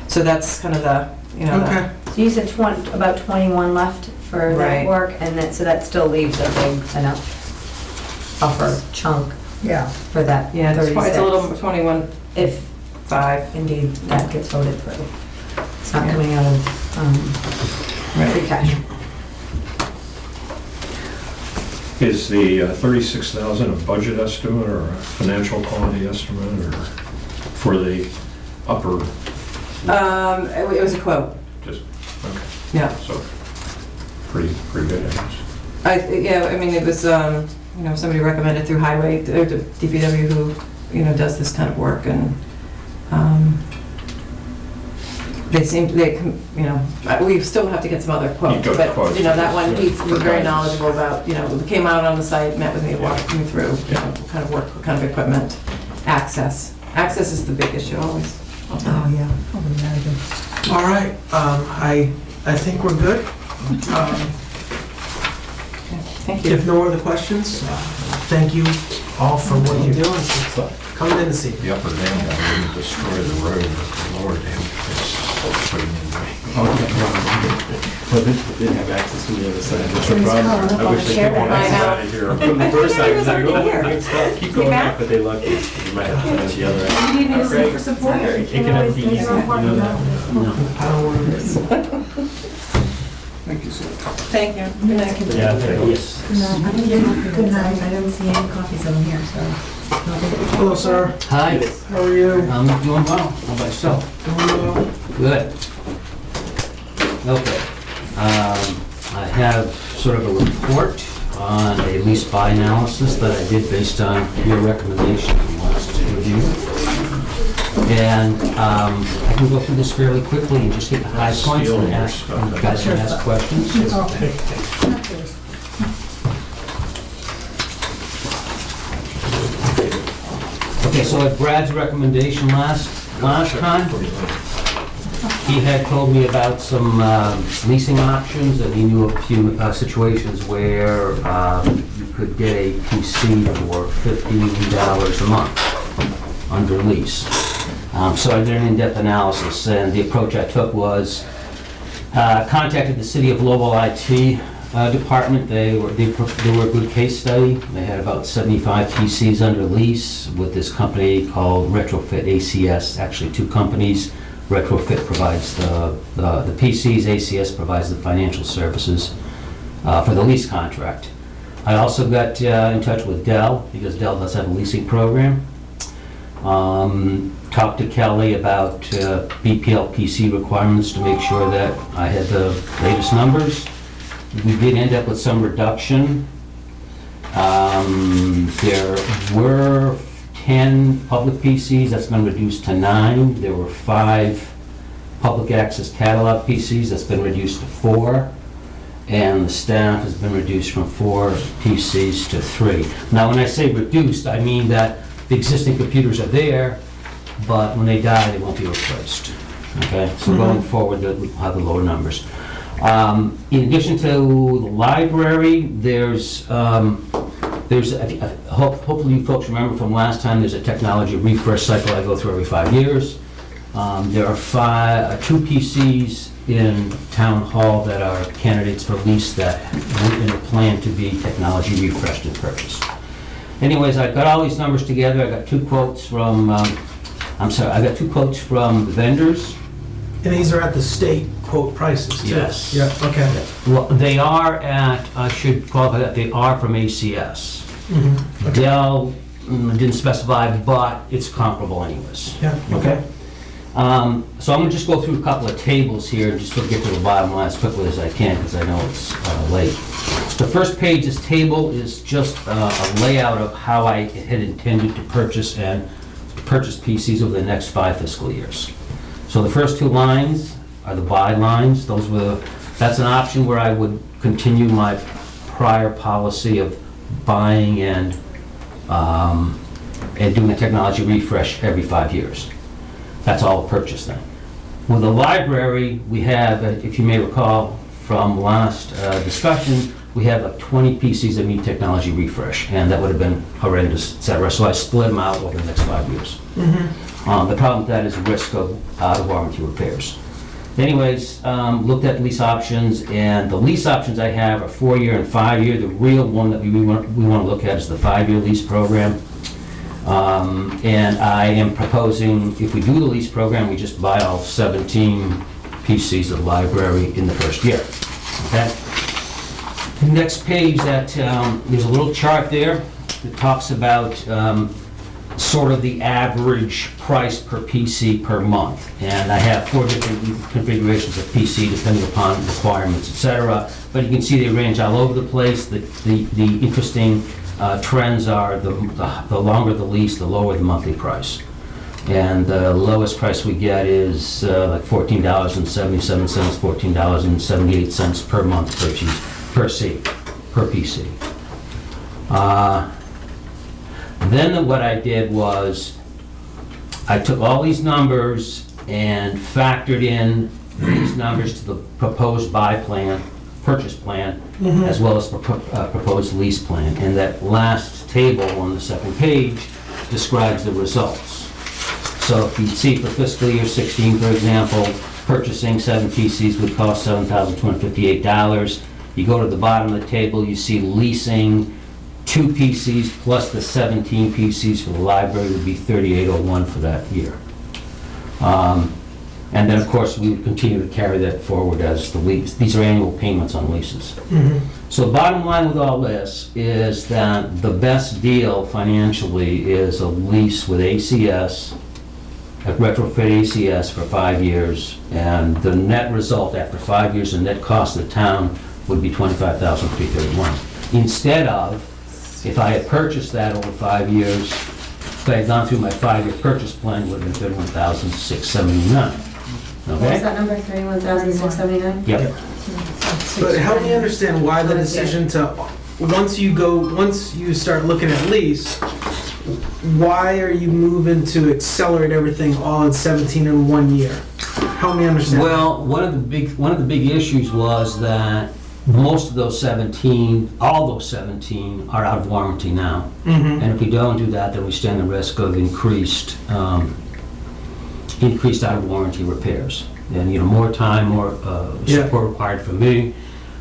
So that's kind of the, you know,
Okay.
So you said about 21 left for that
Right.
work, and so that still leaves a big enough buffer chunk
Yeah.
for that
yeah, it's
36.
a little 21,
If
5.
indeed that gets voted through. It's not coming out of free cash.
Is the 36,000 a budget estimate or a financial quality estimate, or for the upper,
It was a quote,
just, okay,
yeah.
so, pretty good, I guess.
Yeah, I mean, it was, you know, somebody recommended through Highway, the DPW who, you know, does this kind of work, and you know, we still have to get some other quotes,
You got
but,
quotes,
you know, that one,
yeah,
he was
for
very
guidance.
knowledgeable about, you know, came out on the site, met with me, walked me through, you know, what kind of work, what kind of equipment, access. Access is the big issue always.
Oh, yeah. I would imagine.
All right, I think we're good.
Thank you.
If no other questions, thank you all for what you're doing, coming in to see.
The upper dam down there would destroy the road, the lower dam is putting in way.
Well, they didn't have access from the other side. That's the
He's
problem.
calling up
I
on
wish
the
they
chair
could want
I
access
know.
out of here. From the first side, because I go,
Here.
good stuff, keep going back, but they left it. You might have to go to the other end.
You need me to
Great.
for support?
It can never be easy, you know that.
I don't want this.
Thank you, sir.
Thank you. Good night.
Yeah, yes.
Good night. I don't see any copies of them here, so.
Hello, sir.
Hi,
How are you?
I'm doing well. How about yourself?
Doing well.
Good. Okay. I have sort of a report on a lease buy analysis that I did based on your recommendation from last review. And I can go through this fairly quickly and just hit the high points and ask, you guys can ask questions. Okay, so at Brad's recommendation last time, he had told me about some leasing options, and he knew a few situations where you could get a PC for $50 a month under lease. So I did an in-depth analysis, and the approach I took was contacted the City of Lowell IT department. They were a good case study. They had about 75 PCs under lease with this company called Retrofit ACS, actually two companies. Retrofit provides the PCs, ACS provides the financial services for the lease contract. I also got in touch with Dell, because Dell does have a leasing program. Talked to Kelly about BPL PC requirements to make sure that I had the latest numbers. We did end up with some reduction. There were 10 public PCs, that's been reduced to 9. There were 5 public access catalog PCs, that's been reduced to 4. And the staff has been reduced from 4 PCs to 3. Now, when I say reduced, I mean that the existing computers are there, but when they die, they won't be replaced. Okay, so going forward, we'll have the lower numbers. In addition to the library, hopefully you folks remember from last time, there's a technology refresh cycle I go through every 5 years. There are 2 PCs in Town Hall that are candidates for lease that were in a plan to be technology refreshed and purchased. Anyways, I got all these numbers together, I got two quotes from, I got two quotes from the vendors.
And these are at the state quote prices too?
Yes.
Yeah, okay.
Well, they are at, I should qualify that, they are from ACS.
Mhm.
Dell didn't specify, but it's comparable anyways.
Yeah,
Okay? So I'm gonna just go through a couple of tables here, just to get to the bottom line as quickly as I can, because I know it's late. The first page, this table is just a layout of how I had intended to purchase PCs over the next 5 fiscal years. So the first 2 lines are the buy lines. That's an option where I would continue my prior policy of buying and doing a technology refresh every 5 years. That's all purchase then. With the library, we have, if you may recall from last discussion, we have like 20 PCs that need technology refresh, and that would have been horrendous, et cetera. So I split them out over the next 5 years. The problem with that is the risk of out-of-warranty repairs. Anyways, looked at lease options, and the lease options I have are 4-year and 5-year. The real one that we want to look at is the 5-year lease program. And I am proposing, if we do the lease program, we just buy all 17 PCs of the library in the first year. Okay? Next page, there's a little chart there that talks about sort of the average price per PC per month. And I have 4 different configurations of PC depending upon requirements, etc. But you can see they range all over the place. The interesting trends are the longer the lease, the lower the monthly price. And the lowest price we get is like $14.77, $14.78 per month per PC. Then what I did was I took all these numbers and factored in these numbers to the proposed purchase plan, as well as proposed lease plan. And that last table on the second page describes the results. So if you see for fiscal year 16, for example, purchasing 7 PCs would cost $7,258. You go to the bottom of the table, you see leasing 2 PCs plus the 17 PCs for the library would be $3,801 for that year. And then, of course, we would continue to carry that forward as the lease. These are annual payments on leases. So the bottom line with all this is that the best deal financially is a lease with ACS, a retrofit ACS for 5 years, and the net result after 5 years, the net cost of the town would be $25,331. Instead of, if I had purchased that over 5 years, if I had gone through my 5-year purchase plan, it would have been $31,679.
What was
Okay?
that number, 31,679?
Yep.
But help me understand why the decision to, once you start looking at lease, why are you moving to accelerate everything all in 17 in 1 year? Help me understand.
Well, one of the big issues was that most of those 17, all those 17 are out of warranty now. And if we don't do that, then we stand the risk of increased out of warranty repairs. And, more time, more support required from me.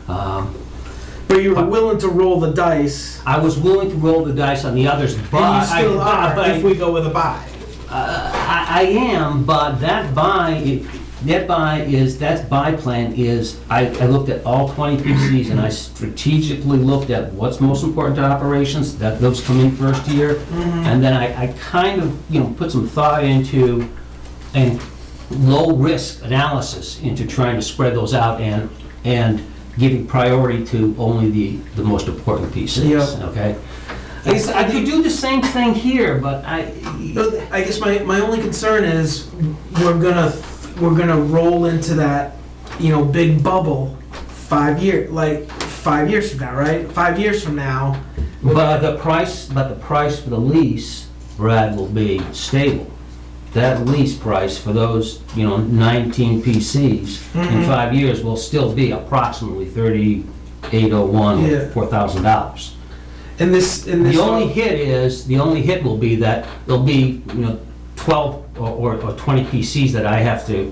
But you were willing to roll the dice.
I was willing to roll the dice on the others, but
And you still are if we go with a buy.
I am, but that buy plan is, I looked at all 20 PCs and I strategically looked at what's most important to operations, that those come in first year. And then I kind of, put some thought into, and low risk analysis into trying to spread those out and giving priority to only the most important PCs, okay? I could do the same thing here, but
I guess my only concern is we're gonna roll into that, big bubble 5 years from now, right? 5 years from now.
But the price for the lease, Brad, will be stable. That lease price for those, 19 PCs in 5 years will still be approximately $3,801 or $4,000.
And
the only hit will be that there'll be 12 or 20 PCs that I have to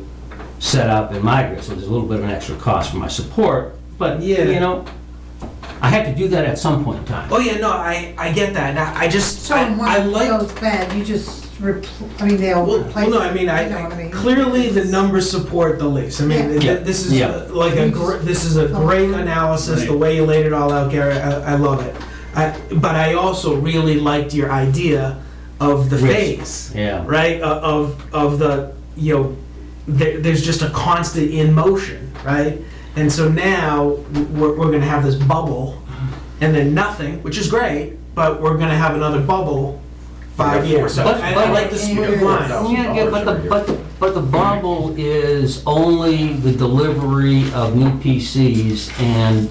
set up and migrate. So there's a little bit of an extra cost for my support, but I'm I had to do that at some point in time.
Oh, yeah, no, I get that. Now, I just,
So when
I
one
like.
goes bad, you just, they'll
Well,
replace it.
no, I mean,
you know what I mean?
clearly the numbers support the lease. I mean,
Yeah.
this is
Yeah.
like this is a great analysis, the way you laid it all out, Gary, I love it. But I also really liked your idea of the
Risk.
phase,
Yeah.
right? Of the, there's just a constant in motion, right? And so now we're gonna have this bubble and then nothing, which is great, but we're gonna have another bubble 5 years. So
But-
I like the smooth line.
Yeah, but the bubble is only the delivery of new PCs and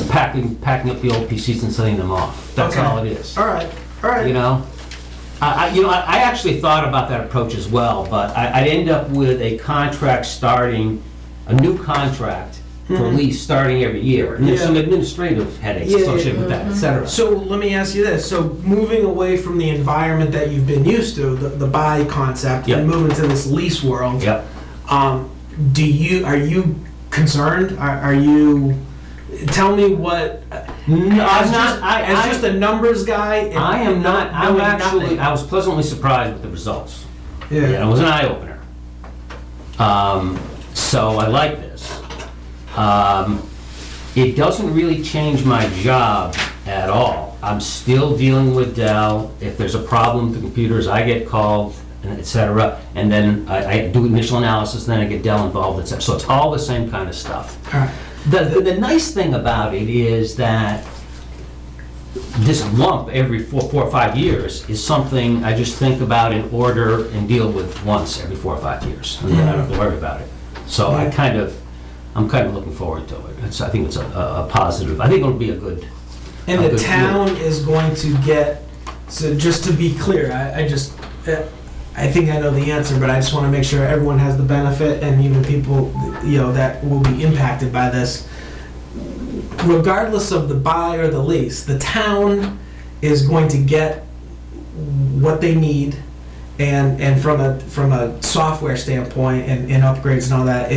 packing up the old PCs and sending them off. That's
Okay.
all it is.
All right.
You know? I actually thought about that approach as well, but I'd end up with a contract starting, a new contract for lease starting every year. And there's some administrative headaches
Yeah,
associated with that, et cetera.
So let me ask you this, so moving away from the environment that you've been used to, the buy concept,
Yep.
and moving to this lease world,
Yep.
are you concerned? Are you, tell me what,
No,
as
I'm not,
as just a numbers guy? and-
I am
and
not, I'm
knowing
actually,
nothing.
I was pleasantly surprised with the results. Yeah,
Yeah,
it was an eye-opener. So I like this. It doesn't really change my job at all. I'm still dealing with Dell. If there's a problem with the computers, I get called, and et cetera, and then I do initial analysis, then I get Dell involved, et cetera. So it's all the same kind of stuff.
all right.
The nice thing about it is that this lump every 4 or 5 years is something I just think about in order and deal with once every 4 or 5 years, and then I don't have to worry about it. So I'm kind of looking forward to it. I think it's a positive. I think it'll be a good.
And
a
the
good
town is going to get, so just to be clear, I think I know the answer, but I just want to make sure everyone has the benefit, and even people, that will be impacted by this. Regardless of the buy or the lease, the town is going to get what they need, and from a software standpoint and upgrades and all that,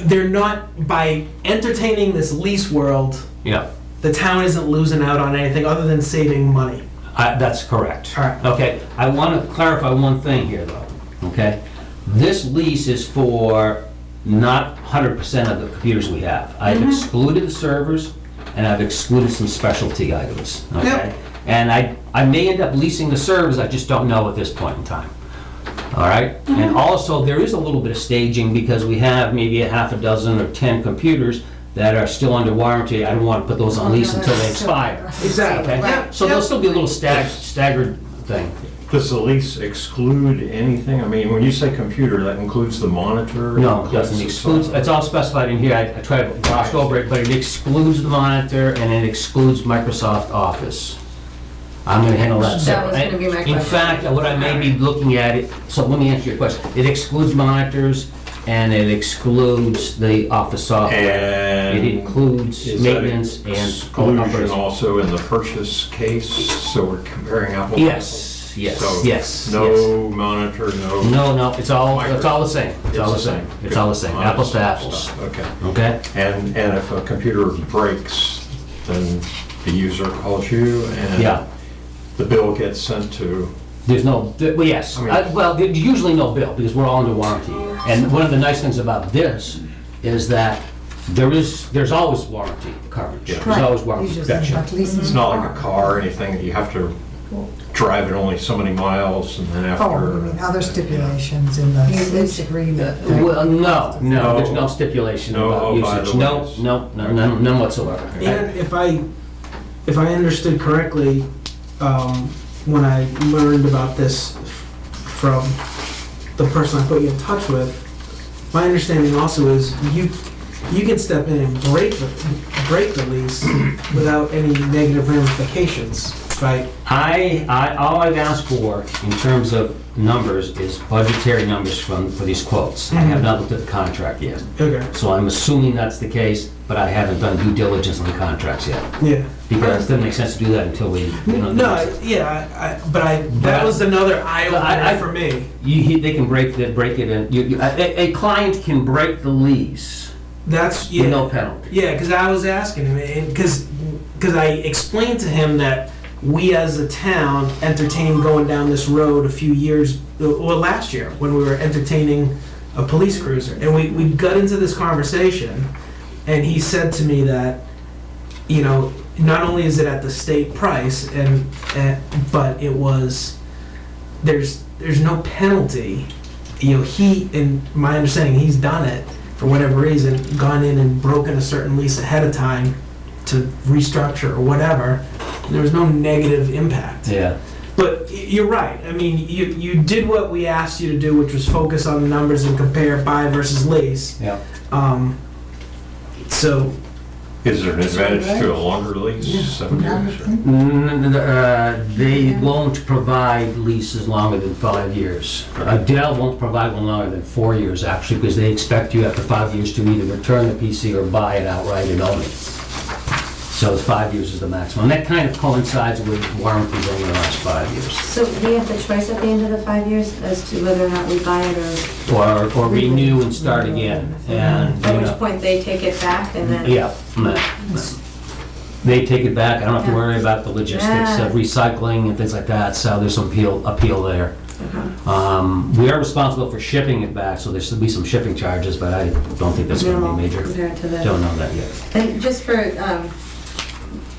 they're not, by entertaining this lease world,
Yeah,
the town isn't losing out on anything other than saving money.
that's correct.
All right.
Okay, I want to clarify one thing here, though, okay? This lease is for not 100% of the computers we have. I've excluded the servers, and I've excluded some specialty items, okay?
Yep.
And I may end up leasing the servers, I just don't know at this point in time. All right? And also, there is a little bit of staging because we have maybe a half a dozen or 10 computers that are still under warranty. I don't want to put those on lease until they expire.
Exactly.
Okay?
Yep,
So there'll still be a little staggered thing.
Does the lease exclude anything? I mean, when you say computer, that includes the monitor?
No, it doesn't exclude, it's all specified in here, I tried to gloss over it, but it excludes the monitor and it excludes Microsoft Office. I'm gonna handle that
That
separate.
was gonna be my
In
question.
fact, what I may be looking at it, so let me answer your question. It excludes monitors and it excludes the Office software. It includes
Is that
maintenance and.
exclusion also in the purchase case? So we're comparing apples?
Yes, yes,
So
yes.
no monitor,
No, it's all the same. It's all the same. It's all the same,
Honest
apples to apples.
stuff. Okay.
Okay?
And if a computer breaks, then the user calls you and
Yeah.
the bill gets sent to,
There's no, well, yes,
I mean-
well, there's usually no bill, because we're all under warranty here. And one of the nice things about this is that there's always warranty coverage.
Yeah.
There's always warranty
You just
protection.
have to lease
it's not like a car or anything that you have to drive it only so many miles and then
Oh,
after.
you mean other stipulations in the lease agreement?
Well, no, there's no stipulation
No,
about
by the
usage.
ways.
None whatsoever.
And if I understood correctly, when I learned about this from the person I put you in touch with, my understanding also is you can step in and break the lease without any negative ramifications, right?
All I've asked for in terms of numbers is budgetary numbers for these quotes. I have not looked at the contract yet.
Okay.
So I'm assuming that's the case, but I haven't done due diligence on the contracts yet.
Yeah.
Because it doesn't make sense to do that until we,
No, yeah, that was another eye-opener for me.
They can break it, and a client can break the lease
That's,
with no penalty.
Yeah, because I was asking him, because because I explained to him that we as a town entertained going down this road a few years, well, last year, when we were entertaining a police cruiser. And we got into this conversation, and he said to me that, you know, not only is it at the state price, but it was, there's no penalty. You know, he, in my understanding, he's done it for whatever reason, gone in and broken a certain lease ahead of time to restructure or whatever. There was no negative impact.
Yeah.
But you're right. I mean, you did what we asked you to do, which was focus on the numbers and compare buy versus lease.
Yeah.
So.
Is there an advantage to a longer lease, 7 years?
They won't provide leases longer than 5 years. Dell won't provide one longer than 4 years, actually, because they expect you after 5 years to either return the PC or buy it outright and own it. So 5 years is the maximum. And that kind of coincides with warranties over the last 5 years.
So we have the choice at the end of the 5 years as to whether or not we buy it
Or renew and start again. And
at which point they take it back and then...
yeah, they take it back. I don't have to worry about the logistics of recycling and things like that. So there's some appeal there. We are responsible for shipping it back, so there should be some shipping charges, but I don't think that's going to be major.
Compared to the...
Don't know that yet.
And just for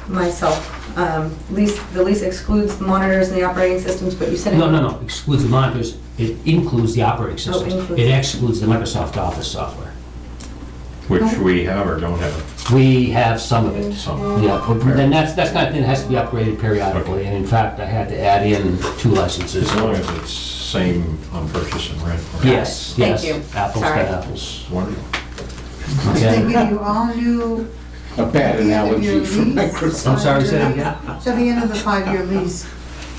myself, the lease excludes the monitors and the operating systems, but you said...
No, excludes the monitors. It includes the operating systems. It excludes the Microsoft Office software.
Which we have or don't have?
We have some of it.
Some.
Yeah, and that's kind of thing that has to be upgraded periodically. And in fact, I had to add in 2 licenses.
As long as it's same on purchase and rent. Right?
Yes,
Thank
yes.
you.
Apples
Sorry.
to apples.
Wonderful.
They
Okay.
give you all new,
A bad analogy for
lease.
Microsoft.
I'm sorry, say that again?
so at the end of the 5-year lease,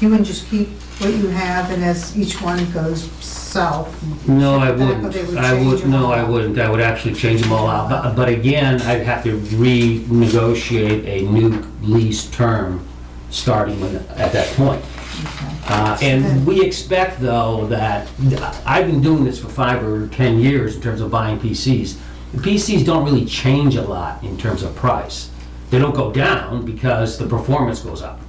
you wouldn't just keep what you have, and as each one goes south?
No, I
back, or
wouldn't.
they would
I
change
would,
them
no,
all
I
out?
wouldn't. I would actually change them all out. But again, I'd have to renegotiate a new lease term starting at that point. And we expect, though, that, I've been doing this for 5 or 10 years in terms of buying PCs. The PCs don't really change a lot in terms of price. They don't go down because the performance goes up.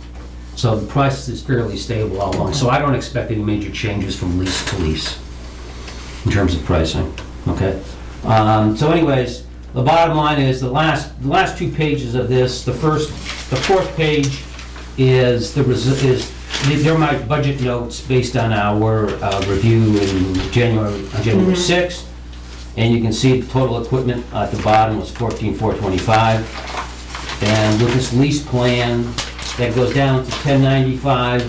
So the price is fairly stable all along. So I don't expect any major changes from lease to lease in terms of pricing, okay? So anyways, the bottom line is the last 2 pages of this, the 4th page is they're my budget notes based on our review in January 6th. And you can see the total equipment at the bottom was $14,425. And with this lease plan, that goes down to $1095,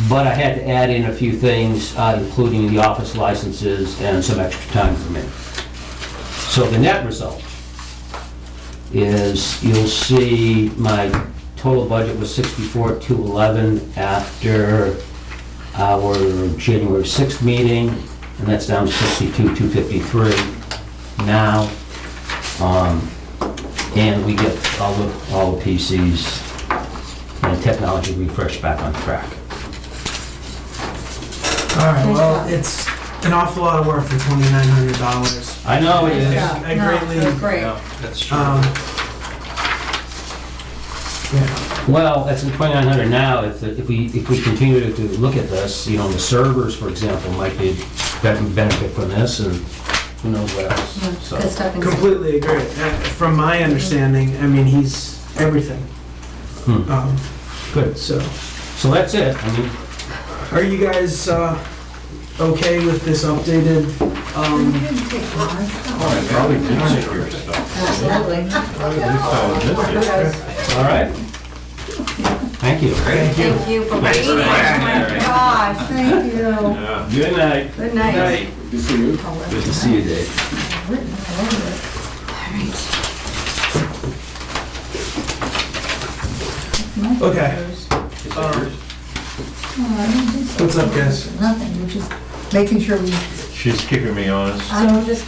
but I had to add in a few things, including the office licenses and some extra time for me. So the net result is, you'll see my total budget was $64,211 after our January 6th meeting, and that's down to $62,253 now. And we get all the PCs and technology refresh back on track.
All right, well, it's an awful lot of work for $2,900.
I know it is.
I greatly...
That's great.
Yeah, that's true.
Yeah.
Well, that's in 2,900 now. If we continue to look at this, you know, the servers, for example, might benefit from this, and who knows what else. So.
Good stuff.
Completely agree. From my understanding, I mean, he's everything.
Good.
So,
that's it. I mean,
are you guys okay with this updated?
Oh, I probably did see your stuff.
Absolutely.
all right. Thank you.
Thank you.
Thank you for waiting. Oh my gosh, thank you.
Yeah.
Good night.
Good night.
Good to see you.
Good to see you, Dave.
Okay. What's up, guys?
Nothing, we're just making sure we,
She's keeping me honest.
I'm
No,
we're
this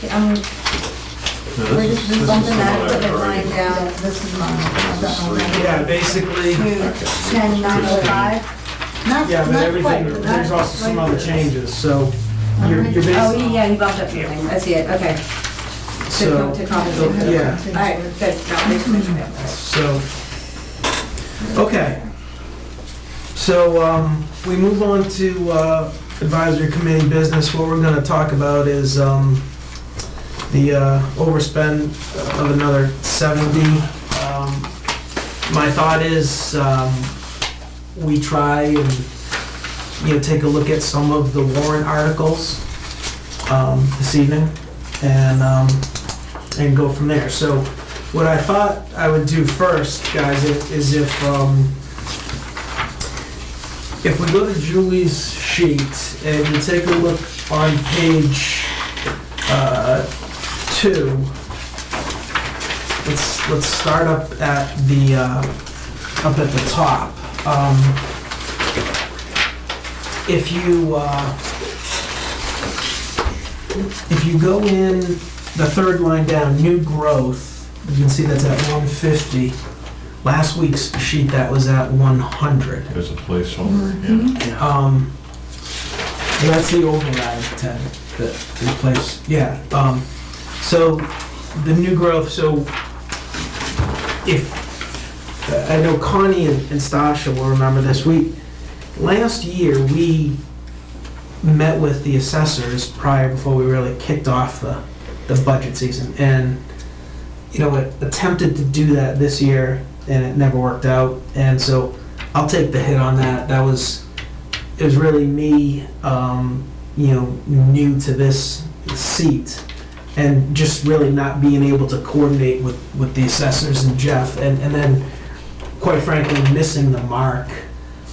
just
is
bumping that
what I've
equipment line
already-
down
this is mine. I've got one right
Yeah, basically,
here.
10,905.
Not,
yeah, but
not
everything,
quite, but
there's
not
also some
quite.
other changes, so you're
Oh,
basically,
yeah, he bumped up some things. I see it, okay.
so,
To compensate.
yeah.
All right, good. No, thanks for mentioning that.
So, Okay. So, we move on to advisory committee business. What we're gonna talk about is the overspend of another 70. My thought is we try and, take a look at some of the warrant articles this evening and go from there. So what I thought I would do first, guys, is if we go to Julie's sheet and you take a look on page 2, let's start up at the top. If you go in the third line down, new growth, you can see that's at 150. Last week's sheet, that was at 100.
There's a placeholder,
And that's the override, Ted, that replace, yeah. So the new growth, so if, I know Connie and Stasha will remember this, last year we met with the assessors before we really kicked off the budget season, and attempted to do that this year, and it never worked out, and so I'll take the hit on that. It was really me, new to this seat, and just really not being able to coordinate with the assessors and Jeff, and then, quite frankly, missing the mark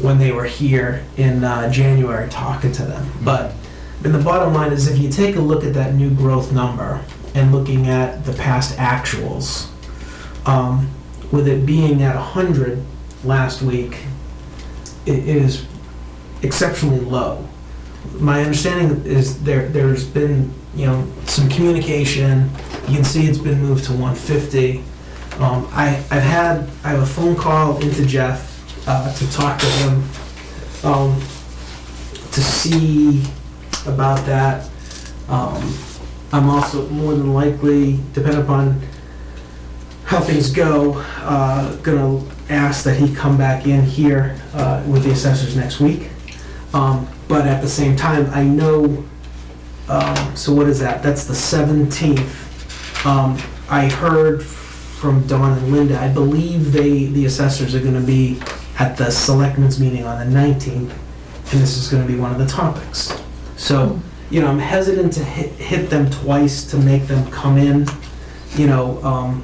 when they were here in January talking to them. But the bottom line is, if you take a look at that new growth number and looking at the past actuals, with it being at 100 last week, it is exceptionally low. My understanding is there's been some communication. You can see it's been moved to 150. I have a phone call into Jeff to talk to him to see about that. I'm also more than likely, depending upon how things go, gonna ask that he come back in here with the assessors next week. But at the same time, I know, so what is that? That's the 17th. I heard from Dawn and Linda, I believe the assessors are gonna be at the selectmen's meeting on the 19th, and this is gonna be one of the topics. So, I'm hesitant to hit them twice to make them come in,
Well,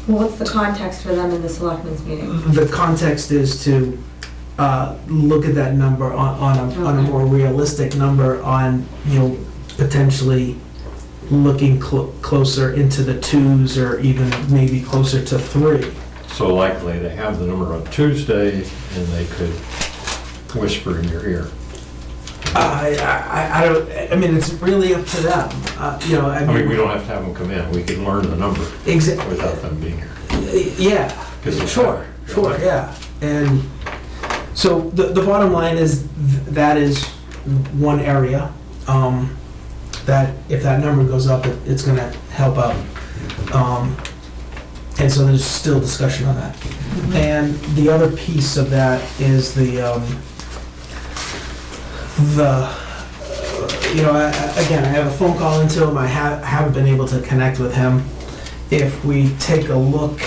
what's the context for them in the selectmen's meeting?
The context is to look at that number on a more realistic number on, potentially looking closer into the 2s or even maybe closer to 3.
So likely they have the number on Tuesday and they could whisper in your ear.
I don't, it's really up to them.
I mean, we don't have to have them come in. We can learn the number without them being here.
Yeah, sure, yeah. And so the bottom line is that is one area that if that number goes up, it's going to help out. And so there's still discussion on that. And the other piece of that is again, I have a phone call into him. I haven't been able to connect with him. If we take a look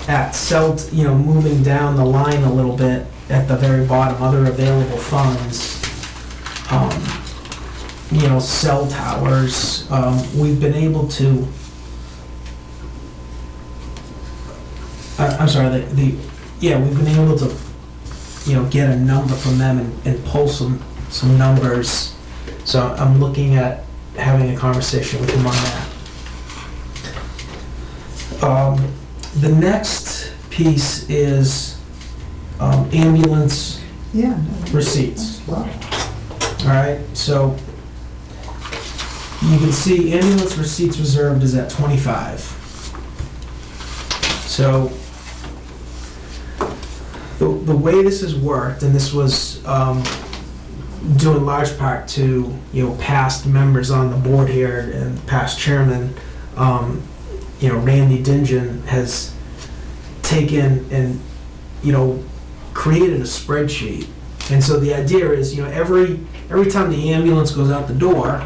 at moving down the line a little bit at the very bottom, other available funds, cell towers, we've been able to, we've been able to, get a number from them and pull some numbers. So I'm looking at having a conversation with him on that. The next piece is ambulance receipts. All right, so you can see ambulance receipts reserved is at 25. So the way this has worked, and this was due in large part to past members on the board here and past chairman, Randy Dingen has taken and, created a spreadsheet. And so the idea is, every time the ambulance goes out the door,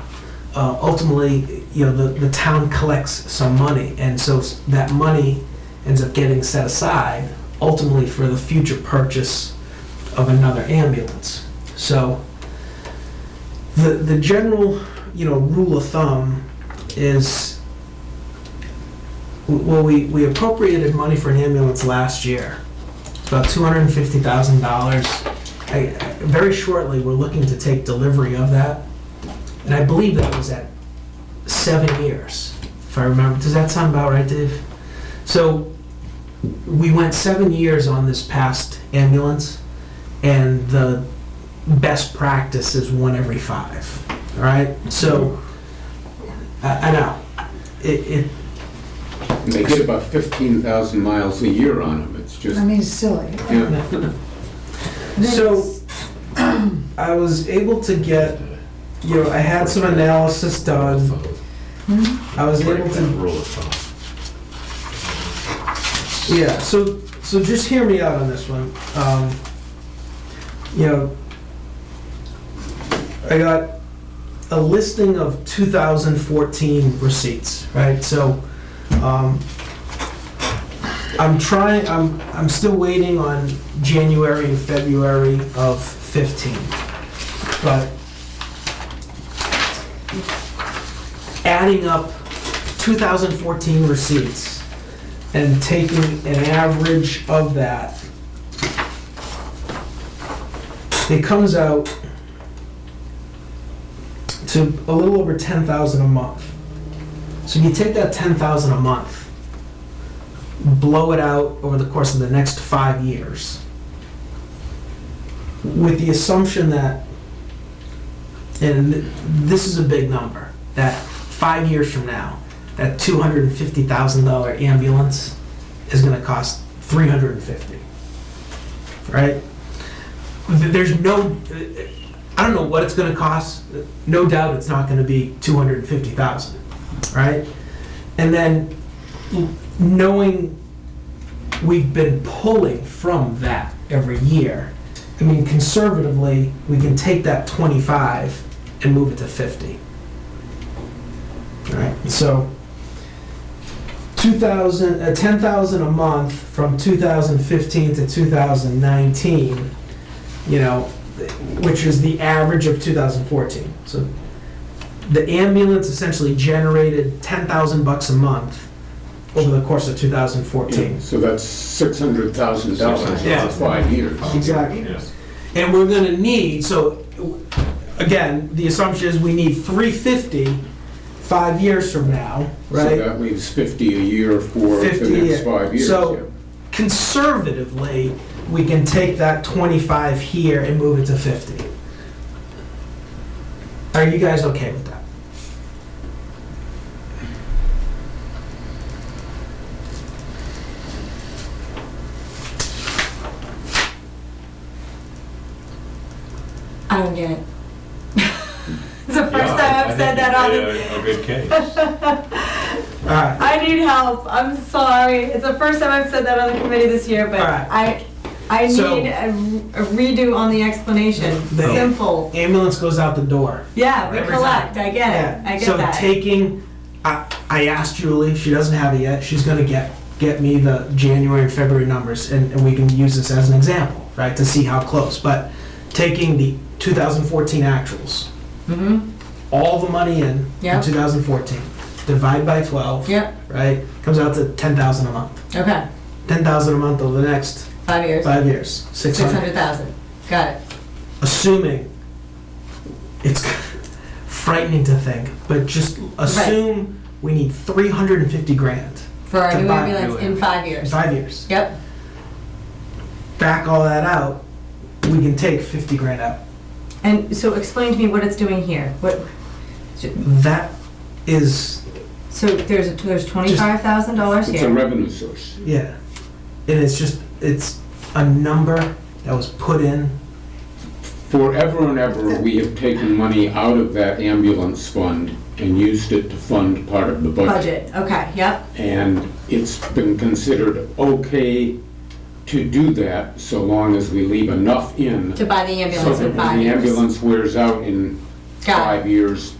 ultimately, the town collects some money. And so that money ends up getting set aside ultimately for the future purchase of another ambulance. So the general, rule of thumb is, well, we appropriated money for an ambulance last year, about $250,000. Very shortly, we're looking to take delivery of that, and I believe that was at 7 years, if I remember. Does that sound about right, Dave? So we went 7 years on this past ambulance, and the best practice is 1 every 5. All right, so I know it.
They get about 15,000 miles a year on them. It's just.
I mean, it's silly.
Yeah.
So I was able to get, I had some analysis done. I was able to. Yeah. So just hear me out on this one. I got a listing of 2014 receipts, right? So I'm still waiting on January and February of 15. But adding up 2014 receipts and taking an average of that, it comes out to a little over 10,000 a month. So you take that 10,000 a month, blow it out over the course of the next 5 years, with the assumption that, and this is a big number, that 5 years from now, that $250,000 ambulance is going to cost $350,000, right? There's no, I don't know what it's going to cost. No doubt it's not going to be $250,000, right? And then knowing we've been pulling from that every year, I mean, conservatively, we can take that 25 and move it to 50. All right, so 10,000 a month from 2015 to 2019, which is the average of 2014. So the ambulance essentially generated $10,000 a month over the course of 2014.
Yeah, so that's $600,000
Yeah.
for 5 years.
Exactly.
Yes.
And we're going to need, so again, the assumption is we need $350 5 years from now,
So
right?
that leaves 50 a year for
50
the
a
next
year.
5 years.
So conservatively, we can take that 25 here and move it to 50. Are you guys okay with that?
I don't get it. It's the first time I've said that on the...
A good case.
All right.
I need help. I'm sorry. It's the first time I've said that on the committee this year, but
All right.
I
So-
need a redo on the explanation.
The
Simple.
Ambulance goes out the door.
Yeah,
Every
recollect.
time.
I get it. I get
So
that.
taking, I asked Julie, she doesn't have it yet, she's gonna get me the January and February numbers, and we can use this as an example, right, to see how close. But taking the 2014 actuals,
Mm-hmm.
all the money in
Yep.
2014, divide by 12,
Yep.
right, comes out to 10,000 a month.
Okay.
10,000 a month over the next
5 years.
5 years, 600.
600,000. Got it.
Assuming, it's frightening to think, but just assume we need 350 grand
For our
To
new
buy a
ambulance in 5
in
years.
5 years.
Yep.
Back all that out, we can take 50 grand out.
And so explain to me what it's doing here. What?
That is,
So there's $25,000
It's a
here.
revenue source.
yeah, and it's a number that was put in.
Forever and ever, we have taken money out of that ambulance fund and used it to fund part of the budget.
Budget, okay, yep.
And it's been considered okay to do that so long as we leave enough in
To buy the
so
ambulance
that
in 5
when the
years.
ambulance wears out in
Got it.
5 years.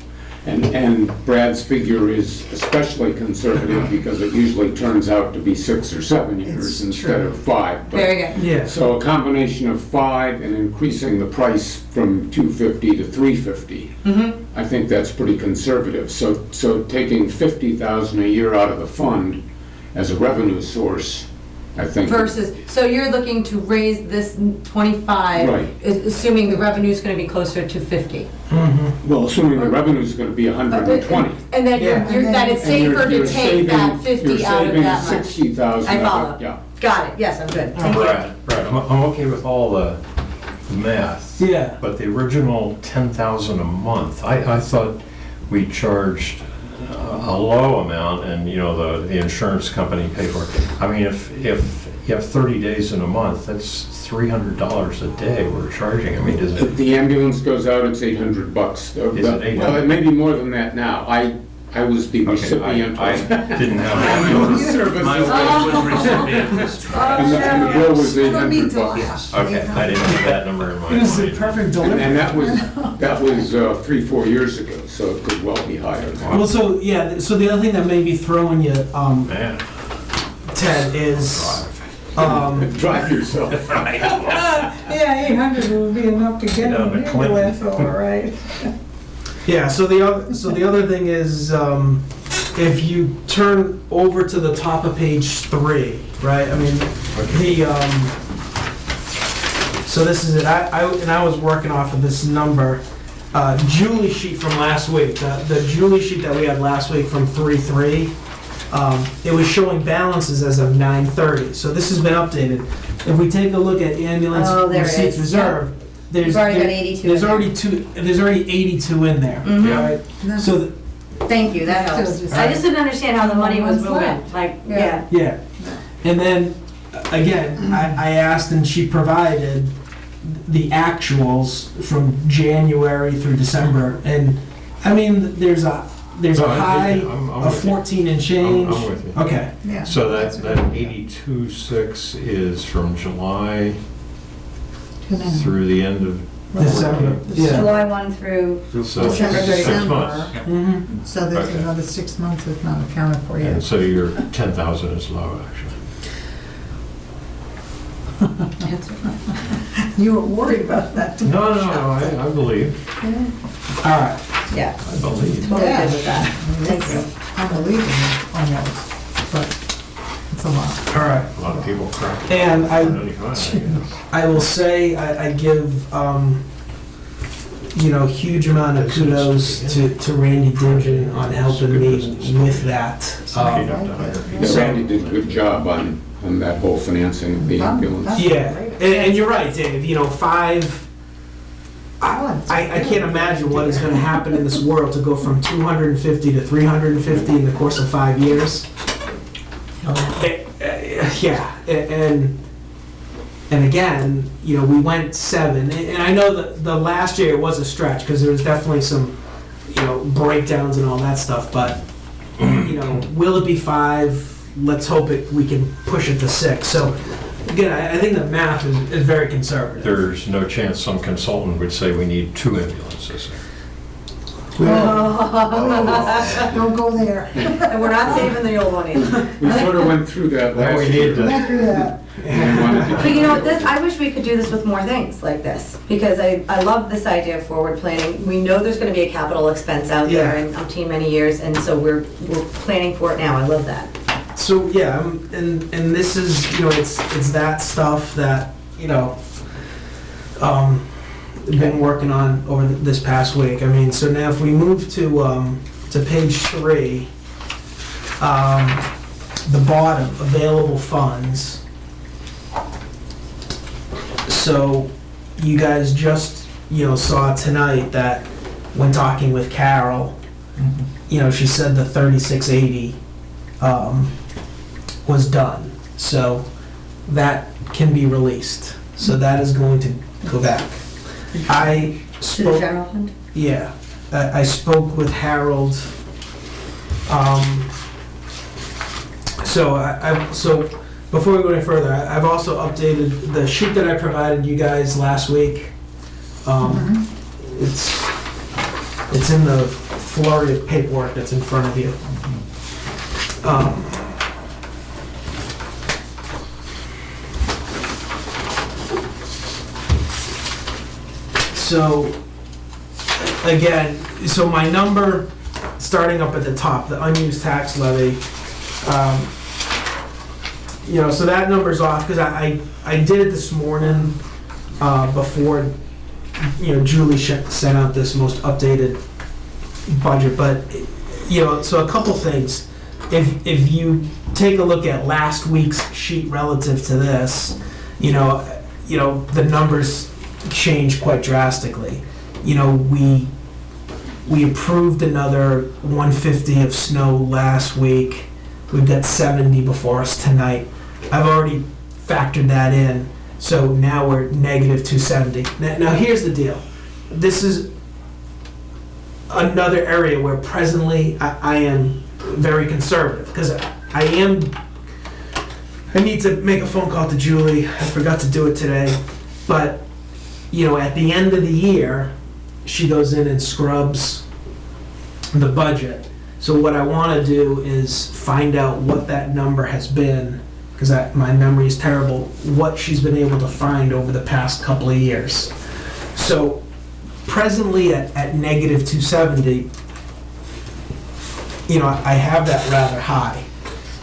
And Brad's figure is especially conservative because it usually turns out to be 6 or 7 years
It's
instead
true.
of 5. But-
Very good.
Yeah.
So a combination of 5 and increasing the price from 250 to 350,
Mm-hmm.
I think that's pretty conservative. So taking 50,000 a year out of the fund as a revenue source, I think.
Versus, so you're looking to raise this 25,
Right.
assuming the revenue's gonna be closer to 50.
Well, assuming the revenue is going to be 120.
And then
Yeah.
that it's
And you're-
safer to
you're
take that
saving-
50 out of that
You're
much.
saving 60,000.
I follow.
Yeah.
Got it, yes, I'm good, thank you.
Brad, I'm okay with all the math,
Yeah.
but the original 10,000 a month, I thought we charged a low amount and, you know, the insurance company paid for it. I mean, if you have 30 days in a month, that's $300 a day we're charging. I mean, does it?
If the ambulance goes out, it's $800.
Is it 800?
Well, it may be more than that now. I was the
Okay,
recipient
I
of
didn't have
ambulance
that.
services.
My wife was recipient of this.
And the bill was
We don't need
$800.
to laugh.
Okay, I didn't have that number in my
It was the
mind.
perfect
And
delivery.
that was 3-4 years ago, so it could well be higher.
Well, so, yeah, so the other thing that may be throwing you,
Man,
Ted, is,
Drive yourself.
Yeah, 800 will be enough to get
Yeah,
an
the Clinton.
ambulance, all right.
yeah, so the other thing is, if you turn over to the top of page 3, right, I mean, so this is it, I was working off of this number, Julie sheet from last week, the Julie sheet that we had last week from 3/3, it was showing balances as of 9/30, so this has been updated. If we take a look at ambulance
Oh, there it
receipts
is.
reserve, there's,
You've already got
there-
82
there's
in
already there's already 82 in there,
Mhm.
right?
That's-
So,
Thank you, that
Still
helps.
just-
I just didn't understand how the money was
What's
moving,
left?
like,
Yeah.
yeah.
yeah, and then, again, I asked and she provided the actuals from January through December, and, I mean, there's a
No,
high
I'm
of
with you.
14 and change.
I'm with you.
Okay,
Yeah.
So
that's
that 82.6 is from July
good.
through the end of
December, yeah.
July 1 through,
So
December
6
31st.
months.
Mhm.
So there's
Okay.
another 6 months that's not accounted for yet.
And so your 10,000 is low, actually.
You were worried about that.
No, I believe.
All right,
yeah,
I believe.
totally good with that. Thank you.
Unbelievable, almost, but it's a lot.
all right.
A lot of people crack.
And I
95,
I will say, I give, huge amount of kudos to Randy Digin on helping me with that.
I guess.
Yeah, Randy did a good job on that whole financing of the ambulance.
Yeah, and you're right, Dave, 5, I can't imagine what is gonna happen in this world to go from 250 to 350 in the course of 5 years. Yeah, and again, we went 7, and I know that the last year it was a stretch, because there was definitely some, breakdowns and all that stuff, but, will it be 5? Let's hope we can push it to 6. So, again, I think the math is very conservative.
There's no chance some consultant would say we need 2 ambulances.
Don't go there.
And we're not saving the old one either.
We sort of went through that
Well, we
last
need
year.
to-
Don't do that.
And wanted to-
But you know what, I wish we could do this with more things like this, because I love this idea of forward planning. We know there's gonna be a capital expense out there
Yeah.
in umpteen many years, and so we're planning for it now, I love that.
So, yeah, and this is, it's that stuff that, been working on over this past week. I mean, so now if we move to page 3, the bottom, available funds. So you guys just, saw tonight that when talking with Carol, she said the 3680 was done. So that can be released. So that is going to go back. I
To the
spoke,
general fund?
yeah, I spoke with Harold. So before we go any further, I've also updated the sheet that I provided you guys last week. It's in the flurry of paperwork that's in front of you. So, again, so my number, starting up at the top, the unused tax levy, so that number's off, because I did it this morning, before, Julie sent out this most updated budget, but, so a couple things. If you take a look at last week's sheet relative to this, the numbers change quite drastically. We approved another 150 of snow last week. We've got 70 before us tonight. I've already factored that in, so now we're negative 270. Now here's the deal. This is another area where presently I am very conservative, because I need to make a phone call to Julie. I forgot to do it today, but at the end of the year, she goes in and scrubs the budget. So what I want to do is find out what that number has been, because my memory is terrible, what she's been able to find over the past couple of years. So presently at negative 270, I have that rather high.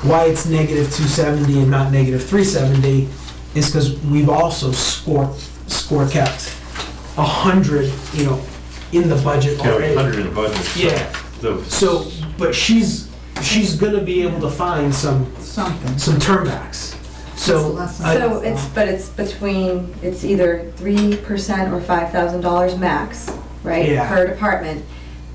Why it's negative 270 and not negative 370 is because we've also score kept 100, in the budget already.
100 in the budget.
Yeah. So, but she's gonna be able to find some turnbacks. So
it's between, it's either 3% or $5,000 max, right?
Yeah.
Per department.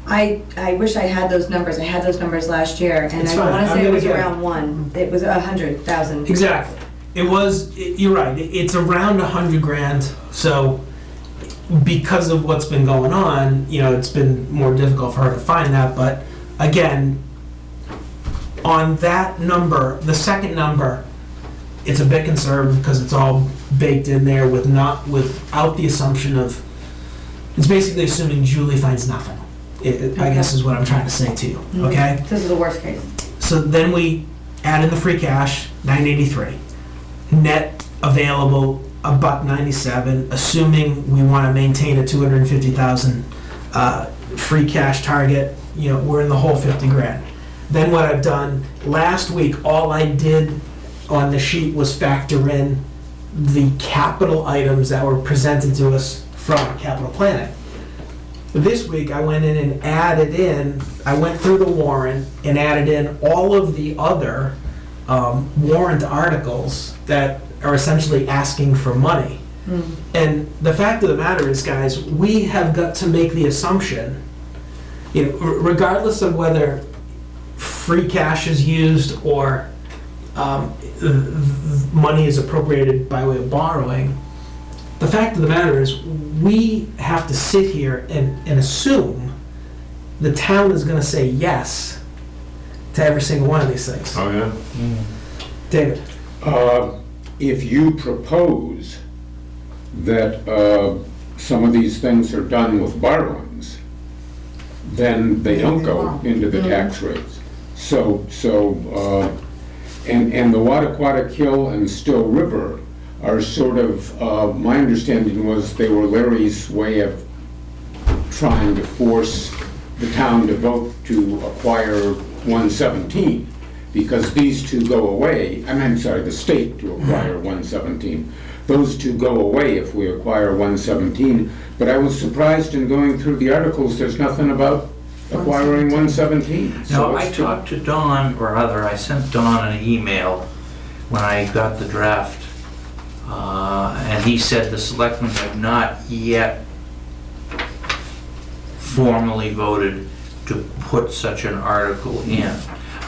I wish I had those numbers. I had those numbers last year, and
It's
I
fine.
want to
I'm
say it
gonna
was
get-
around one. It was 100,000.
Exactly. You're right. It's around 100 grand. So because of what's been going on, it's been more difficult for her to find that. But again, on that number, the second number, it's a bit conservative because it's all baked in there without the assumption of, it's basically assuming Julie finds nothing. I guess is what I'm trying to say to you. Okay?
This is the worst case.
So then we add in the free cash, 983. Net available, $197, assuming we want to maintain a 250,000 free cash target, we're in the whole 50 grand. Then what I've done, last week, all I did on the sheet was factor in the capital items that were presented to us from capital planning. This week, I went in and I went through the warrant and added in all of the other warrant articles that are essentially asking for money. And the fact of the matter is, guys, we have got to make the assumption, regardless of whether free cash is used or money is appropriated by way of borrowing, the fact of the matter is we have to sit here and assume the town is going to say yes to every single one of these things.
Oh, yeah?
David?
If you propose that some of these things are done with borrowings, then they don't go into the tax rates. And the Wattaquatta Kill and Still River are sort of, my understanding was they were Larry's way of trying to force the town to vote to acquire 117, because these two go away, I'm sorry, the state to acquire 117. Those two go away if we acquire 117, but I was surprised in going through the articles, there's nothing about acquiring 117.
No, I talked to Dawn, or rather, I sent Dawn an email when I got the draft, and he said the selectmen have not yet formally voted to put such an article in.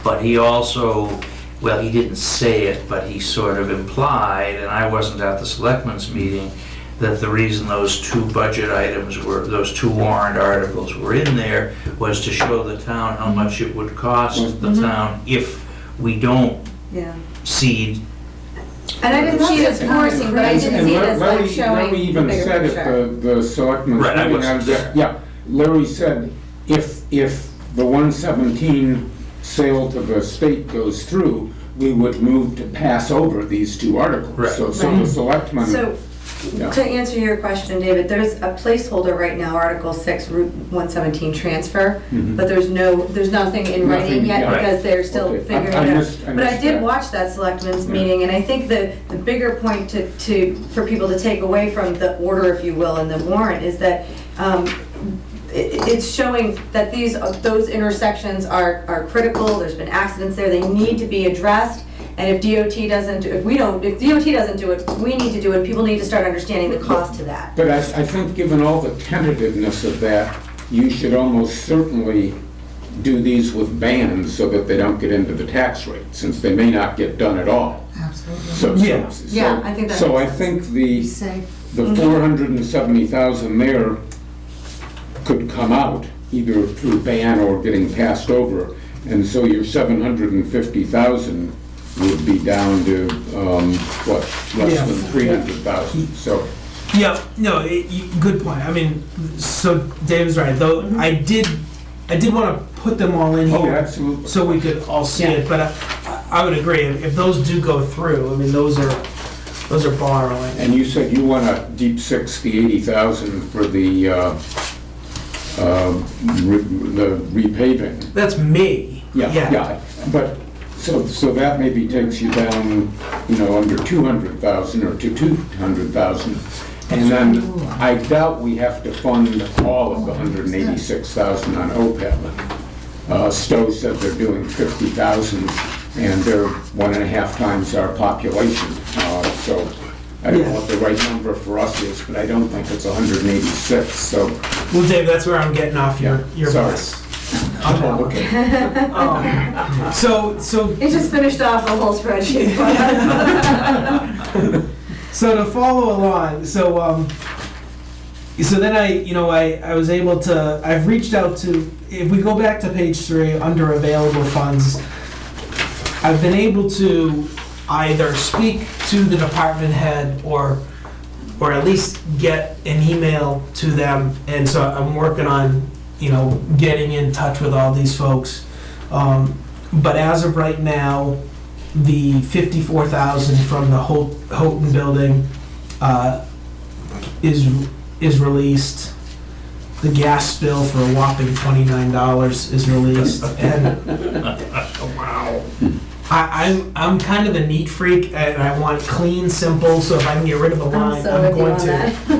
But he also, well, he didn't say it, but he sort of implied, and I wasn't at the selectmen's meeting, that the reason those two budget items were, those two warrant articles were in there was to show the town how much it would cost the town if we don't
Yeah.
seed.
And I didn't see it as forcing, but I did see it as like showing
Larry
the
even
bigger
said
picture.
at the selectmen's
Right, I
meeting,
wasn't
was-
there.
yeah, Larry said, if the 117 sale to the state goes through, we would move to pass over these two articles.
Right.
So the selectmen,
So,
yeah.
to answer your question, David, there's a placeholder right now, Article 6, Route 117 transfer,
Mhm.
but there's nothing in writing
Nothing,
yet
yeah.
because they're still
Okay.
figuring
I
it out.
missed
But I did
that.
watch that selectmen's
Yeah.
meeting, and I think the bigger point for people to take away from the order, if you will, in the warrant is that it's showing that those intersections are critical, there's been accidents there, they need to be addressed, and if DOT doesn't do it, we need to do it, people need to start understanding the cost to that.
But I think given all the tentativeness of that, you should almost certainly do these with bands so that they don't get into the tax rate, since they may not get done at all.
Absolutely.
Yeah.
Yeah, I think that
So I
makes
think
Be safe.
the 470,000 there could come out either through ban or getting passed over. And so your 750,000 would be down to, less
Yeah.
than 300,000, so.
Yeah, no, good point. I mean, so Dave's right, though, I did want to put them all in
Oh,
here
absolutely.
so we could all see it, but I would agree, if those do go through, I mean, those are borrowing.
And you said you want a deep 80,000 for the repaving.
That's me.
Yeah, but, so that maybe takes you down, under 200,000 or to 200,000. And then I doubt we have to fund all of the 186,000 on OPEB. Stowe said they're doing 50,000, and they're 1.5 times our population. So I don't know what the right number for us is, but I don't think it's 186, so.
Well, Dave, that's where I'm getting off your
Sorry.
bus. On that one.
Okay.
So
It just finished off the whole spreadsheet.
So to follow along, so then I was able to, I've reached out to, if we go back to page 3, under available funds, I've been able to either speak to the department head or at least get an email to them, and so I'm working on, getting in touch with all these folks. But as of right now, the 54,000 from the Houghton building is released. The gas bill for a whopping $29 is released, and
Wow.
I'm kind of a neat freak, and I want clean, simple. So if I can get rid of a line,
so
I'm
with you
going
on
to.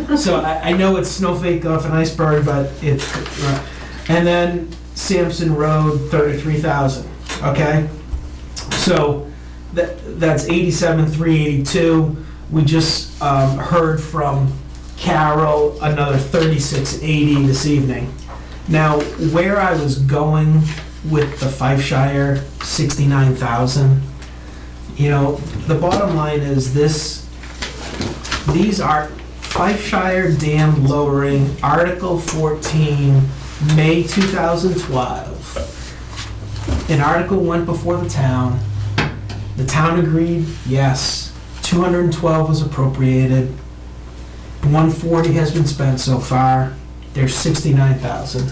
that.
So I know it's snowflake off an iceberg, but it's and then Sampson Road, 33,000. Okay, so that's 87,382. We just heard from Carol another 3680 this evening. Now, where I was going with the Fifeshire 69,000, the bottom line is these are Fifeshire Dam lowering, Article 14, May 2012. An article went before the town. The town agreed, yes. 212 was appropriated. 140 has been spent so far. There's 69,000.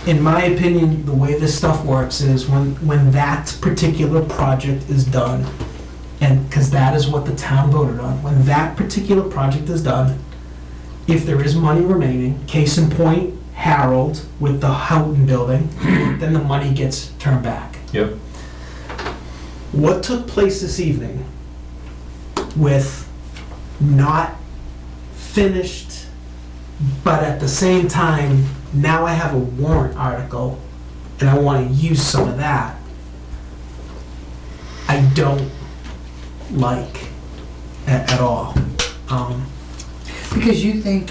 In my opinion, the way this stuff works is when that particular project is done, and because that is what the town voted on, when that particular project is done, if there is money remaining, case in point, Harold with the Houghton building, then the money gets turned back.
Yep.
What took place this evening with not finished, but at the same time, now I have a warrant article and I want to use some of that, I don't like at all.
Because you think,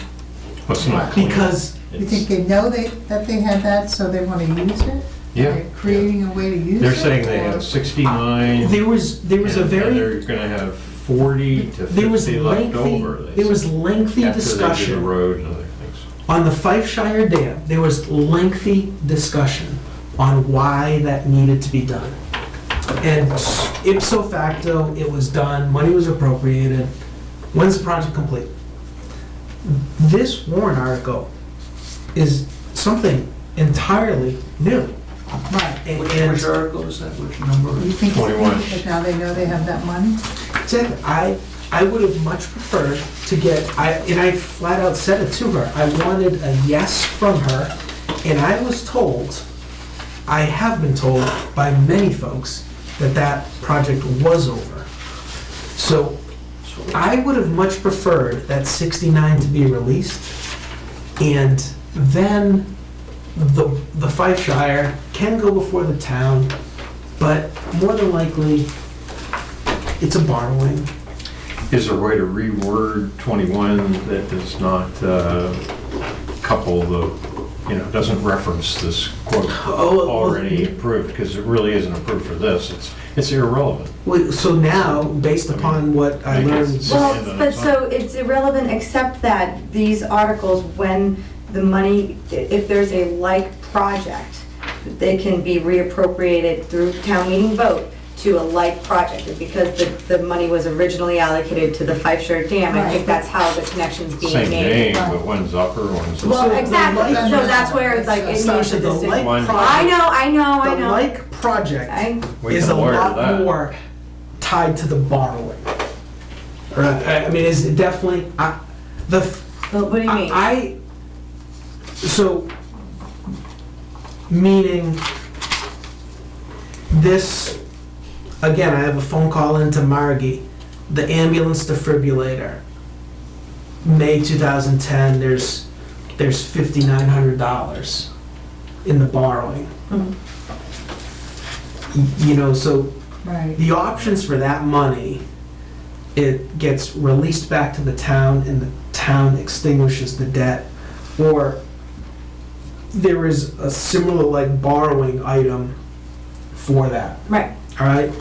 What's not clean?
Because
you think they know that they had that, so they want to use it?
Yeah.
They're creating a way to use it?
They're saying they
or-
have 69.
there was a
and
very,
they're gonna have 40 to
There was
50 left
lengthy,
over. they
there was
said,
lengthy
after they did the
discussion
road and other things.
on the Fifeshire Dam. There was lengthy discussion on why that needed to be done. And ipso facto, it was done, money was appropriated. When's the project complete? This warrant article is something entirely new.
Right.
Which article is that, which number?
You think
21.
that now they know they have that money?
Exactly. I would have much preferred to get, and I flat out said it to her, I wanted a yes from her, and I was told, I have been told by many folks that that project was over. So I would have much preferred that 69 to be released, and then the Fifeshire can go before the town, but more than likely, it's a borrowing.
Is there a way to reword 21 that does not couple doesn't reference this quote already approved, because it really isn't approved for this. It's irrelevant.
So now, based upon what I learned,
Well, but so it's irrelevant except that these articles, when the money, if there's a like project, they can be reappropriated through town meeting vote to a like project. Because the money was originally allocated to the Fifeshire Dam, I think that's how the connection's being
Same
made.
name, but one's upper, one's
Well,
lower.
exactly, so that's where like it needs a
Sasha, the
distinction.
like
I know.
the like project
We
is
can
a
lawyer
lot
that.
more tied to the borrowing. Right? I mean, is it definitely,
Well, what do you mean?
So, meaning this, again, I have a phone call into Margie, the ambulance defibrillator, May 2010, there's $5,900 in the borrowing. So
Right.
the options for that money, it gets released back to the town and the town extinguishes the debt, or there is a similar like borrowing item for that,
Right,
all right?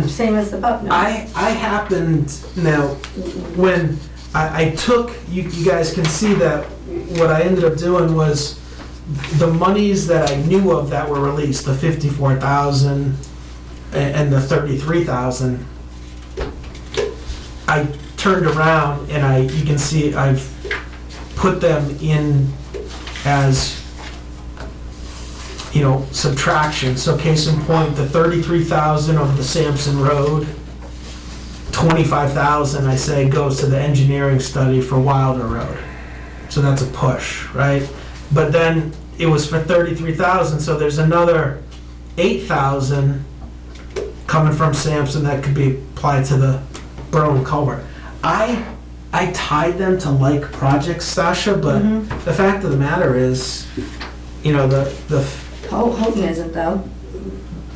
same as the pub notes.
I happened, now, when I took, you guys can see that what I ended up doing was the monies that I knew of that were released, the 54,000 and the 33,000, I turned around and you can see I've put them in as, subtraction. So case in point, the 33,000 of the Sampson Road, 25,000 I say goes to the engineering study for Wilder Road. So that's a push, right? But then it was for 33,000, so there's another 8,000 coming from Sampson that could be applied to the Berlin culvert. I tied them to like projects, Sasha, but the fact of the matter is,
Houghton isn't though.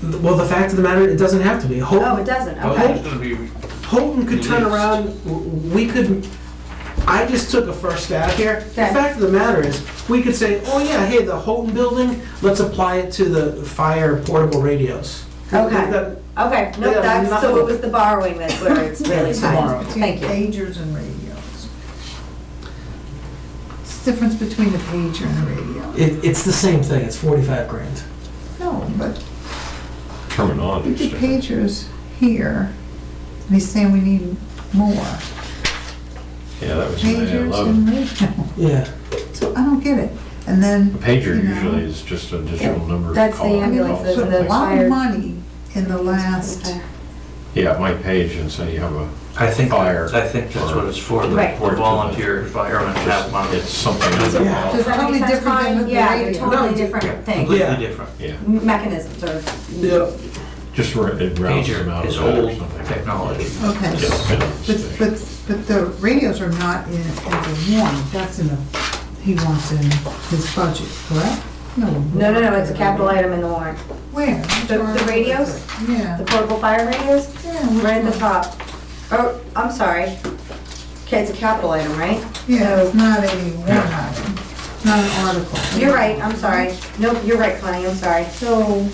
the fact of the matter, it doesn't have to be.
Oh, it doesn't, okay.
Houghton could turn around, I just took a first stab here. The
Okay.
fact of the matter is, we could say, oh yeah, hey, the Houghton building, let's apply it to the fire portable radios.
Okay.
That-
Okay, no,
Yeah,
that's,
nothing.
so it was the borrowing that's where it's really
It's the
tied.
borrowing.
Thank you.
Pagers and radios. What's the difference between a pager and a radio?
It's the same thing, it's 45 grand.
No, but
Terminology.
we did pagers here, and he's saying we need more.
Yeah, that was in
Pagers
11.
and radio.
Yeah.
So I don't get it. And then.
A pager
you know,
usually is just a digital number.
That's the
call.
ambulance,
So
and the
a lot
fire-
of money in the last,
Yeah, it might page and say you have a
I think
fire.
that's what it's for, the
Right.
volunteer firemen have money.
It's something.
Yeah.
Does that
Totally
make sense,
different than
Connie?
with the
Yeah, they're
radio.
totally
No,
different things,
Completely
Yeah.
different.
Yeah,
mechanisms or.
Yeah.
just where it rounds them out
Pager is
of that or
old
something.
technology.
okay.
Yeah.
But the radios are not in, as a warrant, that's in the, he wants in his budget, correct?
No, it's a capital item in the warrant.
Where?
The radios?
Yeah.
The portable fire radios?
Yeah, which
Right at the
one?
top. Oh, I'm sorry. Okay, it's a capital item, right?
Yeah, it's not a warrant item, not an article.
You're right, I'm sorry. Nope, you're right, Connie, I'm sorry.
So,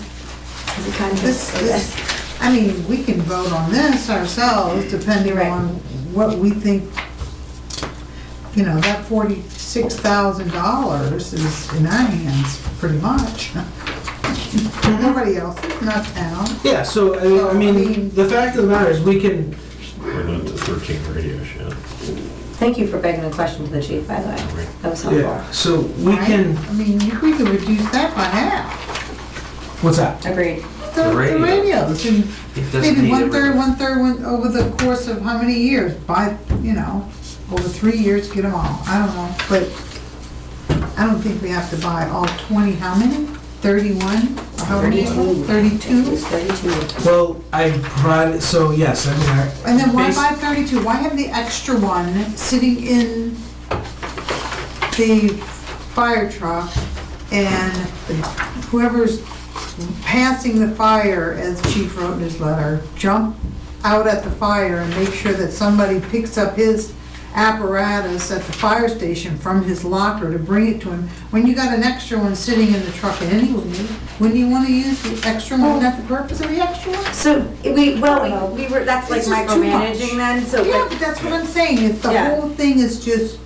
Is it kind of
this,
just,
I I mean, we can vote on this ourselves, depending
Right.
on what we think. You know, that $46,000 is in our hands, pretty much. Nobody else, not town.
Yeah, so, I mean, the fact of the matter is, we can,
We're not to 13 radios yet.
Thank you for begging the question to the chief, by the way. That was helpful.
yeah, so we can,
I mean, we could reduce that by half.
what's that?
Agreed.
The
radio.
radios, and
It doesn't
maybe
need
one
everything.
third, over the course of how many years? By, you know, over 3 years, get them all. I don't know, but I don't think we have to buy all 20, how many? 31? Or how many?
32.
32?
It's 32.
Well, I provided, so yes, I mean,
And then why
basi-
buy 32? Why have the extra one sitting in the fire truck and whoever's passing the fire, as Chief wrote in his letter, jump out at the fire and make sure that somebody picks up his apparatus at the fire station from his locker to bring it to him, when you got an extra one sitting in the truck anyway? Wouldn't you want to use the extra one? Isn't that the purpose of the extra one?
So, we were, that's like
It's just too much.
micromanaging then, so.
Yeah, but that's what I'm saying, if the
Yeah.
whole thing is just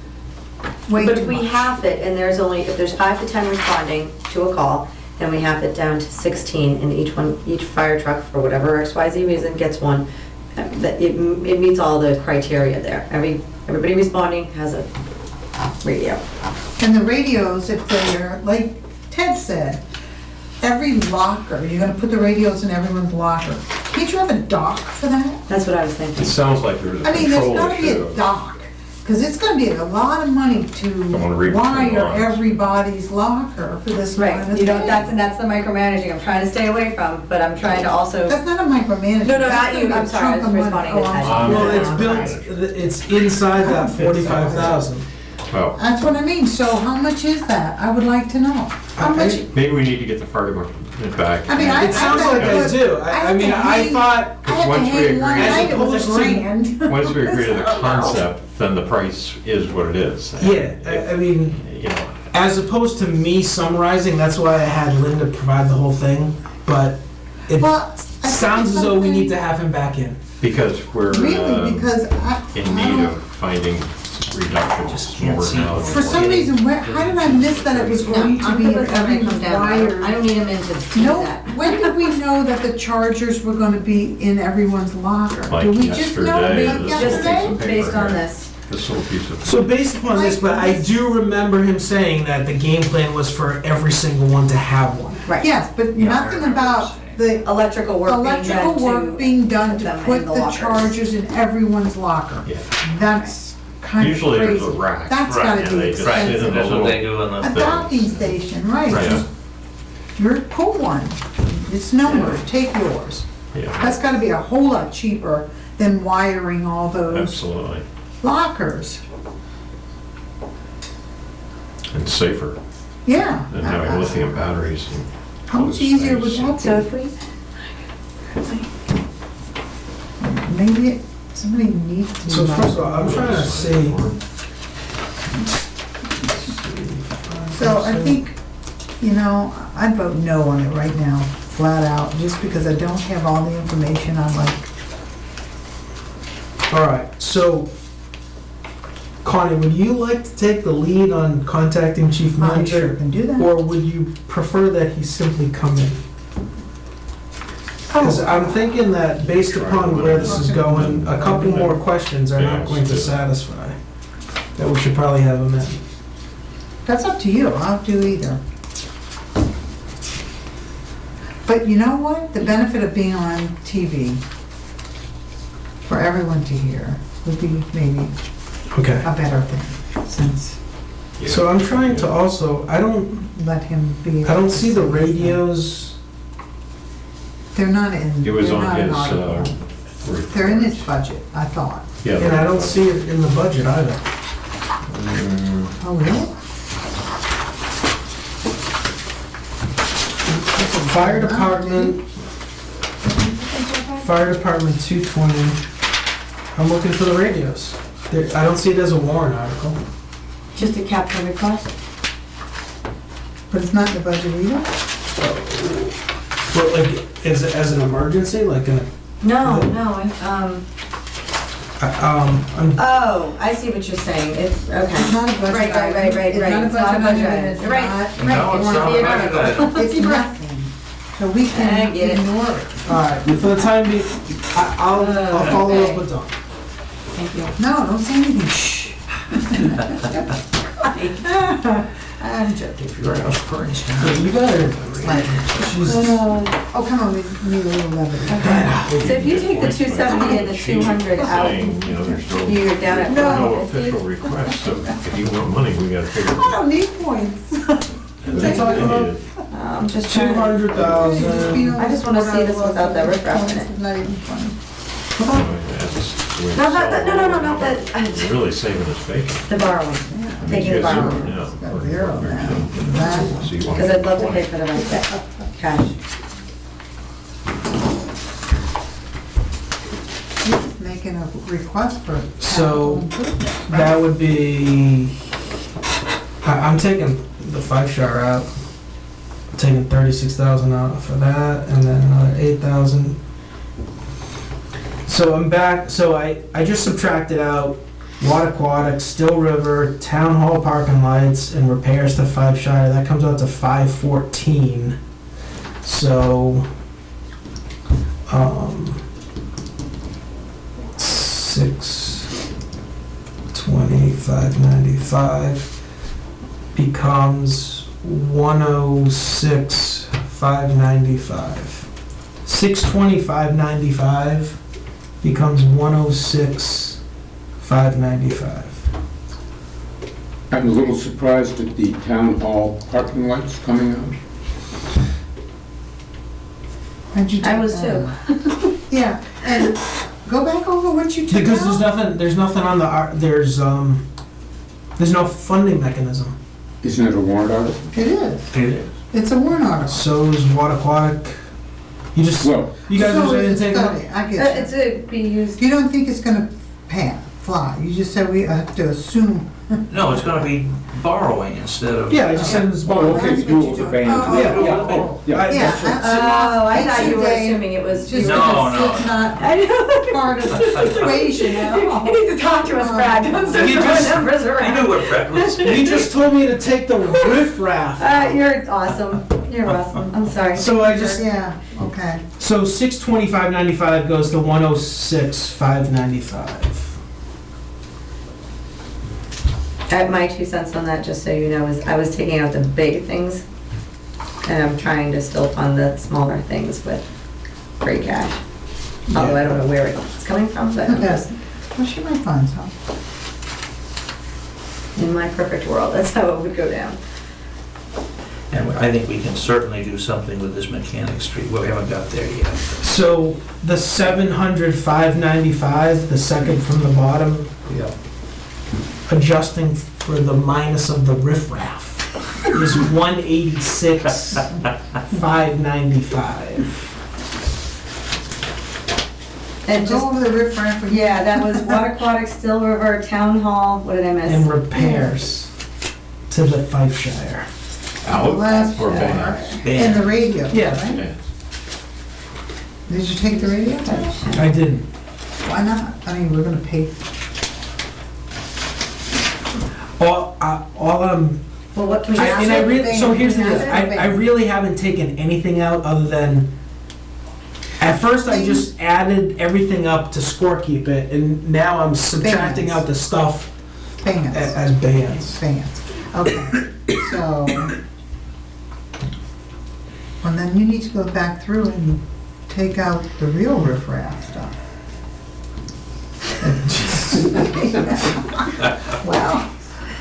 way
But
too
if we
much.
half it, and there's only, if there's 5 to 10 responding to a call, then we half it down to 16, and each fire truck, for whatever XYZ reason, gets one, that it meets all the criteria there. Everybody responding has a radio.
And the radios, if they're, like Ted said, every locker, you're gonna put the radios in everyone's locker. Can't you have a dock for that?
That's what I was
It
thinking.
sounds like there's a
I mean, there's
control
gotta be a
issue.
dock, because it's gonna be a lot of money
wanna read
to
between the
wire
lines.
everybody's locker for this kind
Right,
of
you know,
thing.
that's the micromanaging I'm trying to stay away from, but I'm trying to also.
That's not a micromanagement.
No,
That's
not
gonna
you.
be a
I'm sorry, I
chunk
was
of money.
responding to
Oh, I'm
Ted.
sorry.
well, it's
Yeah.
built, it's inside that 45,000.
Well,
That's what I mean, so how much is that? I would like to know. How much,
maybe we need to get the fire department back.
I mean, I-
It sounds like I do, I mean, I thought,
I had to
once we
hang one
agree-
night, it was
As
a
opposed to-
grand.
Once we agree to the concept, then the price is what it is.
yeah, I mean,
You know,
as opposed to me summarizing, that's why I had Linda provide the whole thing, but it
Well, I think
sounds
it's
as though we
something-
need to have him back in.
because we're
Really, because
in need of finding reductions
can't
more
see
now. than
for
what-
some reason, how did I miss that it was going to
I'm
be
good
in
with having
every
him come down. I
wire?
don't need him in to do
No,
that.
when did we know that the chargers were gonna be in everyone's locker?
Like
Did we just know,
yesterday,
like
this
Just
yesterday?
piece of paper
based on
here.
this.
This little piece of.
So based upon this, but I do remember him saying that the game plan was for every single one to have one.
Right.
Yes, but nothing about the
Electrical work being done
electrical work being done
put
to
them in
put
the
the
lockers.
chargers in everyone's locker.
Yeah.
That's kind of
Usually there's a
crazy.
rack.
That's
Right,
gotta
and
be
they just sit in
expensive.
the
That's what they
little.
do in
A
the,
docking station, right,
Right.
just, pull one, it's numbered, take yours.
Yeah,
That's gotta be a whole lot cheaper than wiring all those
absolutely.
lockers.
And safer
Yeah.
than having lithium batteries. and
How
all
much
this
easier
things.
would that
So
be?
if we,
Maybe somebody needs to.
So first of all, I'm trying to see.
So I think, I'd vote no on it right now, flat out, just because I don't have all the information I'd like.
All right, so Connie, would you like to take the lead on contacting Chief
I sure
Manager?
can do that.
Or would you prefer that he simply come in? Because I'm thinking that based upon where this is going, a couple more questions are not going to satisfy. That we should probably have him in.
That's up to you, I'll do either. But you know what? The benefit of being on TV for everyone to hear would be maybe
Okay.
a better thing, since
Yeah.
So I'm trying to also, I don't
let him be.
see the radios.
They're not in,
It was
they're
on
not an
his,
article.
report.
They're in his budget, I thought.
Yeah.
And I don't see it in the budget either.
Mm,
Oh, really?
Fire department, 220. I'm looking for the radios. I don't see it as a warrant article.
just a capital request?
But it's not in the budget either?
But like, as an emergency, like in a,
No,
I'm,
I see what you're saying, it's, okay.
It's not a budget
Right,
item.
It's not a budget item,
It's
right,
not-
No, it's not a budget item.
It's nothing. So we
I
can
get it.
ignore it.
alright, for the time being, I'll follow up with Dawn.
Thank you.
No, don't say anything. Shh. I'm joking.
If your house burns down.
Yeah, you better, she's,
Oh, come on, we need a little levity.
So if you take the 270 and the 200 out,
Saying, you know, there's no,
you're down at
no
450.
official request, so if you want money, we gotta figure it
I
out.
don't need points.
They talking about
I'm just trying to,
200,000.
I just wanna see this without that riffraff in it.
It's not even funny.
No, but,
You're really saving us bacon.
the borrowing, taking the borrowing.
Yeah.
Got zero now. Exactly.
So you want
Because I'd love to pay for the rent back, cash.
He's making a request for
So,
capital improvement.
that would be, I'm taking the 5-star out. I'm taking 36,000 out for that, and then another 8,000. So I'm back, so I just subtracted out Aquatic, Still River, Town Hall parking lights, and repairs to 5-star. That comes out to 514. So, 620, 595 becomes 106, 595. 620, 595 becomes 106, 595.
I'm a little surprised at the town hall parking lights coming out.
Why'd you
I
take
was
that
too.
out? Yeah, and go back over what you took
Because
out.
there's nothing on the, there's no funding mechanism.
Isn't it a warrant article?
It is.
It is.
It's a warrant article.
So is Aquatic. You just,
Well,
you guys
So
are saying
it's a
take
study,
it?
I get
It's
you.
a, be used,
You don't think it's gonna fly. You just said we have to assume.
No, it's gonna be borrowing instead of.
Yeah, I just said it's
oh,
borrowed.
okay,
That's
do
what
it with
you
the
do.
band.
Oh,
Yeah,
oh,
yeah.
I-
Yeah.
oh, I thought you were assuming it was.
Just
No,
because
no.
it's not
I know.
part of the equation at all.
You need to talk to us, Brad, don't start
You
throwing
just-
numbers
I
around.
knew what Brett was saying.
You just told me to take the riffraff.
You're awesome, you're awesome, I'm sorry.
So I just,
Yeah, okay.
so 620, 595 goes to 106, 595.
My 2 cents on that, just so you know, is I was taking out the big things, and I'm trying to still fund the smaller things with free cash. Although I don't know where it's coming from, but I'm just,
Well, she might find some.
in my perfect world, that's how it would go down.
And I think we can certainly do something with this Mechanic Street, well, we haven't got there yet.
So the 700, 595, the second from the bottom,
Yeah.
adjusting for the minus of the riffraff, is 186, 595.
And
Go
just,
over the riffraff again.
yeah, that was Aquatic, Still River, Town Hall, what did I miss?
And repairs to the 5-shire.
The last
Or
part.
bands.
And the radio,
Yeah.
right?
Yeah.
Did you take the radio?
I didn't.
Why not? I mean, we're gonna pay.
All I'm,
Well, what can we
and I
ask?
really, so here's the deal,
Anything.
I really haven't taken anything out other than, at first I just added everything up to scorekeep it, and now I'm subtracting
Bands.
out the stuff
Bands.
as bands.
Bands. Okay, so. And then you need to go back through and take out the real riffraff stuff. Well,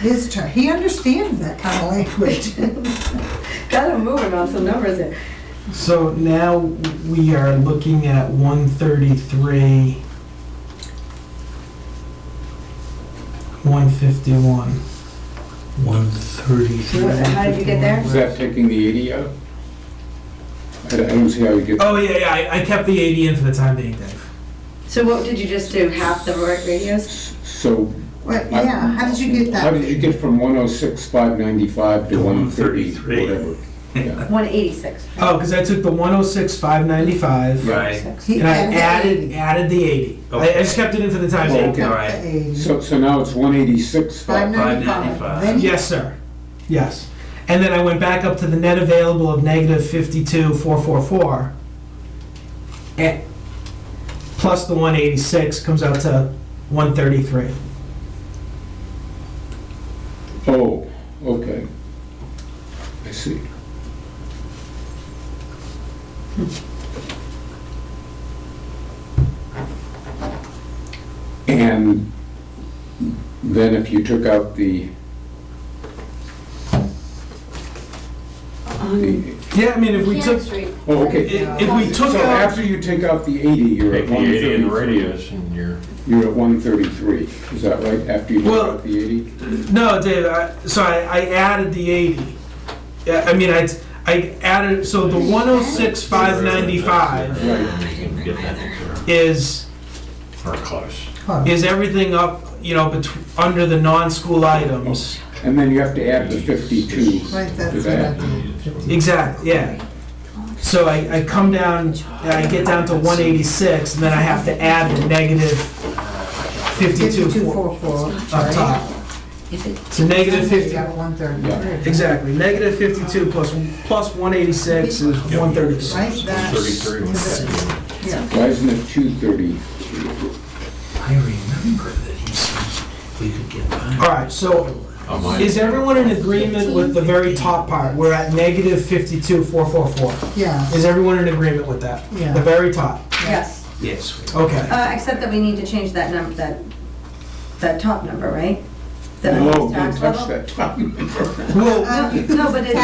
his turn. He understands that kind of language.
Got him moving on some numbers there.
So now we are looking at 133, 151.
133.
How did you get there?
Is that taking the 80 out? I don't see how you get,
Oh, yeah, I kept the 80 in for the time being, Dave.
So what did you just do, half the radios?
so
Well, yeah, how did you get that?
how did you get from 106, 595 to 130,
133.
whatever? Yeah.
186.
Oh, because I took the 106,595
Right.
He
and I
added
added the 80. I just kept it in for the time being.
Okay.
All right.
80.
So now it's 186,
595. Then
Yes, sir. Yes. And then I went back up to the net available of negative 52,444. And plus the 186 comes out to 133.
Oh, okay. I see. And then if you took out the,
Yeah, I mean, if we took,
oh, okay.
if we took
So
out,
after you take out the 80, you're
Take
at
the 80 in the
133.
radius and you're,
You're at 133, is that right, after you take
Well-
out the 80?
no, Dave, I added the 80. Yeah, I mean, I added, so the 106,595
you can get that
is
or close.
is everything up, under the non-school items.
And then you have to add the 52
Right,
to
that's what I
that.
did. 50.
Exactly, yeah. So I come down, I get down to 186, and then I have to add the negative 52
5244,
up
right?
top. So negative
You
50,
got 133.
exactly. Negative 52 plus 186 is 133.
Right, that's.
33.
Yeah.
Why isn't it 230?
I remember that he said we could get by.
All right, so is everyone in agreement with the very top part? We're at negative 52,444.
Yeah,
Is everyone in agreement with that?
Yeah.
The very top?
Yes,
Yes.
Okay.
except that we need to change that number, that top number, right? The
No,
unused
don't
tax
touch
level?
that top number.
Well,
No, but it,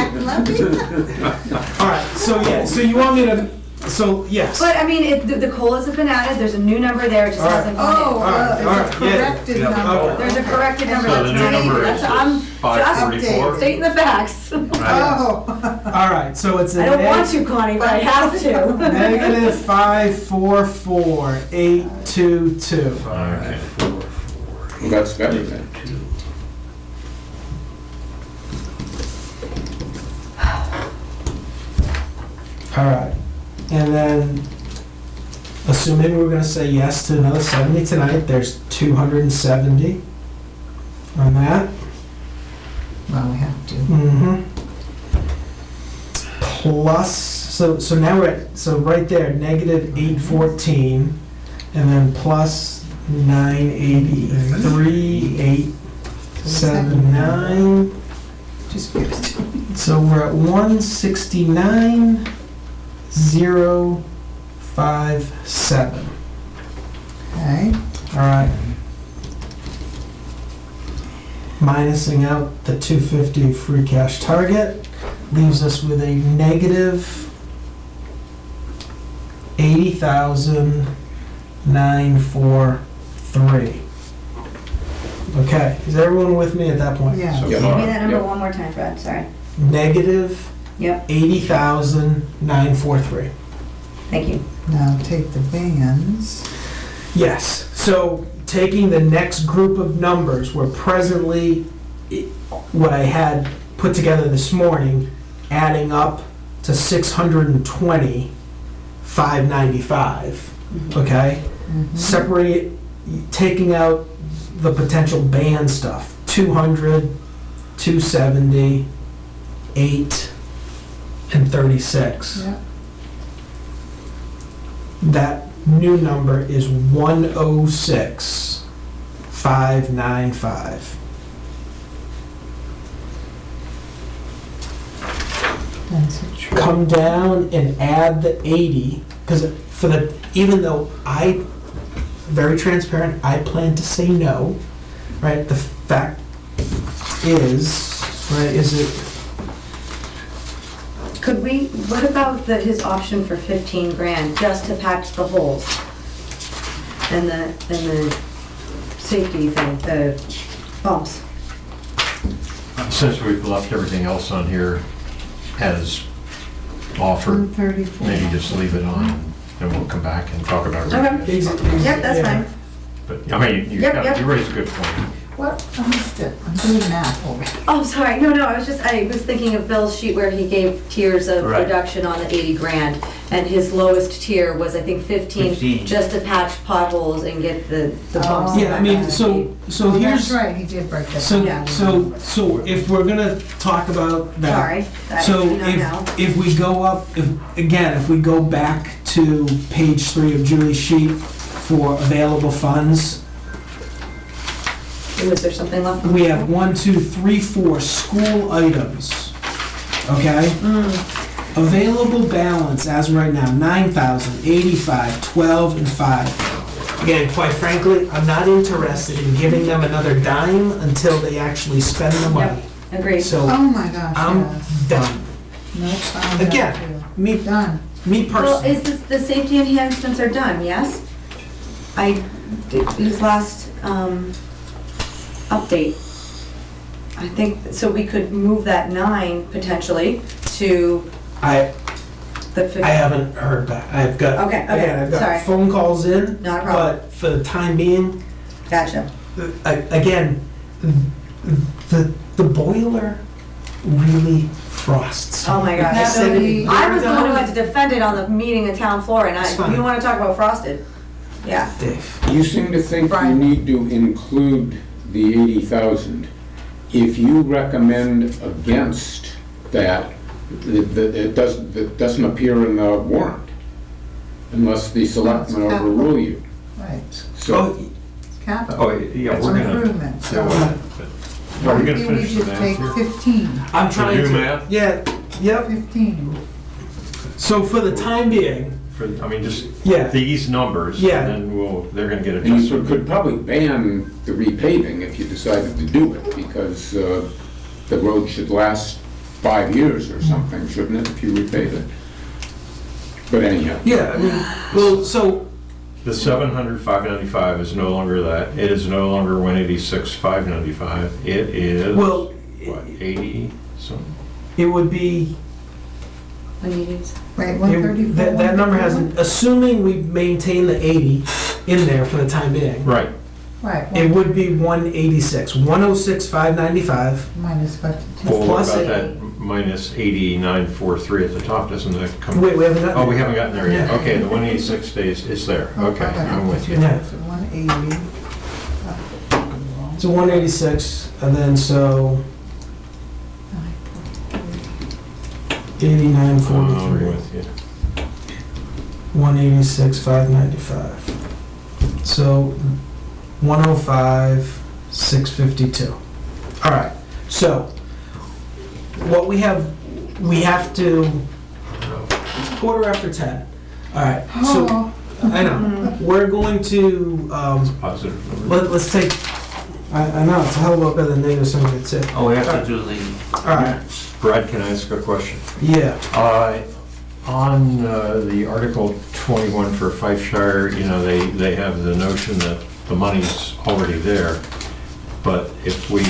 all right, so yeah, so you want me to, so yes.
but I mean, the COLAs have been added, there's a new number there, it just
All right.
hasn't gone
oh,
in.
right,
it's
all
a
right, yeah.
corrected
Yeah.
number.
There's a corrected number,
So
that's
the
not
new number
it,
is
I'm just
534?
stating the facts.
Oh,
All right, so it's a
I don't want to, Connie, but I have to.
negative 544,822.
Okay.
Well, that's better then.
All right, and then, assuming we're gonna say yes to another 70 tonight, there's 270 on that.
well, we have to.
Mm-hmm. Plus, so now we're at, so right there, negative 814, and then plus 983, 879.
Just give it to me.
So we're at 169,057.
Okay,
All right. Minusing out the 250 free cash target leaves us with a negative 80,943. Okay, is everyone with me at that point?
yeah.
So
Give
far,
me that number
yep.
one more time, Fred, sorry.
Negative
Yep,
80,943.
thank you.
Now take the bands.
Yes, so taking the next group of numbers, we're presently, what I had put together this morning, adding up to 620,595, okay? Separate, taking out the potential band stuff, 200, 270, 8, and 36.
Yeah.
That new number is 106,595.
That's a true.
Come down and add the 80, because for the, even though very transparent, I plan to say no, right? The fact is, right, is it,
Could we, what about his option for 15 grand, just to patch the holes? And the safety thing, the bumps?
Since we've left everything else on here as offered,
134.
maybe just leave it on and we'll come back and talk about it.
Okay. Yep, that's fine.
But, I mean,
Yep, yep.
you raised a good point.
What? I missed it. I'm doing math over here.
Oh, sorry, no, I was thinking of Bill's sheet where he gave tiers of
Right.
reduction on the 80 grand, and his lowest tier was, I think, 15,
15.
just to patch potholes and get the bumps.
Oh.
Yeah, I mean, so
Oh,
here's,
that's right, he did break that
so,
down.
so if we're gonna talk about that.
Sorry.
So
I don't know.
if we go up, if we go back to page 3 of Julie's sheet for available funds,
Was there something left?
we have 1, 2, 3, 4 school items, okay? Available balance as of right now, 9,085, 12, and 5. Again, quite frankly, I'm not interested in giving them another dime until they actually spend the money.
Agreed.
So
Oh my gosh,
I'm
yes.
done.
No, I'm
Again,
done
me,
too. Done.
me
Well,
personally.
is this, the safety enhancements are done, yes? His last, update. I think, so we could move that 9 potentially to
I
the 15.
haven't heard back. I've got,
Okay, okay,
again, I've
sorry.
got phone calls in,
Not a problem.
but for the time being,
Gotcha.
again, the boiler really frosts.
Oh my gosh.
Not
So
only-
I was the one who had to defend it on the meeting in town floor, and
It's fine.
you wanna talk about frosted? Yeah.
Dave.
You seem to think you
Brian.
need to include the 80,000. If you recommend against that, it doesn't appear in the warrant unless the selectmen
It's capital.
overrule you.
Right,
So,
Oh,
capital.
Oh, yeah,
It's
we're
an
gonna.
improvement, so.
Are we gonna
Maybe we
finish the
just
math
take
here?
15,
I'm trying
do
to.
math?
Yeah, yep.
15.
So for the time being,
I mean, just
Yeah.
these numbers,
Yeah.
and then they're gonna get
and you
adjusted.
could probably ban the repaving if you decided to do it, because the road should last 5 years or something, shouldn't it, if you repave it? But anyhow.
yeah, I mean, well, so,
The 700, 595 is no longer that. It is no longer 186, 595. It is,
well,
what, 80 something?
it would be,
Wait, 134?
that number hasn't, assuming we maintain the 80 in there for the time being,
Right.
Right,
it would be 186, 106, 595.
minus 5 to
Well, what
Plus
about
it-
that minus 8943 at the top? Doesn't that come?
Wait, we haven't gotten.
Oh, we haven't gotten there yet.
Yeah.
Okay, the 186 stays, is there. Okay, I'm with you.
Yeah.
So 180.
So 186, and then so 89,
I'm
43,
with you.
186, 595. So 105, 652. All right, so what we have to, it's 10:15. All right, so,
Oh,
I know, we're going to,
Positive number.
let's take, I know, it's a hell of a lot better than negative 76.
Oh, we have to do the
All right,
Brad, can I ask a question?
yeah.
On the Article 21 for Fifeshire, you know, they have the notion that the money's already there, but if we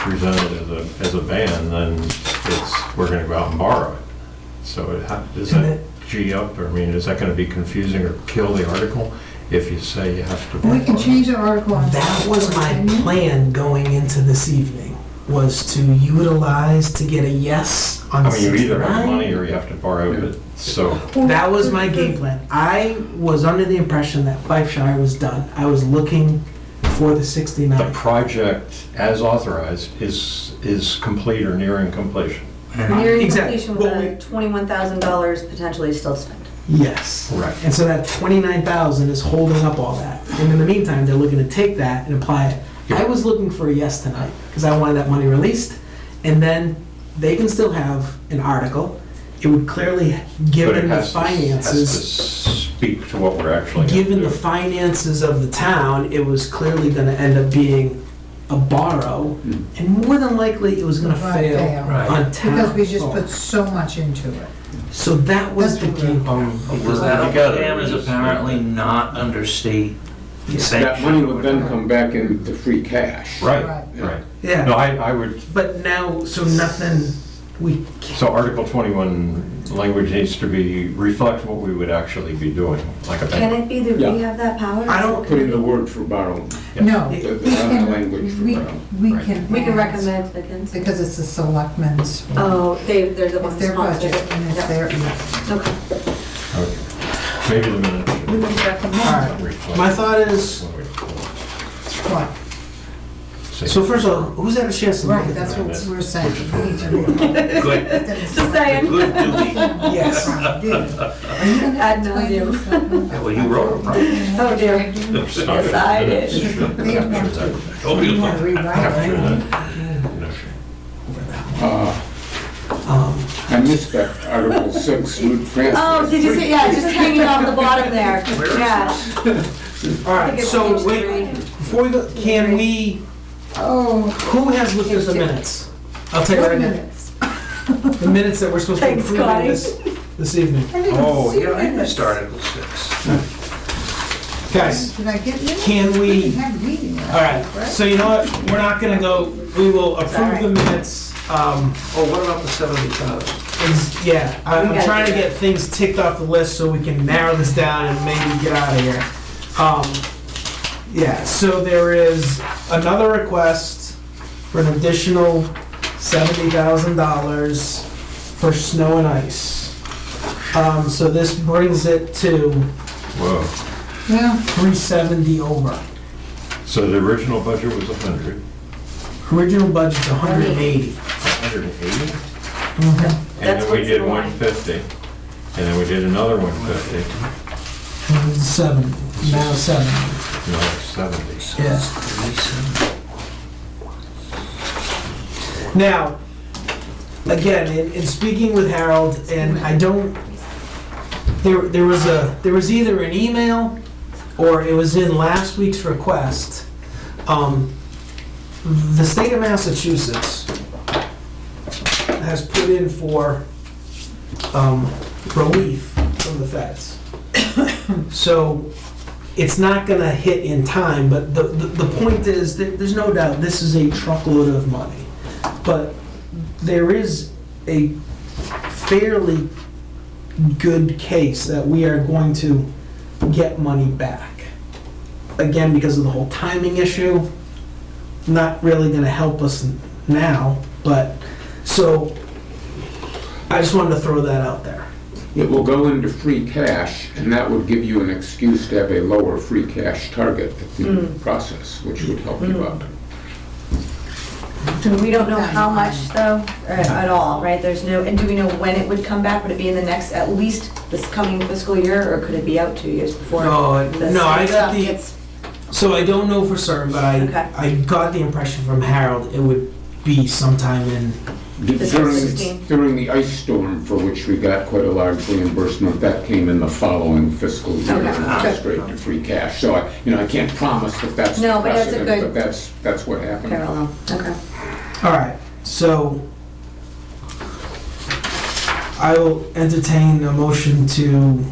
present it as a ban, then we're gonna go out and borrow it. So does that G up, or I mean, is that gonna be confusing or kill the article if you say you have to borrow
we
it?
can change the article on.
That was my
Can you?
plan going into this evening, was to utilize to get a yes on
I mean, you either have
69.
money or you have to borrow it, so.
That was my game plan. I was under the impression that Fifeshire was done. I was looking for the
The
69.
project, as authorized, is complete or nearing completion.
Nearing
Exactly.
completion with a $21,000 potentially still to spend.
Yes.
Right.
And so that 29,000 is holding up all that. And in the meantime, they're looking to take that and apply it. I was looking for a yes tonight because I wanted that money released. And then they can still have an article. It would clearly,
But
given
it
the
has to
finances,
speak to what we're actually gonna
given
do.
the finances of the town, it was clearly going to end up being a borrow. And more than likely, it was going to
Right,
fail
fail.
Right.
on town.
Because we just
hall.
put so much into it.
So that was the
That's what
game.
Because that
Together,
dam is
we just-
apparently not under state
That
sanction.
money would then come back into free cash.
Right,
Right.
right.
Yeah.
No, I would,
But now, so nothing, we can't.
so Article 21 The language needs to be, reflect what we would actually be doing, like a
Can
bank.
it be that
Yeah.
we have that power?
I don't-
Put in the word for borrow,
No,
the
we can,
language for borrow.
we
Right.
can.
We can
ask,
recommend against.
Because it's the selectmen's.
Oh, they're the
It's
ones
their
sponsoring
budget
it.
and it's
Yeah.
their,
Okay.
Okay. Maybe the minutes
we would
should
recommend.
Alright.
reflect.
My thought is,
What?
so first of all, who's had a chance to look
Right,
at
that's
this?
what we're saying. We need to-
Good,
Just saying.
good duty.
Yes.
Are you gonna
Ad
explain
nauseam.
this?
Yeah, well, you wrote it, probably.
Oh, dear.
Start
Yes, I
the
did.
minutes should
They
capture
want
that.
to-
Oh,
We
you
want to rewrite
Capture
it.
that.
I missed that Article 6, would transfer.
Oh, did you see, yeah, just hanging off the bottom there.
Where is
Yeah.
All
I
right,
think it's
so
page
wait,
three.
before we go, can we,
Oh.
who has looked at the minutes? I'll take it right now. The minutes that we're supposed to be
Thanks,
approving
Connie.
this evening.
I didn't
Oh,
see
yeah, I
it.
missed Article 6.
Guys,
Did I get it?
can
I
we,
didn't have reading.
all right, so you know what, we're not gonna go, we will approve the minutes,
Oh, what about the 70,000?
yeah, I'm
We gotta
trying to
do that.
get things ticked off the list so we can narrow this down and maybe get out of here. Yeah, so there is another request for an additional $70,000 for snow and ice. So this brings it to
Whoa.
Yeah.
370 over.
So the original budget was 100,
Original budget's 180.
180?
Mhm.
And
That's
then we
what's
did
in line.
150, and then we did another 150,
70, now 70.
no, 70.
Yeah. Now, again, in speaking with Harold, and I don't, there was either an email or it was in last week's request. The state of Massachusetts has put in for relief from the feds. So it's not gonna hit in time, but the point is, there's no doubt this is a truckload of money. But there is a fairly good case that we are going to get money back. Again, because of the whole timing issue, not really gonna help us now, but, so, I just wanted to throw that out there.
It will go into free cash, and that would give you an excuse to have a lower free cash target at the process, which would help you out.
We don't know how much though, at all, right? There's no, and do we know when it would come back? Would it be in the next, at least this coming fiscal year, or could it be out 2 years before?
No,
the
no, I
state
got
stuff
the,
gets-
so I don't know for certain, but
Okay.
I got the impression from Harold it would be sometime in,
Fiscal 16.
During the ice storm, for which we got quite a large reimbursement, that came in the following fiscal year,
Okay,
and went
good.
straight to free cash. So I can't promise that that's the
No, but that's a
precedent,
good-
but that's what happened.
Parallel, okay.
all right, so I will entertain a motion to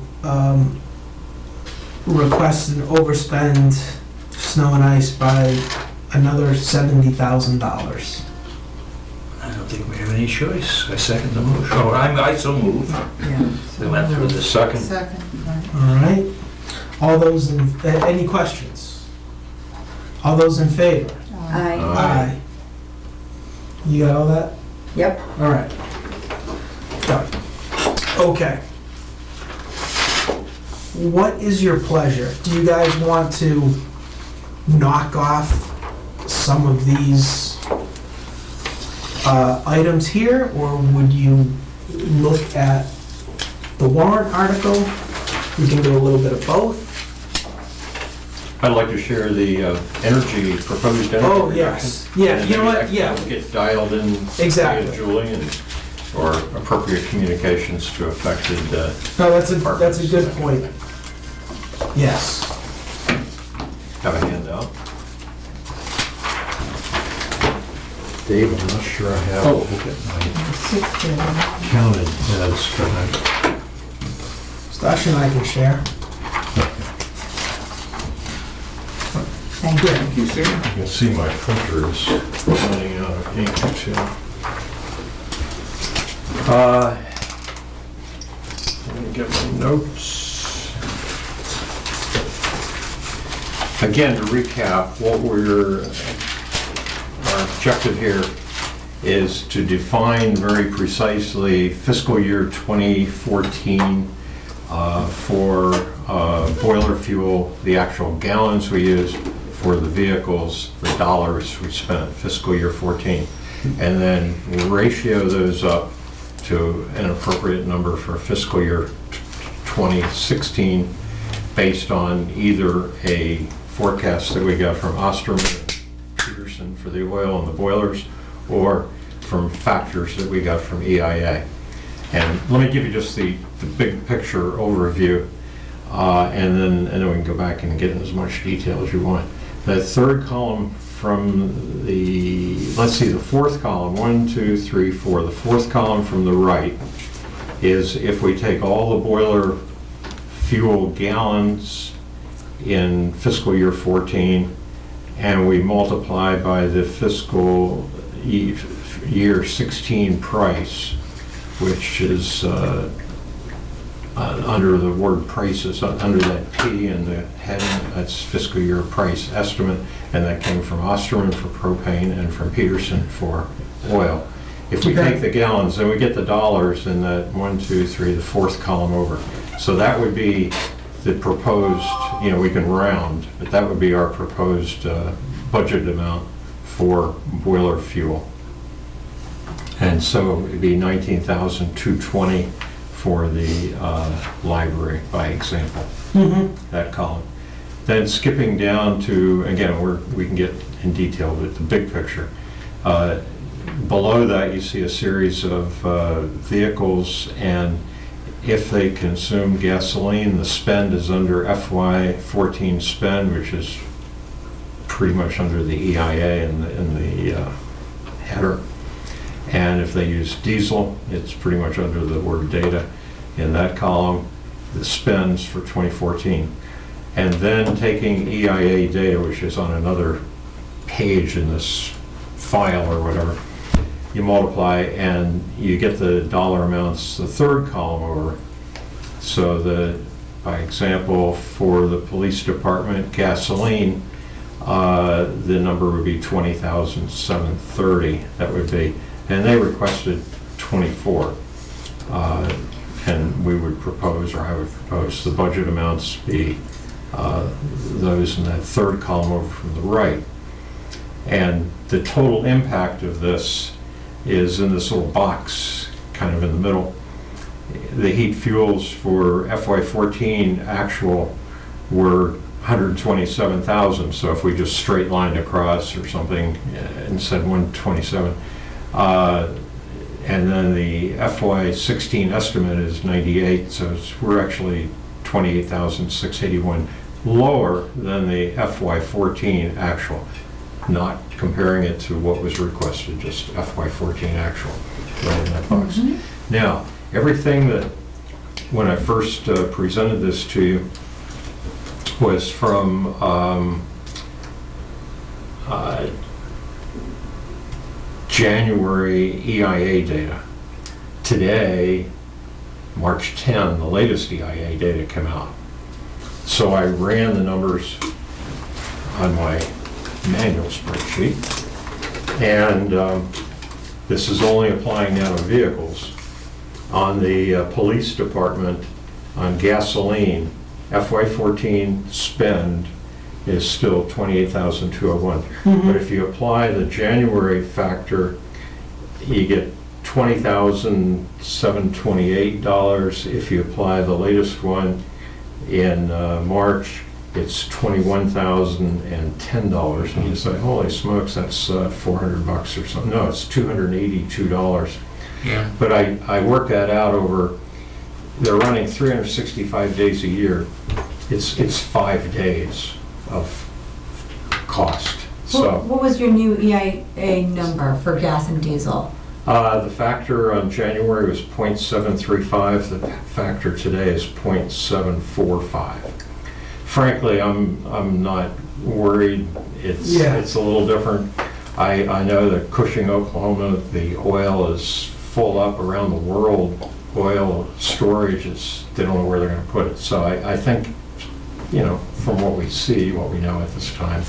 request and overspend snow and ice by another $70,000.
I don't think we have any choice. I second the motion. Oh, I so move.
Yeah.
We went through this.
Second,
Second, right.
All right, all those in, any questions? All those in favor?
Aye.
Aye. You got all that?
Yep.
All right. Done. Okay. What is your pleasure? Do you guys want to knock off some of these items here, or would you look at the warrant article? We can do a little bit of both.
I'd like to share the energy, proposed energy.
Oh,
reduction.
yes. Yeah,
And
you know
maybe
what?
that
Yeah.
can Get dialed in.
Exactly.
via Julie, or appropriate communications to affected,
No, that's a good point. Yes.
have a handout.
Dave, I'm not sure I have.
Oh.
Counted as, but
Stash and I can share.
Thank you.
Thank you, sir.
You can see my printer is running out of ink too. get my notes. Again, to recap, our objective here is to define very precisely fiscal year 2014 for boiler fuel, the actual gallons we use for the vehicles, the dollars we spent fiscal year 14, and then ratio those up to an appropriate number for fiscal year 2016 based on either a forecast that we got from Osterman and Peterson for the oil and the boilers, or from factors that we got from EIA. And let me give you just the big picture overview, and then we can go back and get in as much detail as you want. The third column from the, let's see, the fourth column, 1, 2, 3, 4, the fourth column from the right is if we take all the boiler fuel gallons in fiscal year 14 and we multiply by the fiscal year 16 price, which is under the word prices, under that P in the heading, that's fiscal year price estimate, and that came from Osterman for propane and from Peterson for oil. If we take the gallons, then we get the dollars in that 1, 2, 3, the fourth column over. So that would be the proposed, we can round, but that would be our proposed budget amount for boiler fuel. And so it'd be $19,220 for the library, by example, that column. Then skipping down to, again, we can get in detail, but the big picture. Below that, you see a series of vehicles, and if they consume gasoline, the spend is under FY14 spend, which is pretty much under the EIA in the header. And if they use diesel, it's pretty much under the word data in that column, the spends for 2014. And then taking EIA data, which is on another page in this file or whatever, you multiply and you get the dollar amounts, the third column over. So by example, for the police department gasoline, the number would be $20,730. That would be, and they requested 24. And we would propose, or I would propose, the budget amounts be those in that third column over from the right. And the total impact of this is in this little box kind of in the middle. The heat fuels for FY14 actual were 127,000. So if we just straight lined across or something and said 127, and then the FY16 estimate is 98, so we're actually 28,681 lower than the FY14 actual. Not comparing it to what was requested, just FY14 actual, right in that box. Now, everything that, when I first presented this to you, was from January EIA data. Today, March 10, the latest EIA data came out. So I ran the numbers on my manual spreadsheet, and this is only applying now to vehicles. On the police department, on gasoline, FY14 spend is still $28,201. But if you apply the January factor, you get $20,728. If you apply the latest one in March, it's $21,010. And you say, holy smokes, that's $400 or something. No, it's $282.
Yeah.
But I work that out over, they're running 365 days a year. It's 5 days of cost. So
What was your new EIA number for gas and diesel?
the factor on January was 0.735. The factor today is 0.745. Frankly, I'm not worried. It's a little different. I know that Cushing, Oklahoma, the oil is full up around the world oil storage, they don't know where they're gonna put it. So I think, from what we see, what we know at this time,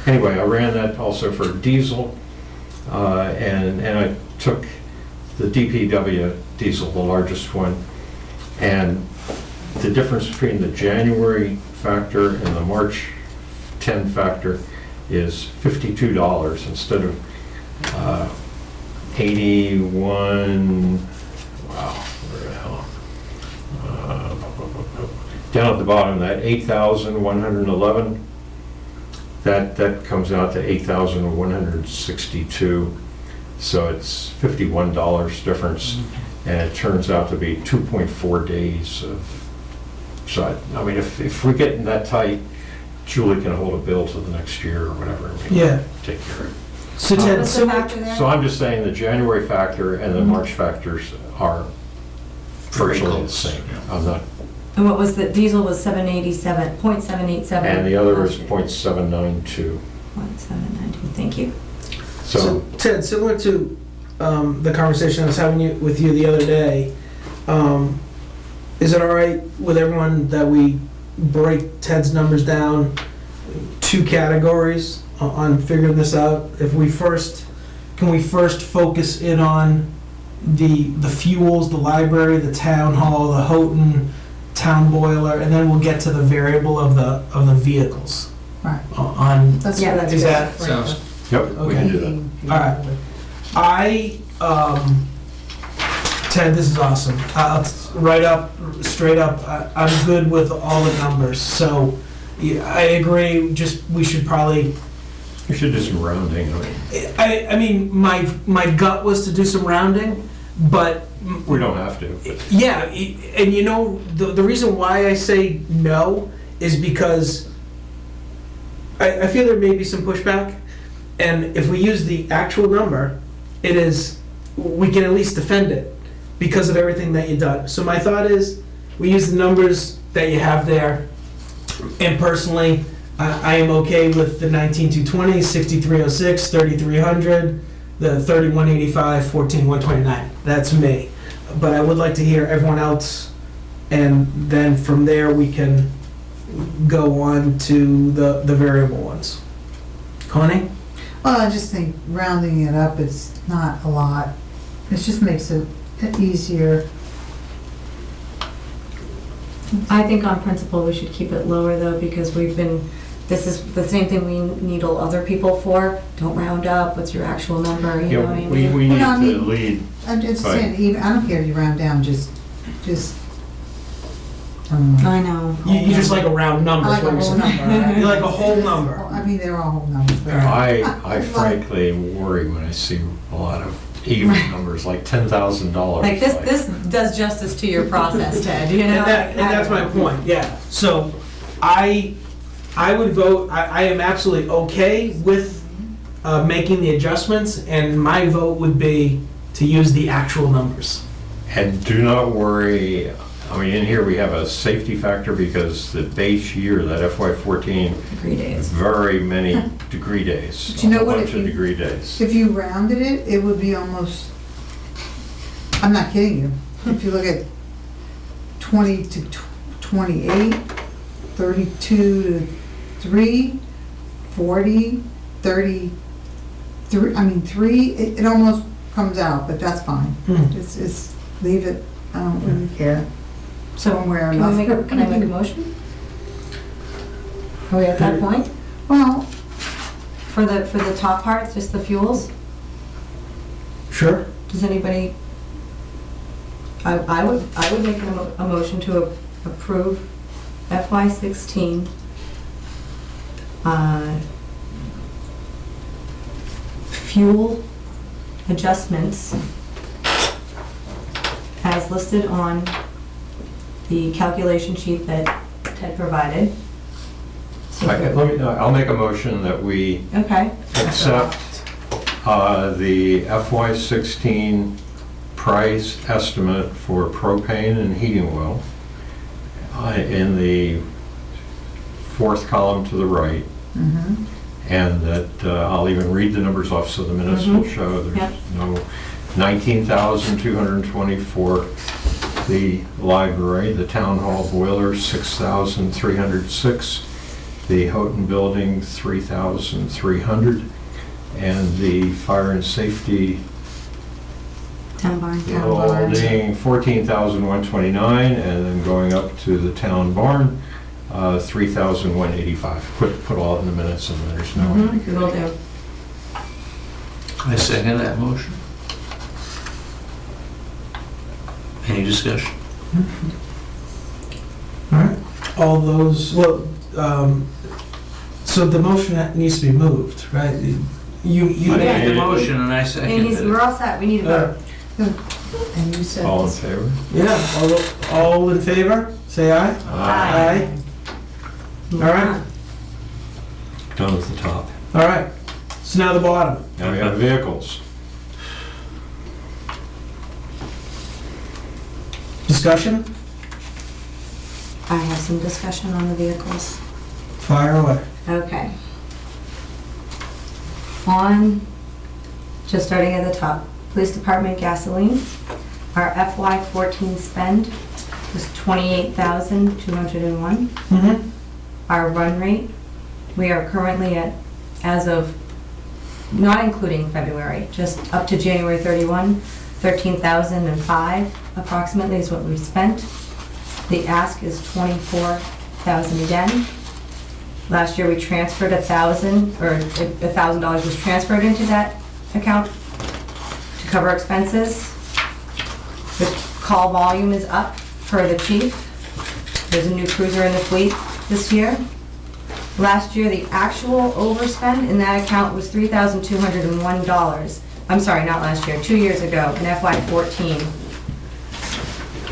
Anyway, I ran that also for diesel, and I took the DPW diesel, the largest one, and the difference between the January factor and the March 10 factor is $52 instead of 81, wow, where the hell? Down at the bottom, that 8,111, that comes out to 8,162. So it's $51 difference, and it turns out to be 2.4 days of, so I mean, if we're getting that tight, Julie can hold a bill to the next year or whatever. And we can take care of it.
So Ted,
What's the factor there?
So I'm just saying the January factor and the March factors are virtually the same. I'm not,
And what was the, diesel was 787, .787.
and the other is .792.
0.792, thank you.
So Ted, similar to the conversation I was having with you the other day, is it all right with everyone that we break Ted's numbers down 2 categories on figuring this out? Can we first focus in on the fuels, the library, the town hall, the Houghton town boiler, and then we'll get to the variable of the vehicles.
Right.
That's good.
Is that?
Sounds,
Yep, we can do that.
All right. Ted, this is awesome. Straight up, I'm good with all the numbers. So yeah, I agree. We should probably.
You should do some rounding.
I mean, my gut was to do some rounding, but
We don't have to.
yeah, and the reason why I say no is because I feel there may be some pushback, and if we use the actual number, we can at least defend it because of everything that you've done. So my thought is, we use the numbers that you have there, and personally, I am okay with the 19,220, 6,306, 3,300, the 3,185, 14,129. That's me. But I would like to hear everyone else, and then from there we can go on to the variable ones. Connie?
Well, I just think rounding it up, it's not a lot. It just makes it easier.
I think on principle, we should keep it lower though, because this is the same thing we needle other people for. Don't round up, what's your actual number, you know what I mean?
We need
Well, I
to
mean,
lead.
I'm just
Right.
saying, even, I don't care if you round down, just,
I know.
You just like a round number,
I
is
like
what
a
you're
whole
saying.
number, right?
You like a whole number.
I mean, they're all whole numbers, but.
I frankly worry when I see a lot of even numbers, like $10,000.
Like this does justice to your process, Ted, you know?
And that's my point, yeah. So I would vote, I am absolutely okay with making the adjustments, and my vote would be to use the actual numbers.
And do not worry, I mean, in here we have a safety factor because the base year, that FY14,
Degree days.
very many degree days.
But you know
a
what,
bunch
if
of
you-
degree days.
If you rounded it, it would be almost, I'm not kidding you. If you look at 20 to 28, 32 to 3, 40, 33, I mean, 3, it almost comes out, but that's fine. It's, leave it, I don't really care.
So
Somewhere
can I make a motion? Are we at that point?
Well,
For the top parts, just the fuels?
Sure.
Does anybody, I would make a motion to approve FY16 fuel adjustments as listed on the calculation sheet that Ted provided.
I'll make a motion that we
Okay.
accept the FY16 price estimate for propane and heating oil in the fourth column to the right, and that I'll even read the numbers off so the minutes will show
Yep.
there's no $19,220 for the library, the town hall boiler, $6,306, the Houghton building, $3,300, and the fire and safety
Town barn.
building, $14,129, and then going up to the town barn, $3,185. Put all in the minutes, and there's no.
We will do.
I second that motion. Any discussion?
All right, all those, well, so the motion needs to be moved, right? You
I
made
made the
it.
motion and I
And
seconded
we're
it.
all set, we need to vote.
And you said
All in
this.
favor?
Yeah, all in favor, say aye.
Aye.
All right,
Down at the top.
all right. So now the bottom.
Now we have vehicles.
Discussion?
I have some discussion on the vehicles.
Fire away.
Okay. Just starting at the top, police department gasoline, our FY14 spend was $28,201.
Mm-hmm.
Our run rate, we are currently at, as of, not including February, just up to January 31, 13,005 approximately is what we've spent. The ask is 24,000 again. Last year we transferred $1,000 was transferred into that account to cover expenses. The call volume is up per the chief. There's a new cruiser in the fleet this year. Last year, the actual overspend in that account was $3,201. I'm sorry, not last year, 2 years ago, in FY14.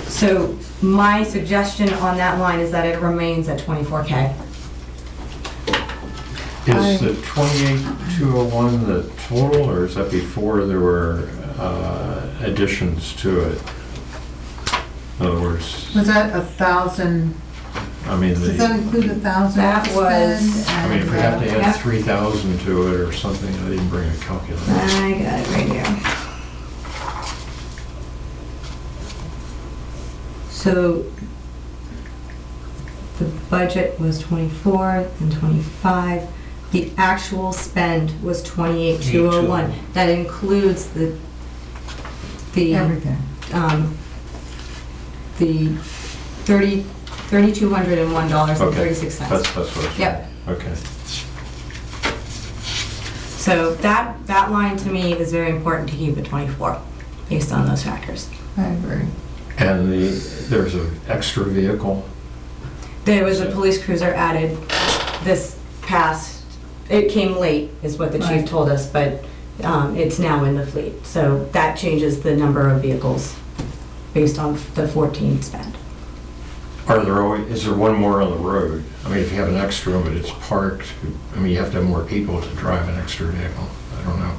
So my suggestion on that line is that it remains at 24K.
Is the 28,201 the total, or is that before there were additions to it? In other words,
Was that 1,000,
I mean,
does that include 1,000?
That was-
I mean, if we have to
Yep.
add 3,000 to it or something, I didn't bring a calculator.
I got it right here. So the budget was 24 and 25. The actual spend was 28,201. That includes the
Everything.
the $3,201.36.
That's what it's.
Yep.
Okay.
So that line to me is very important to keep at 24, based on those factors.
I agree.
And there's an extra vehicle?
There was a police cruiser added this past, it came late, is what the chief
Right.
told us, but it's now in the fleet. So that changes the number of vehicles based on the 14 spend.
Is there one more on the road? I mean, if you have an extra, but it's parked, I mean, you have to have more people to drive an extra vehicle. I don't know.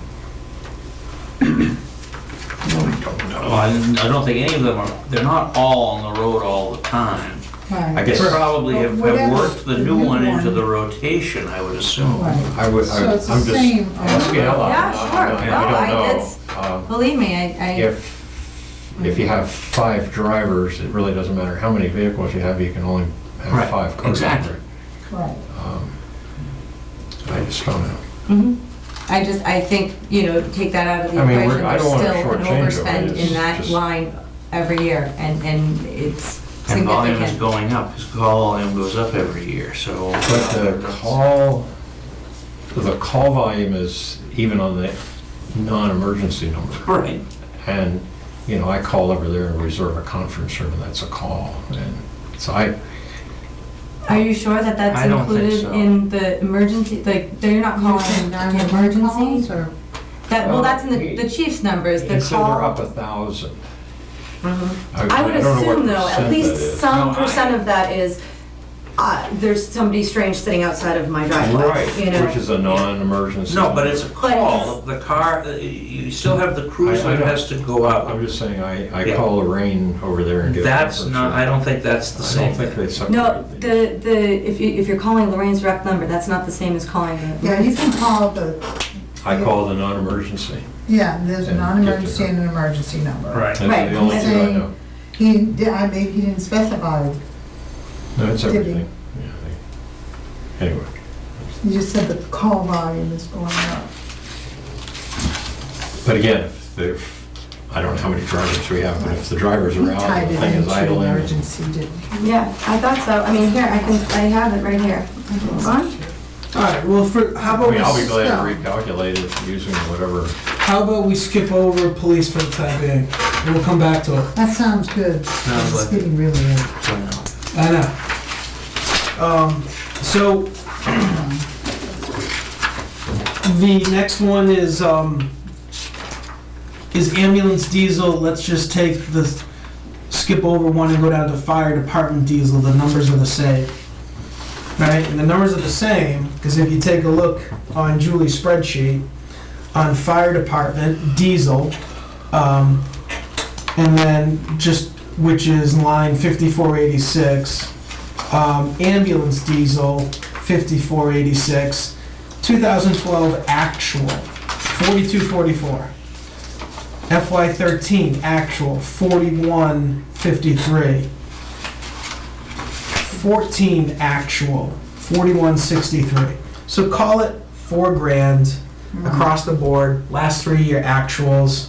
I don't think any of them are, they're not all on the road all the time.
Right.
I
They
guess
probably have
Whatever
worked the new one into the rotation, I would assume.
Right.
I'm
So it's the
just
same.
asking out loud.
Yeah, sure.
I
No,
don't know.
it's- Believe me,
If you have 5 drivers, it really doesn't matter how many vehicles you have, you can only have
Right,
5 cars.
exactly.
Right.
I just don't know.
Mhm. I think, take that out of the
I mean,
equation,
I
there's
don't wanna
still an
shortchange it,
overspend
it's
in that
just-
line every year, and it's
And volume is
significant.
going up, because call volume goes up every year, so.
But the call volume is even on the non-emergency number.
Right.
And, I call over there and reserve a conference room, and that's a call. And so
Are you sure that that's
I don't think
included
so.
in the emergency, like, they're not
You're
calling
saying
it
911
emergency?
calls, or?
Well, that's in the chief's numbers, the
he said they're up
call.
1,000.
I would
don't know what
assume though, at
percent
least
that is.
some
No,
percent of that is, there's somebody strange sitting outside of my driveway,
Right,
you know?
which is a non-emergency.
No, but it's a
But
call, the car, you still have the cruiser
I
that
know.
has to go out.
I'm just saying, I
Yeah.
call Lorraine over there and get a
That's
conference
not,
room.
I don't think that's the
I
same
don't think
thing.
they separate.
No, if you're calling Lorraine's rec number, that's not the same as calling the.
Yeah, you can call the
I call it a non-emergency.
Yeah, there's a
And
non-emergency
get to
and an emergency number.
That's
Right.
the only two I know.
Maybe he didn't specify,
No, it's
Did he?
everything. Yeah, anyway,
you just said the call volume is going up.
but again, if I don't know how many drivers we have, but if the drivers
He
are out,
tied
the
it
thing is
into
idling.
emergency, didn't he?
Yeah, I thought so. I mean, here, I have it right here. Hold on.
All right, well, how
I
about
mean, I'll be glad
No.
to recalculate it using whatever.
how about we skip over police for the time being? We'll come back to it.
That sounds good.
Sounds
It's
like-
getting really late.
I know. So, the next one is ambulance diesel. Let's just take skip over one and go down to fire department diesel. The numbers are the same. Right? And the numbers are the same, because if you take a look on Julie's spreadsheet, on fire department, diesel, and then just, which is line 5486, ambulance diesel, 5486, 2012 actual, 4244. FY13 actual, 4153. 14 actual, 4163. So call it $4,000 across the board, last 3-year actuals,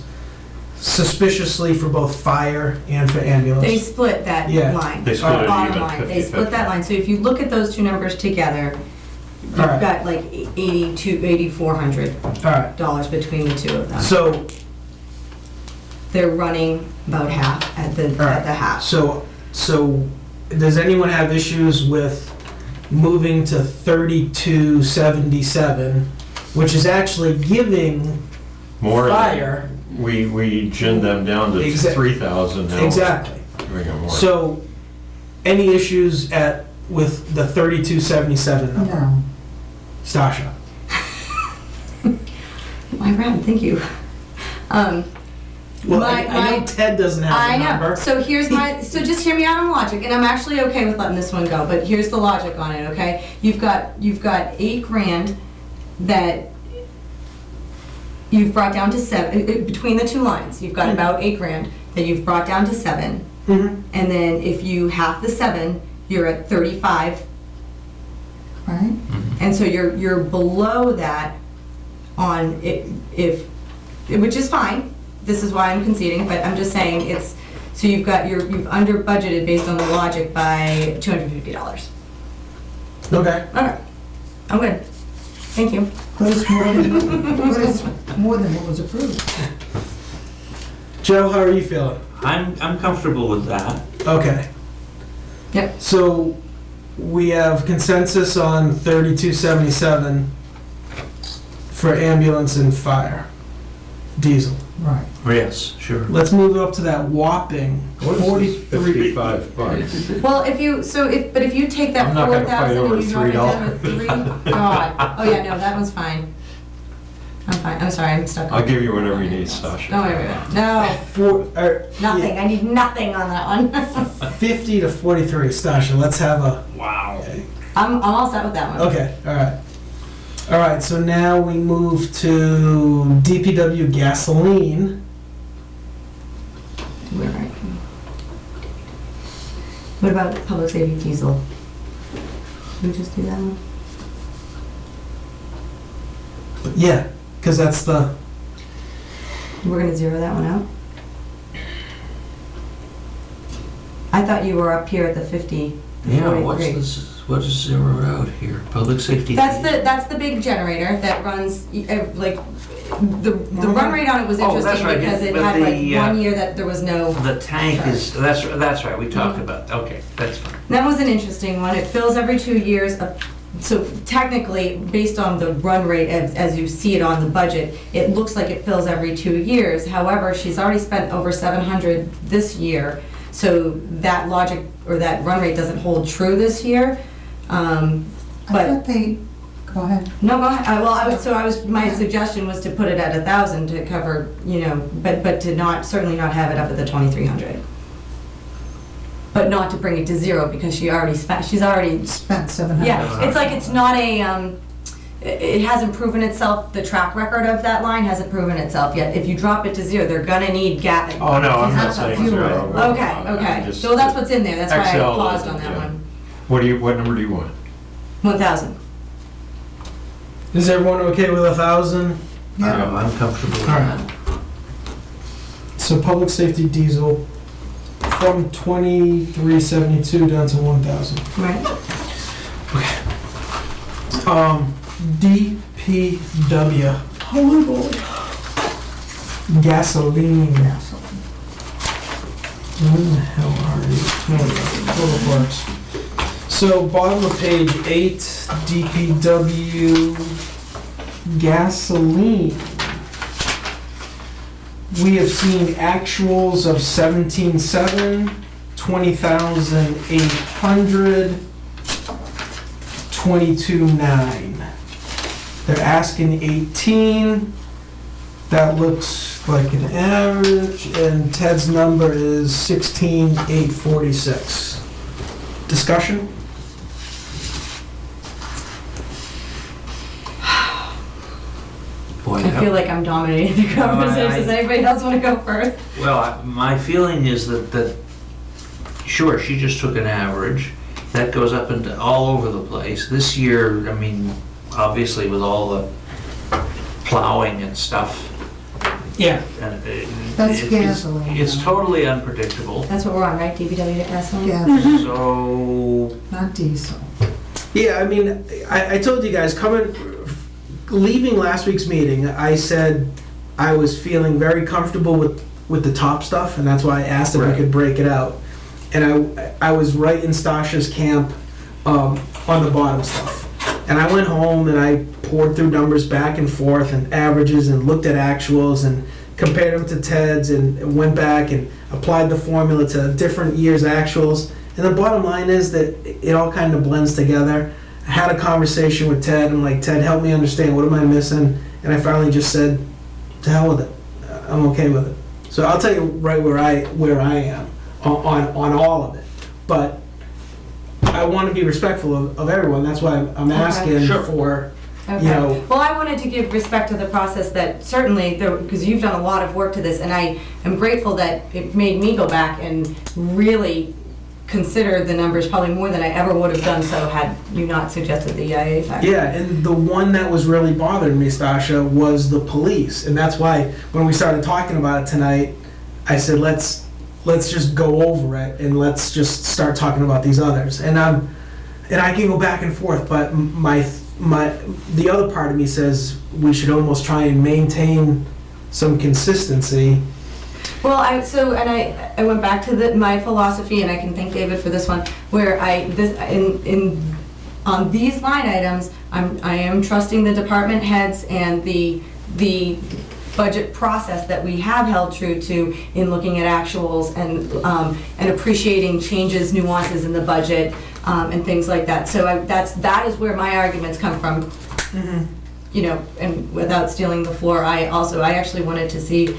suspiciously for both fire and for ambulance.
They split that
Yeah.
line.
They split it
Bottom
even,
line. They
50-50.
split that line. So if you look at those two numbers together, you've
All right.
got like $8,400
All right,
between the two of them.
so,
They're running about half at the
right.
half.
so does anyone have issues with moving to 3277, which is actually giving
More.
fire,
We ginned them down to
Exact-
3,000 now.
exactly.
Doing it more.
So, any issues with the 3277 number?
No.
Stasha?
My round, thank you.
Well,
My-
I know Ted doesn't have
I
the
know.
number.
So so just hear me out on logic, and I'm actually okay with letting this one go, but here's the logic on it, okay? You've got $8,000 that you've brought down to 7, between the two lines, you've got about $8,000 that you've brought down to 7,
Mhm.
and then if you half the 7, you're at 35,
Right?
and so you're below that on which is fine. This is why I'm conceding, but I'm just saying so you've under budgeted based on the logic by $250.
Okay.
Okay, I'm good. Thank you.
But it's more than what was approved.
Joe, how are you feeling?
I'm comfortable with that.
Okay.
Yep.
So, we have consensus on 3277 for ambulance and fire, diesel.
Right.
Yes, sure.
Let's move up to that whopping
What is this
43.
$55?
Well, if you take that
I'm not gonna
4,000
fight over
and you drop it down to
$3.
3, God. Oh yeah, no, that one's fine. I'm fine. I'm sorry, I'm stuck.
I'll give you whatever you need, Sasha.
Don't worry about it. No, nothing. I need nothing on that one.
50 to 43, Stasha. Let's have a.
Wow.
I'm all set with that one.
Okay, all right. All right, so now we move to DPW gasoline.
Where are you? What about public safety diesel? Can we just do that one?
Yeah, because that's the.
We're gonna zero that one out? I thought you were up here at the 50, the
Yeah,
43.
what is zeroed out here? Public safety.
That's the big generator that runs, like, the run rate on it was
Oh, that's
interesting
right,
because it
but
had like
the,
1 year that there was no,
The tank is, that's right, we talked about, okay, that's fine.
that was an interesting one. It fills every 2 years. So technically, based on the run rate as you see it on the budget, it looks like it fills every 2 years. However, she's already spent over 700 this year, so that logic or that run rate doesn't hold true this year.
I
But
thought go ahead.
no, go ahead. My suggestion was to put it at 1,000 to cover, but to certainly not have it up at the 2,300. But not to bring it to zero because she's already
Spent 700.
yeah, it's like it's not it hasn't proven itself, the track record of that line hasn't proven itself yet. If you drop it to zero, they're gonna need gas.
Oh, no, I'm not
That's
saying
fuel.
zero.
Okay.
Just-
So that's what's in there, that's why I
Excel
paused
isn't,
on that
yeah.
one.
What number do you want?
1,000.
Is everyone okay with 1,000?
Yeah.
I'm comfortable with
All
that.
right. So public safety diesel from 2372 down to 1,000.
Right.
DPW. Gasoline. Where the hell are you? There we go. Total parts. So bottom of page 8, DPW gasoline. We have seen actuals of 17,700, 20,800, 22,900. They're asking 18. That looks like an average, and Ted's number is 16,846. Discussion?
Boy,
I feel like I'm dominating the conversation.
I-
Does anybody else want to go first?
Well, my feeling is that, sure, she just took an average. That goes up into all over the place. This year, I mean, obviously with all the plowing and stuff.
Yeah.
That's gasoline.
It's totally unpredictable.
That's what we're on, right? DPW gasoline?
Yeah,
So,
not diesel.
Yeah, I mean, I told you guys, leaving last week's meeting, I said I was feeling very comfortable with the top stuff, and that's why I asked if we
Right.
could break it out. And I was right in Stasha's camp on the bottom stuff. And I went home and I poured through numbers back and forth and averages and looked at actuals and compared them to Ted's and went back and applied the formula to different years' actuals. And the bottom line is that it all kind of blends together. I had a conversation with Ted. I'm like, Ted, help me understand. What am I missing? And I finally just said, to hell with it. I'm okay with it. So I'll tell you right where I am on all of it. But I want to be respectful of everyone. That's why I'm asking
Sure.
for,
Okay.
you know,
Well, I wanted to give respect to the process that certainly, because you've done a lot of work to this, and I am grateful that it made me go back and really consider the numbers probably more than I ever would have done so had you not suggested the EIA factor.
yeah, and the one that was really bothering me, Stasha, was the police. And that's why when we started talking about it tonight, I said, let's just go over it and let's just start talking about these others. And I can go back and forth, but the other part of me says we should almost try and maintain some consistency.
Well, I went back to my philosophy, and I can thank David for this one, where on these line items, I am trusting the department heads and the budget process that we have held true to in looking at actuals and appreciating changes, nuances in the budget, and things like that. So that is where my arguments come from. You know, and without stealing the floor, I actually wanted to see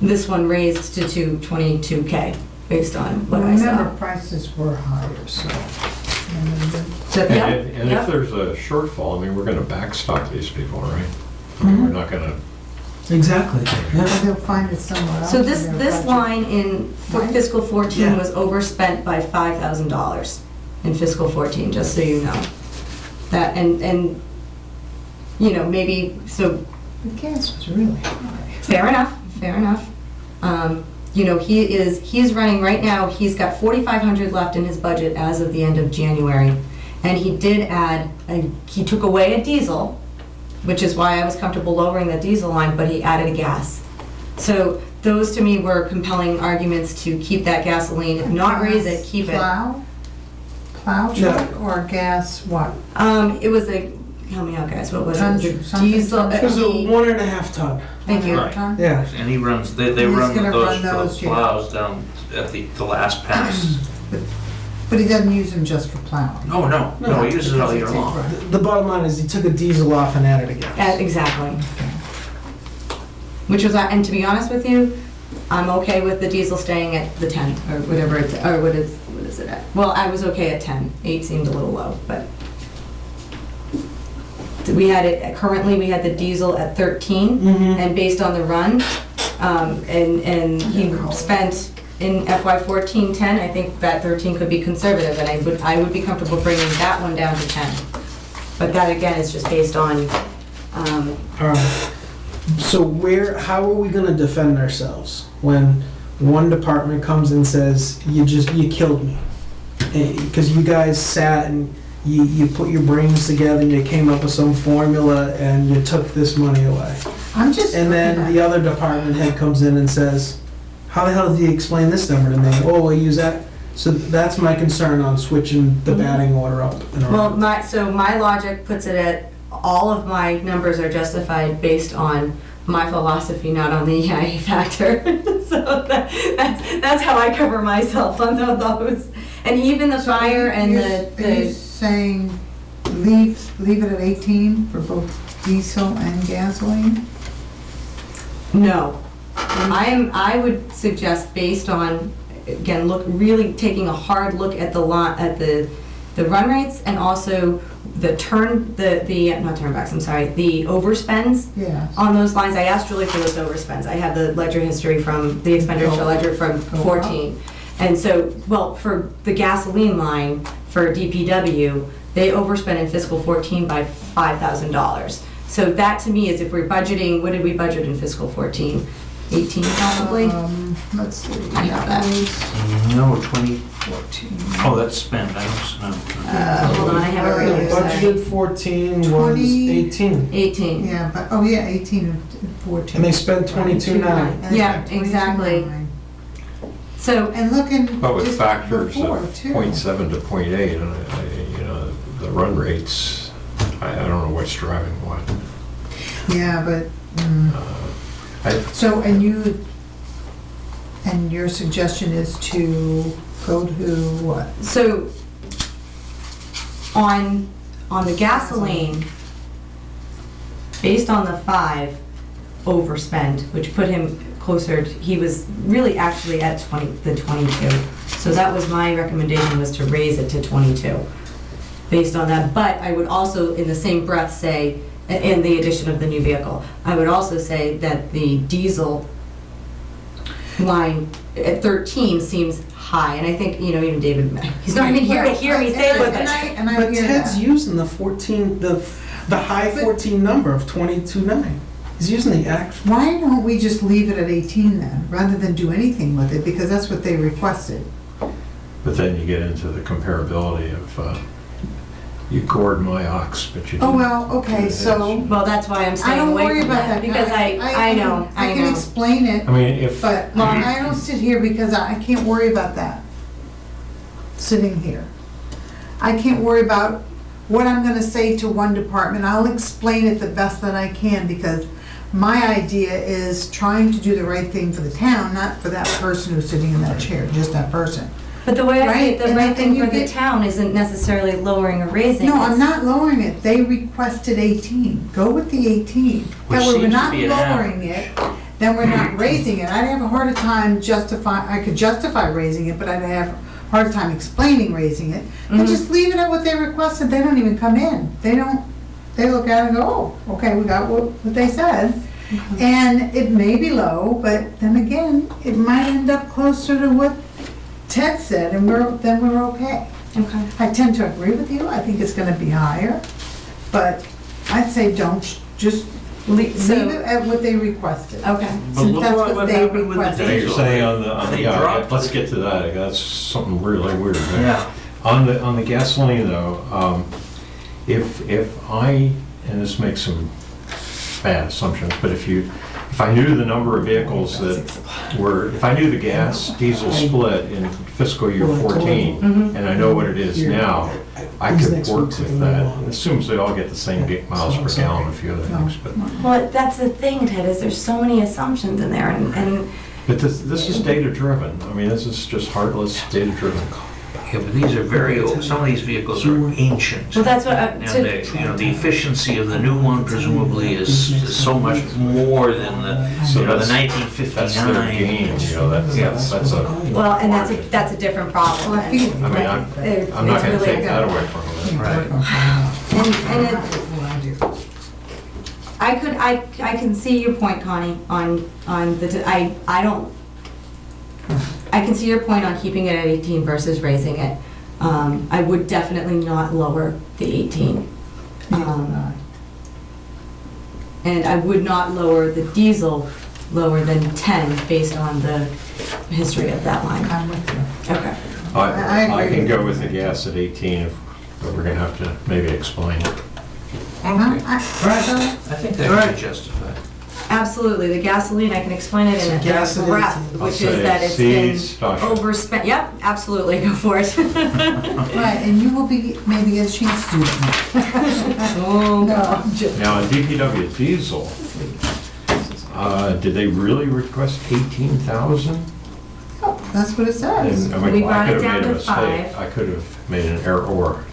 this one raised to 22K based on what I
Remember,
saw.
prices were higher, so.
So, yeah,
And
yeah.
if there's a shortfall, I mean, we're gonna backstop these people, right? I mean, we're not gonna,
Exactly.
Or they'll find it somewhere else.
So
in
this
their budget.
line in
Right.
fiscal 14
Yeah.
was overspent by $5,000 in fiscal 14, just so you know. That, and, you know, maybe, so,
The gas was really high.
fair enough. You know, he's running right now, he's got 4,500 left in his budget as of the end of January. And he did add, he took away a diesel, which is why I was comfortable lowering the diesel line, but he added a gas. So those to me were compelling arguments to keep that gasoline, if not raise it, keep it.
Plow truck or gas, what?
It was a, help me out guys, what was
Ton-
it? The
something
diesel.
ton-
It was a 1.5 ton.
Thank you.
Right.
Yeah.
and he runs, they
He's
run
gonna
those
run
for the
those, yeah.
plows down at the last pass.
But he doesn't use them just for plowing.
Oh, no, he uses it all year long.
The bottom line is he took a diesel off and added a gas.
Exactly. Which was, and to be honest with you, I'm okay with the diesel staying at the 10 or whatever, what is it at? Well, I was okay at 10. 8 seemed a little low, but currently we had the diesel at 13, and based on the run, and he spent in FY 14-10, I think that 13 could be conservative, and I would be comfortable bringing that one down to 10. But that again is just based on,
All right. So how are we gonna defend ourselves when one department comes and says, you killed me? Because you guys sat and you put your brains together and you came up with some formula and you took this money away. And then the other department head comes in and says, how the hell did you explain this number to me? Oh, we use that. So that's my concern on switching the batting order up and around.
well, my logic puts it at, all of my numbers are justified based on my philosophy, not on the EIA factor. So that's how I cover myself on those. And even the fire and
Are you saying leave it at 18 for both diesel and gasoline?
No. I would suggest, based on, again, really taking a hard look at the run rates, and also the overspends on those lines. I asked Julie for those overspends. I have the ledger history from the expenditure ledger from 14. And so, well, for the gasoline line for DPW, they overspent in fiscal 14 by $5,000. So that to me is, if we're budgeting, what did we budget in fiscal 14? 18 probably?
Let's see.
I have that.
No, 2014. Oh, that's spent, I don't know.
Hold on, I have it right here. sorry.
Budgeted 14 was 18.
18.
Yeah, but, 18 and 14.
And they spent 22.9.
And
Yeah,
it's
exactly.
22.9.
So,
And looking
But with
just
factors
before,
of
too.
0.7 to 0.8, the run rates, I don't know what's driving what.
Yeah, but, so, and your suggestion is to go to what?
so on the gasoline, based on the 5 overspend, which put him closer, he was really actually at 22. So that was my recommendation, was to raise it to 22, based on that. But I would also, in the same breath, say, in the addition of the new vehicle, I would also say that the diesel line at 13 seems high, and I think, even David, he's not even here to hear me say it,
And I
But
hear
Ted's
that.
using the 14, the high 14 number of 22.9. He's using the actual.
Why don't we just leave it at 18 then, rather than do anything with it, because that's what they requested.
But then you get into the comparability of, you gored my ox, but you didn't.
Oh, well, okay,
do
so,
well, that's why I'm
I
staying
don't
away
worry
from
about
that,
that.
because I know.
I can explain it,
I mean, if,
but I don't sit here because I can't worry about that, sitting here. I can't worry about what I'm gonna say to one department. I'll explain it the best that I can, because my idea is trying to do the right thing for the town, not for that person who's sitting in that chair, just that person.
But the way I see it,
Right,
the right
and
thing
you
for the
get-
town isn't necessarily lowering or raising.
No,
it's-
I'm not lowering it. They requested 18. Go with the 18.
Which
That way we're
seems to
not
be an
lowering it, then we're not raising it. I'd have a harder time I could justify raising it, but I'd have a harder time explaining raising it. And just leave it at what they requested. They don't even come in. They look at it and go, oh, okay, we got what they said. And it may be low, but then again, it might end up closer to what Ted said, and then we're okay.
Okay.
I tend to agree with you. I think it's gonna be higher, but I'd say don't, just leave it at what they requested.
Okay.
But
Since
look
that's
what
what they
happened with the
requested.
you're
diesel.
saying on
They
the,
dropped
let's
it.
get to that, that's something really weird there.
Yeah.
On the gasoline though, if I, and this makes some bad assumptions, but if I knew the number of vehicles that were, if I knew the gas diesel split in fiscal year 14, and I know what it is now, I could work with that. It assumes they all get the same miles per gallon, a few other things, but
Well, that's the thing, Ted, is there's so many assumptions in there, and
this is data driven. I mean, this is just heartless data driven.
Yeah, but these are very old, some of these vehicles are ancient.
well, that's what,
And the efficiency of the new one presumably is so much more than the
So
the
that's
1959.
their game, that's a,
well, and that's a different problem.
Well, I think-
I mean, I'm not gonna take that away from them.
Right.
And it, I can see your point, Connie, on the, I don't, I can see your point on keeping it at 18 versus raising it. I would definitely not lower the 18. And I would not lower the diesel lower than 10 based on the history of that line.
I'm with you.
Okay.
I can go with the gas at 18, but we're gonna have to maybe explain it.
I think that
Alright.
could be justified.
Absolutely, the gasoline, I can explain it in a
Gasoline,
breath,
I'll
which
say
is that it's
C,
been
Stasha.
overspent. Yep, absolutely, go for it.
Right, and you will be, maybe get a chance to do it.
Oh,
No, I'm joking.
Now, on DPW diesel, did they really request 18,000?
Oh, that's what it says.
And, I mean,
We
I
brought
could
it
have
down
made a
to
mistake.
5.
I could have made an error.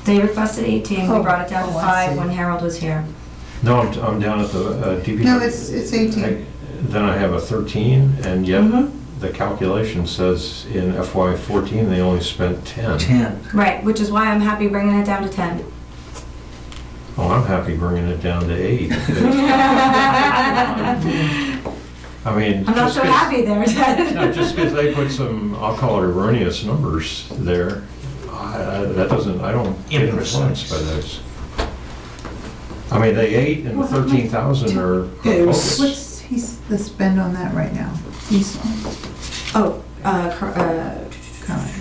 They requested 18, we
Oh,
brought it down to
oh, I
5
see.
when Harold was here.
No, I'm down at the DPW.
No, it's 18.
Then I have a 13, and yet
Mhm.
the calculation says in FY '14, they only spent 10.
10.
Right, which is why I'm happy bringing it down to 10.
Well, I'm happy bringing it down to 8. I mean,
I'm not
just
so
'cause-
happy there, Ted.
No, just because they put some, I'll call it erroneous numbers there, that doesn't, I don't get influenced by those. I mean, the 8 and the 13,000 are
Yeah, it was-
bogus.
What's the spend on that right now? Diesel.
Oh,
Current.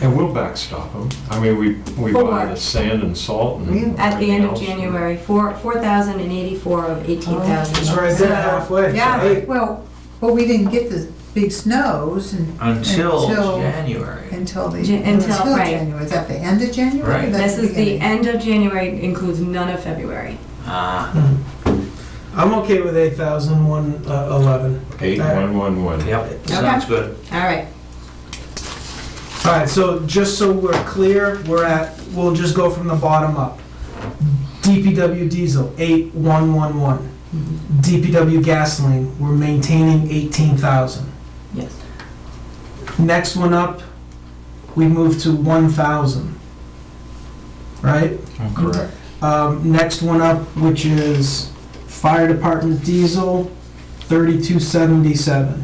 And we'll backstop them. I mean, we buy
For-
the sand and salt and
Really?
at the end of
everything else.
January, 4,084 of 18,000.
It's right there halfway.
Yeah.
So, hey,
Well, we didn't get the big snows
Until
Until-
January.
until
Right.
January. Is that the end of January?
Right.
That's
This is the
beginning?
end of January, includes none of February.
I'm okay with 8,111.
8111.
Yep, sounds good.
All right.
All right, so just so we're clear, we'll just go from the bottom up. DPW diesel, 8,111. DPW gasoline, we're maintaining 18,000.
Yes.
Next one up, we move to 1,000. Right?
Correct.
Next one up, which is fire department diesel, 3277.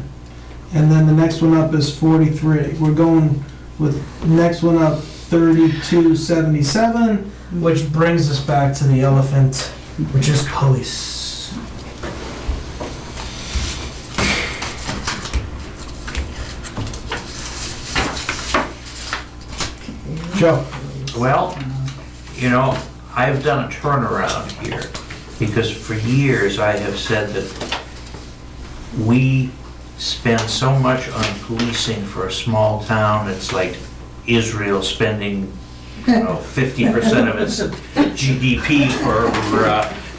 And then the next one up is 43. We're going with next one up, 3277, which brings us back to the elephant, which is police. Joe.
Well, you know, I've done a turnaround here because for years I have said that we spend so much on policing for a small town. It's like Israel spending, 50% of its GDP for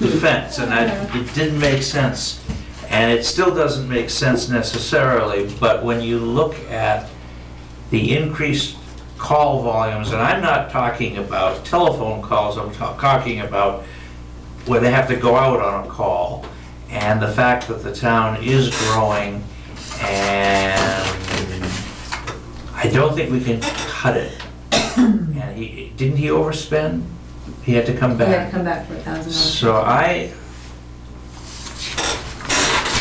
defense, and it didn't make sense. And it still doesn't make sense necessarily, but when you look at the increased call volumes, and I'm not talking about telephone calls, I'm talking about where they have to go out on a call, and the fact that the town is growing, and I don't think we can cut it. And didn't he overspend? He had to come
We had to
back.
come back for 1,000.
So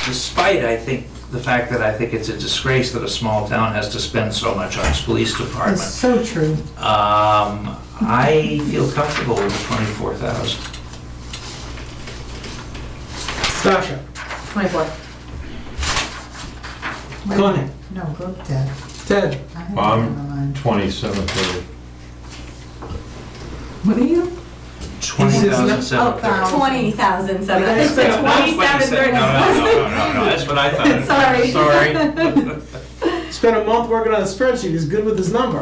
despite the fact that I think it's a disgrace that a small town has to spend so much on its police
It's
department,
so true.
I feel comfortable with the 24,000.
Stasha.
24.
Wait a
Connie.
minute. No, go Ted.
Ted.
I have
Well,
it
I'm
on my mind.
2730.
What are you?
20,730.
20,000. So
Like I
that's
said,
That's what you said. No, that's what I thought.
Sorry.
Sorry.
Spent a month working on a spreadsheet. He's good with his number.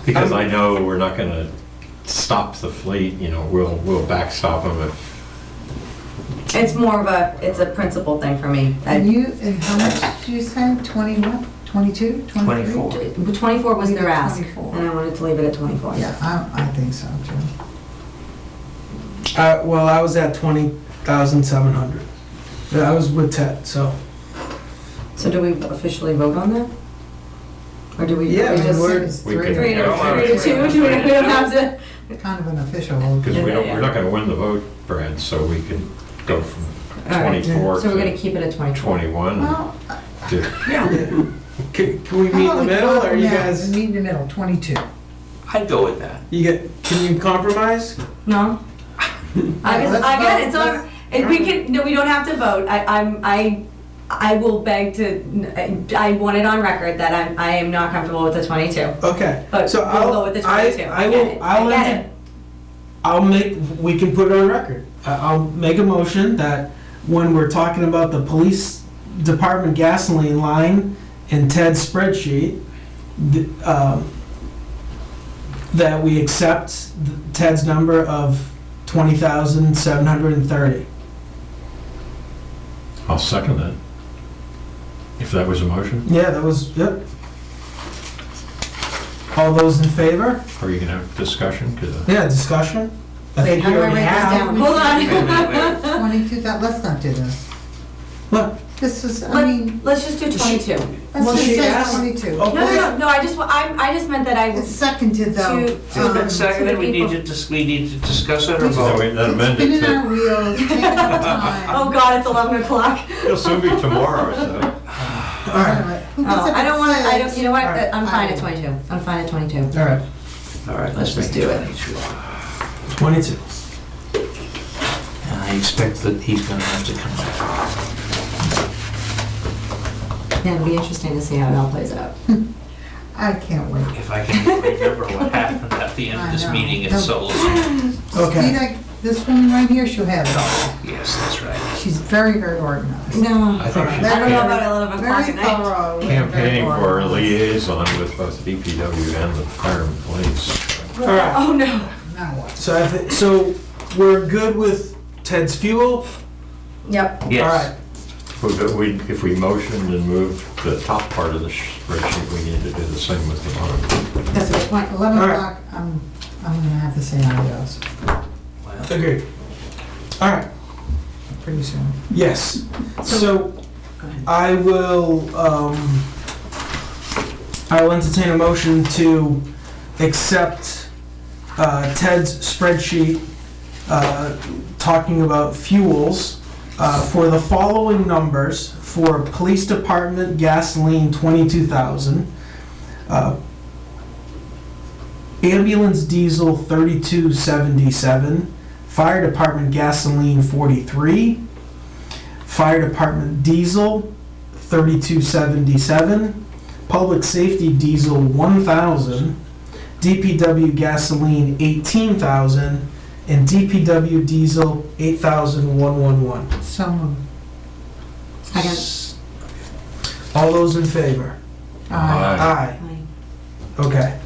Because I know we're not gonna stop the fleet, we'll backstop them if,
It's more of it's a principle thing for me.
And how much did you say? 20 what? 22? 23?
24.
24 was their ask,
24.
and I wanted to leave it at 24.
Yeah, I think so too.
Well, I was at 20,700. I was with Ted, so.
So do we officially vote on that? Or do we?
Yeah,
we
I mean,
just-
we're-
It's
We
three
can-
to-
3 to 2, we don't have to.
kind of an official vote.
Because we're not gonna win the vote, Brad, so we can go from
All right,
24
so we're gonna
to
keep it at 24.
21.
Well,
to-
Can we meet in the middle, or you guys,
Meet in the middle, 22.
I'd go with that.
can you compromise?
No?
let's
I get
vote.
it, it's all, and we can, no, we don't have to vote. I will beg to, I want it on record that I am not comfortable with the 22.
Okay,
But
so
we'll go with the 22.
I
get
will,
it. I get it.
I'll make, we can put it on record. I'll make a motion that when we're talking about the police department gasoline line in Ted's spreadsheet, that we accept Ted's number of 20,730.
I'll second that. If that was a motion,
Yeah, that was, yep. All those in favor?
are you gonna have discussion? 'Cause,
Yeah, discussion? I
Wait,
think
how
we
do I
already
write this
have.
down? Hold on.
22, let's not do this.
What?
This is, I mean,
Let's just do 22.
let's
Well,
just
she
say
asked-
22.
Oh,
No, I just meant that I
It's
was,
seconded though.
To-
It's been seconded, we need
people.
to, we need to discuss it or
Which-
Then
vote?
we- then amend
Spinning
it
our wheels, taking our time.
oh God, it's 11 o'clock.
It'll soon be tomorrow, so.
All right,
Who gets
Oh,
up
I don't
at
want to, I
6?
don't, you know what,
All right.
I'm fine at 22. I'm fine at 22.
all right,
All right,
Let's
let's
just
make
do
it
it.
22.
22.
And I expect that he's gonna have to come back.
Yeah, it'll be interesting to see how it all plays out.
I can't wait.
If I can remember what happened at the end of this
I know.
meeting at
No.
Solus.
Okay.
See, like, this woman right here, she'll have it all.
Yes, that's right.
She's very, very organized.
No.
I think she's
I don't know about 11 o'clock
Very
at night.
thorough. and
campaigning
very
for a
organized.
liaison with both DPW and the fire and police.
All right.
Oh, no.
Now what?
So we're good with Ted's fuel?
Yep.
Yes.
All right.
If we motioned and moved the top part of the spreadsheet, we need to do the same with the bottom.
That's a good point. 11
All right.
o'clock, I'm gonna have to say adios
Well,
Agreed. All right,
pretty soon.
yes. So
Go ahead.
I will entertain a motion to accept Ted's spreadsheet talking about fuels for the following numbers: for police department gasoline, 22,000; ambulance diesel, 32.77; fire department gasoline, 43; fire department diesel, 32.77; public safety diesel, 1,000; DPW gasoline, 18,000; and DPW diesel, 8,111.
So moved.
Second.
All those in favor?
Aye.
Aye. Okay.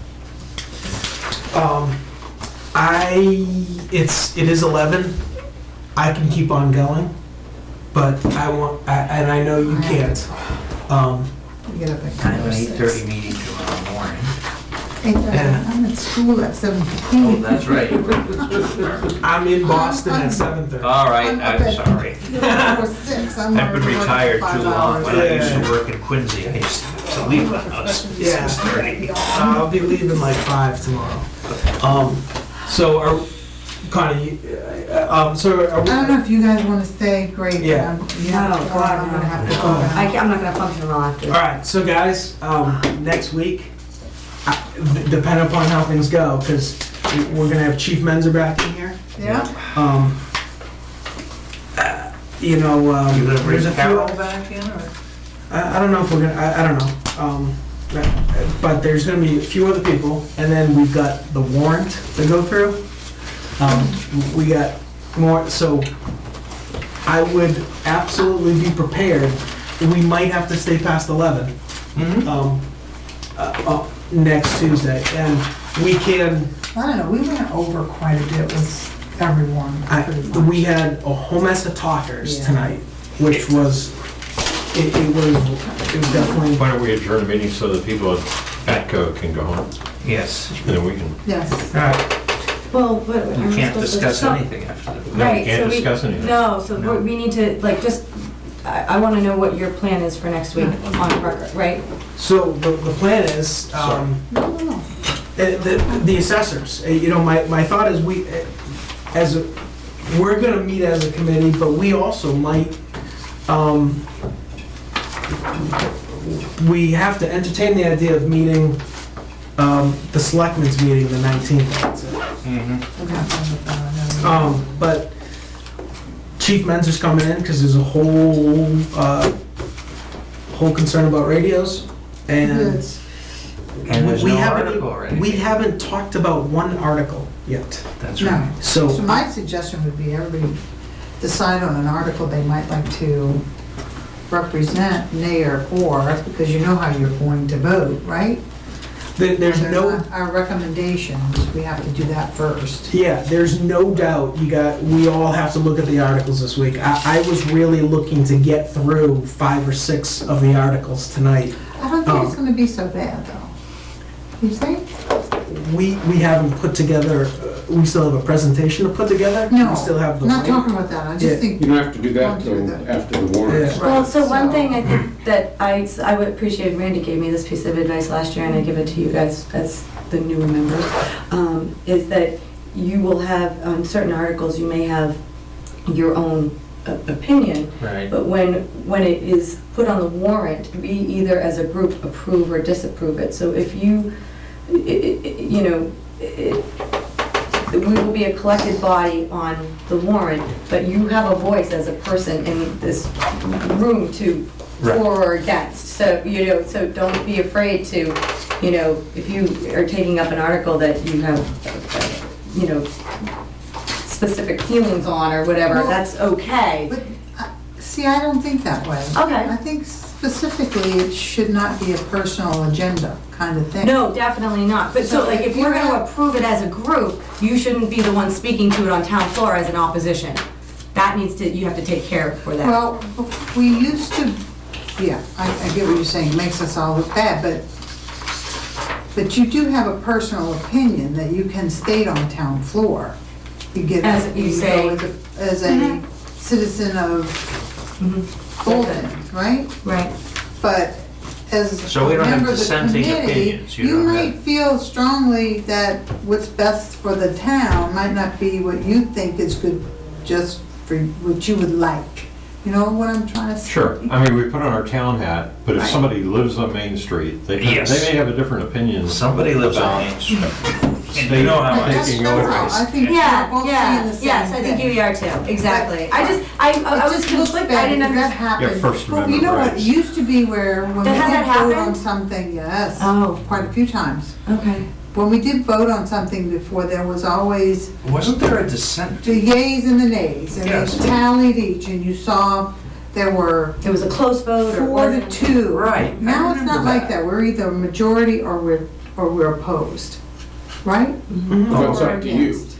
It is 11. I can keep on going, but and I know you can't.
We get up at
I have an
6.
8:30 meeting tomorrow morning.
8:30.
Yeah.
I'm at school at
Oh,
7:15.
that's right.
I'm in Boston at 7:30.
All right,
I'm
I'm
up at-
sorry.
Before 6. I'm
I've been
already
retired
working
too
5
long.
hours.
When I used
Yeah.
to work in Quincy, I used to have to leave the house at
Yeah.
6:30.
I'll be leaving like 5 tomorrow. So are, Connie, so are
I don't know if you guys want to stay, great. but
Yeah.
Oh, God,
I'm
no.
gonna have to go
I'm
down.
not gonna function well after.
All right, so guys, next week, depending upon how things go, because we're gonna have Chief Menzer back in here.
Yeah?
You know,
You gonna bring
there's a few.
Carol back in, or?
I don't know if we're gonna. I don't know. But there's gonna be a few other people, and then we've got the warrant to go through. We got more, so I would absolutely be prepared. We might have to stay past 11 next Tuesday, and we can.
I don't know, we went over quite a bit with everyone, pretty much.
We had a whole mess of talkers
Yeah.
tonight, which was it was definitely.
Why don't we adjourn the meeting so that people at ATCO can go home,
Yes.
and then we can,
Yes.
All right.
Well, but.
We can't discuss anything after the.
no, we
Right,
can't
so we-
discuss anything.
No, so
No.
we need to, like, just, I want to know what your plan is for next week on record, right?
So the plan is, the assessors, you know, my thought is we're gonna meet as a committee, but we also might, we have to entertain the idea of meeting, the selectmen's meeting the 19th. That's it. But Chief Menzer's coming in because there's a whole concern about radios, and
And there's
we
no
haven't
article or anything.
we haven't talked about one article yet.
That's
No.
right.
So
So
my suggestion would be everybody decide on an article they might like to represent, nay or for, because you know how you're going to vote, right?
there's
And
no.
our recommendations, we have to do that first.
Yeah, there's no doubt we all have to look at the articles this week. I was really looking to get through 5 or 6 of the articles tonight.
I don't think it's gonna be so bad, though. You think?
We haven't put together, we still have a presentation to put together.
No,
We still have the.
not talking about that, I
Yeah.
just think.
You don't have to do that till after the warrants.
Yeah.
Well, so one
So-
thing I think that I would appreciate, Randy gave me this piece of advice last year, and I give it to you guys as the newer members, is that you will have, on certain articles, you may have your own opinion,
Right.
but when it is put on the warrant, we either as a group approve or disapprove it. So if you, you know, we will be a collected body on the warrant, but you have a voice as a person in this room to
Right.
for or against. So, you know, so don't be afraid to, you know, if you are taking up an article that you have, you know, specific feelings on or whatever,
Well,
that's okay.
But, see, I don't think that way.
Okay.
I think specifically it should not be a personal agenda kind of thing.
No, definitely not. But so
So
like, if
if
we're
you
gonna
have-
approve it as a group, you shouldn't be the one speaking to it on town floor as an opposition. That needs to, you have to take care for that.
Well, we used to, yeah, I get what you're saying, it makes us all look bad, but you do have a personal opinion that you can state on town floor. You get,
As you say.
know, as a citizen of
Mhm.
Bolton, right?
Right.
But as
So we
a
don't have
member of the
dissenting
committee,
opinions. You
you
don't
might feel strongly that what's best for the town might not be what you think is good just for what you would like. You know what I'm trying to say?
Sure, I mean, we put on our town hat, but if
Right.
somebody lives on Main Street, they
Yes.
may have a different opinion.
Somebody lives on Main Street. And you know how I
That's
taking
all.
over.
I think
Yeah,
we're both
yeah,
saying the same
yes, I think
thing.
you are too, exactly. I just,
It
I was
just looks
conflicted,
bad
I didn't
because that
understand.
happened.
Yeah, First
Well, you
Amendment
know what, it
rights.
used to be where when we
Has that
did vote on
happened?
something, yes,
Oh.
quite a few times.
Okay.
When we did vote on something before, there was always
Wasn't there a dissent?
the yays and the nays, and
Yes.
they tallied each, and you saw there were
It was a close vote or
4 to
wasn't?
2.
Right, I
Now it's not
remember
like
that.
that, we're either a majority or we're opposed, right?
So it's
Or
up to you,
against.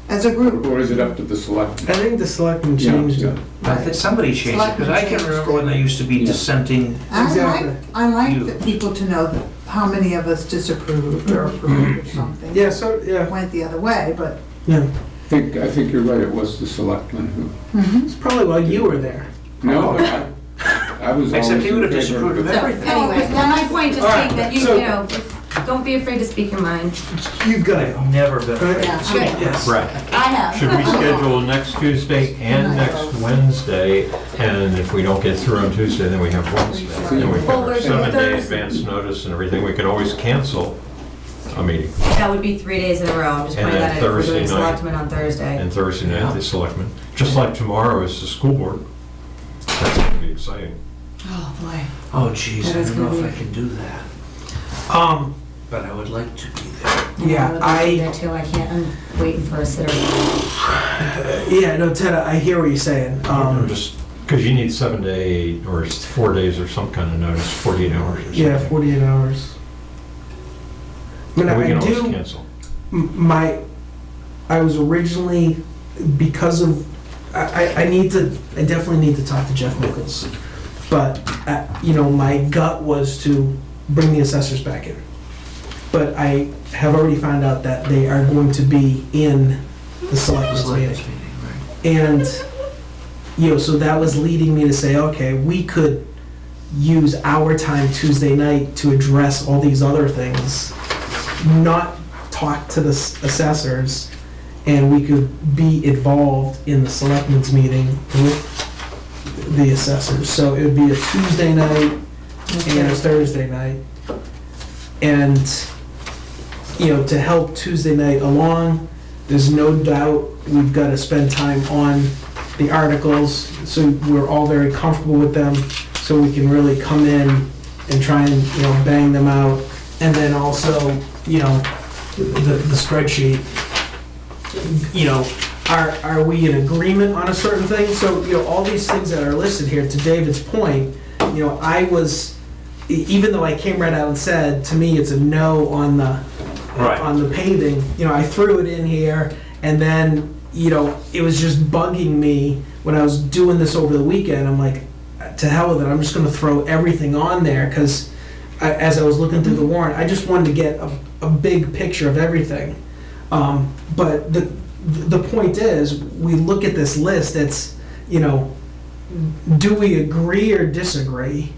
As a group.
or is it up to the selectmen?
I think the selectmen changed it.
I think somebody changed it, because I can remember when there used to be
Yeah.
dissenting.
Exactly.
I like
You.
the people to know that how many of us disapproved or approved or something.
Yeah, so, yeah,
Went the other way, but.
yeah.
I think you're right, it was the selectmen who,
It's probably while you were there.
no, I was always
Except he would
in
have
favor
disapproved of
of it.
So,
everything.
anyway, well, my point, just
All right,
take that, you
so-
know, don't be afraid to speak your mind.
You've got it.
I've never been.
Good.
Yeah.
Good.
Yes.
Right.
I have.
Should we schedule next Tuesday and next Wednesday? And if we don't get through on Tuesday, then we have Wednesday. Then we
Well,
have
we're
7-day
Thursday.
advance notice and everything. We can always cancel a meeting.
That would be 3 days in a row, I'm just
And
pointing
then
that out, if we're
Thursday
doing
night.
selectmen on Thursday.
And Thursday night, the selectmen. Just like tomorrow is the school board. That's gonna be exciting.
Oh, boy.
Oh, geez, I
That is
don't know
gonna
if I
be-
can do that, but I would like to be there.
Yeah,
would like to be there too, I can't, I'm waiting for a sitter.
Yeah, no, Ted, I hear what you're saying.
Just, because you need 7-day or 4 days or some kind of notice, 48 hours or something.
Yeah, 48 hours. I mean,
And we
I
can always
do,
cancel.
I was originally, because of, I definitely need to talk to Jeff Nichols. But, you know, my gut was to bring the assessors back in. But I have already found out that they are going to be in the selectmen's meeting.
Right.
And so that was leading me to say, okay, we could use our time Tuesday night to address all these other things, not talk to the assessors, and we could be involved in the selectmen's meeting with the assessors. So it would be a Tuesday night and a Thursday night. And, to help Tuesday night along, there's no doubt we've got to spend time on the articles, so we're all very comfortable with them, so we can really come in and try and, bang them out. And then also, the spreadsheet, are we in agreement on a certain thing? So, all these things that are listed here, to David's point, I was, even though I came right out and said, to me, it's a no on the, on the paving, I threw it in here, and then, it was just bugging me when I was doing this over the weekend. I'm like, to hell with it, I'm just gonna throw everything on there, because as I was looking through the warrant, I just wanted to get a big picture of everything. But the point is, we look at this list, it's, do we agree or disagree?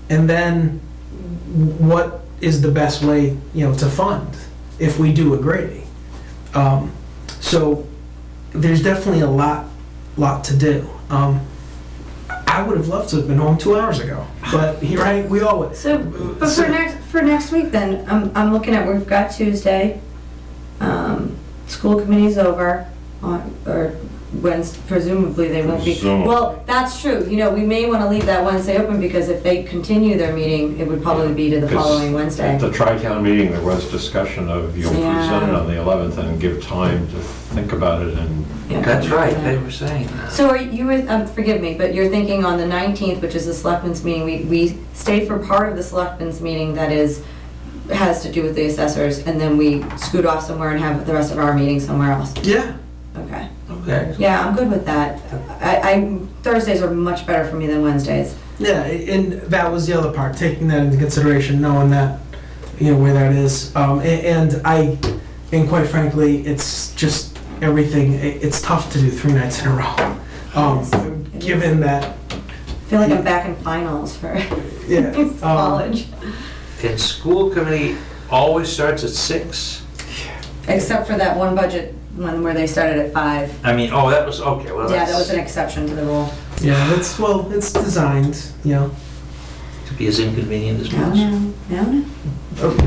And then what is the best way, to fund if we do agree? So there's definitely a lot to do. I would have loved to have been home 2 hours ago, but we all would.
So, but for next week then, I'm looking at, we've got Tuesday, school committee's over, or Wednesday, presumably they won't be. Well, that's true, we may want to leave that Wednesday open, because if they continue their meeting, it would probably be to the following Wednesday.
At the Tri-Town meeting, there was discussion of you'll present it on the 11th and give time to think about it and...
Yeah.
That's right, they were saying that.
So are you, forgive me, but you're thinking on the 19th, which is the selectmen's meeting, we stay for part of the selectmen's meeting that has to do with the assessors, and then we scoot off somewhere and have the rest of our meeting somewhere else?
Yeah.
Okay.
Okay.
Yeah, I'm good with that. Thursdays are much better for me than Wednesdays.
Yeah, and that was the other part, taking that into consideration, knowing that, where that is. And quite frankly, it's just everything, it's tough to do 3 nights in a row. Given that...
I feel like I'm back in finals for college.
And school committee always starts at 6?
Except for that one budget one where they started at 5.
That was, okay, well,
Yeah,
that's...
that was an exception to the rule.
Yeah, it's designed,
To be as inconvenient as possible.
No.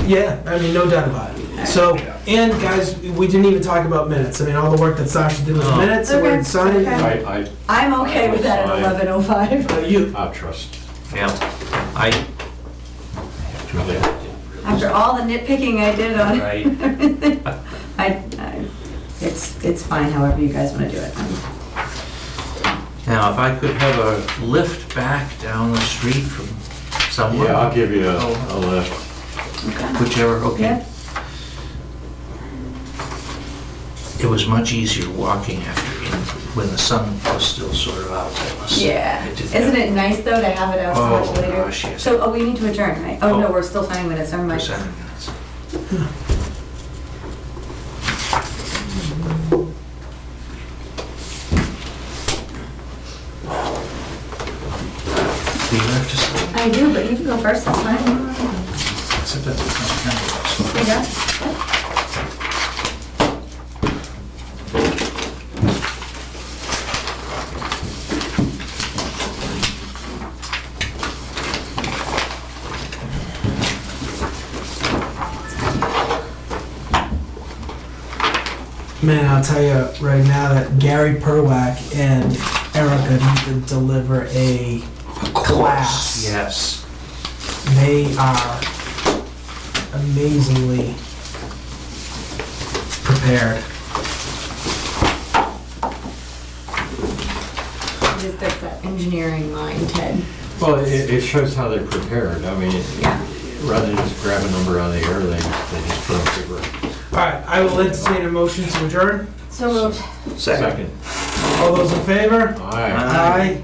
Yeah, no doubt about it. So, and guys, we didn't even talk about minutes. All the work that Sasha did with the minutes, and we're signed.
Okay. I'm okay with that at 11:05.
You?
I trust.
Yeah.
After all the nitpicking I did on
Right.
it's fine however you guys want to do it.
Now, if I could have a lift back down the street from somewhere.
Yeah, I'll give you a lift.
Whichever, okay.
Yeah.
It was much easier walking when the sun was still sort of out.
Yeah. Isn't it nice though to have it out so much later?
Gosh, yes.
So, we need to adjourn, right? Oh, no, we're still signing minutes, never mind.
7 minutes. Do you have to say?
I do, but you can go first, that's fine.
Except that's what
You got?
Man, I'll tell you right now that Gary Perwack and Erica need to deliver a class.
Yes.
They are amazingly prepared.
That's that engineering mind, Ted.
Well, it shows how they're prepared. Rather than just grab a number out of the air, they just put on paper.
All right, I will entertain a motion to adjourn.
So moved.
Second.
All those in favor?
Aye.
Aye.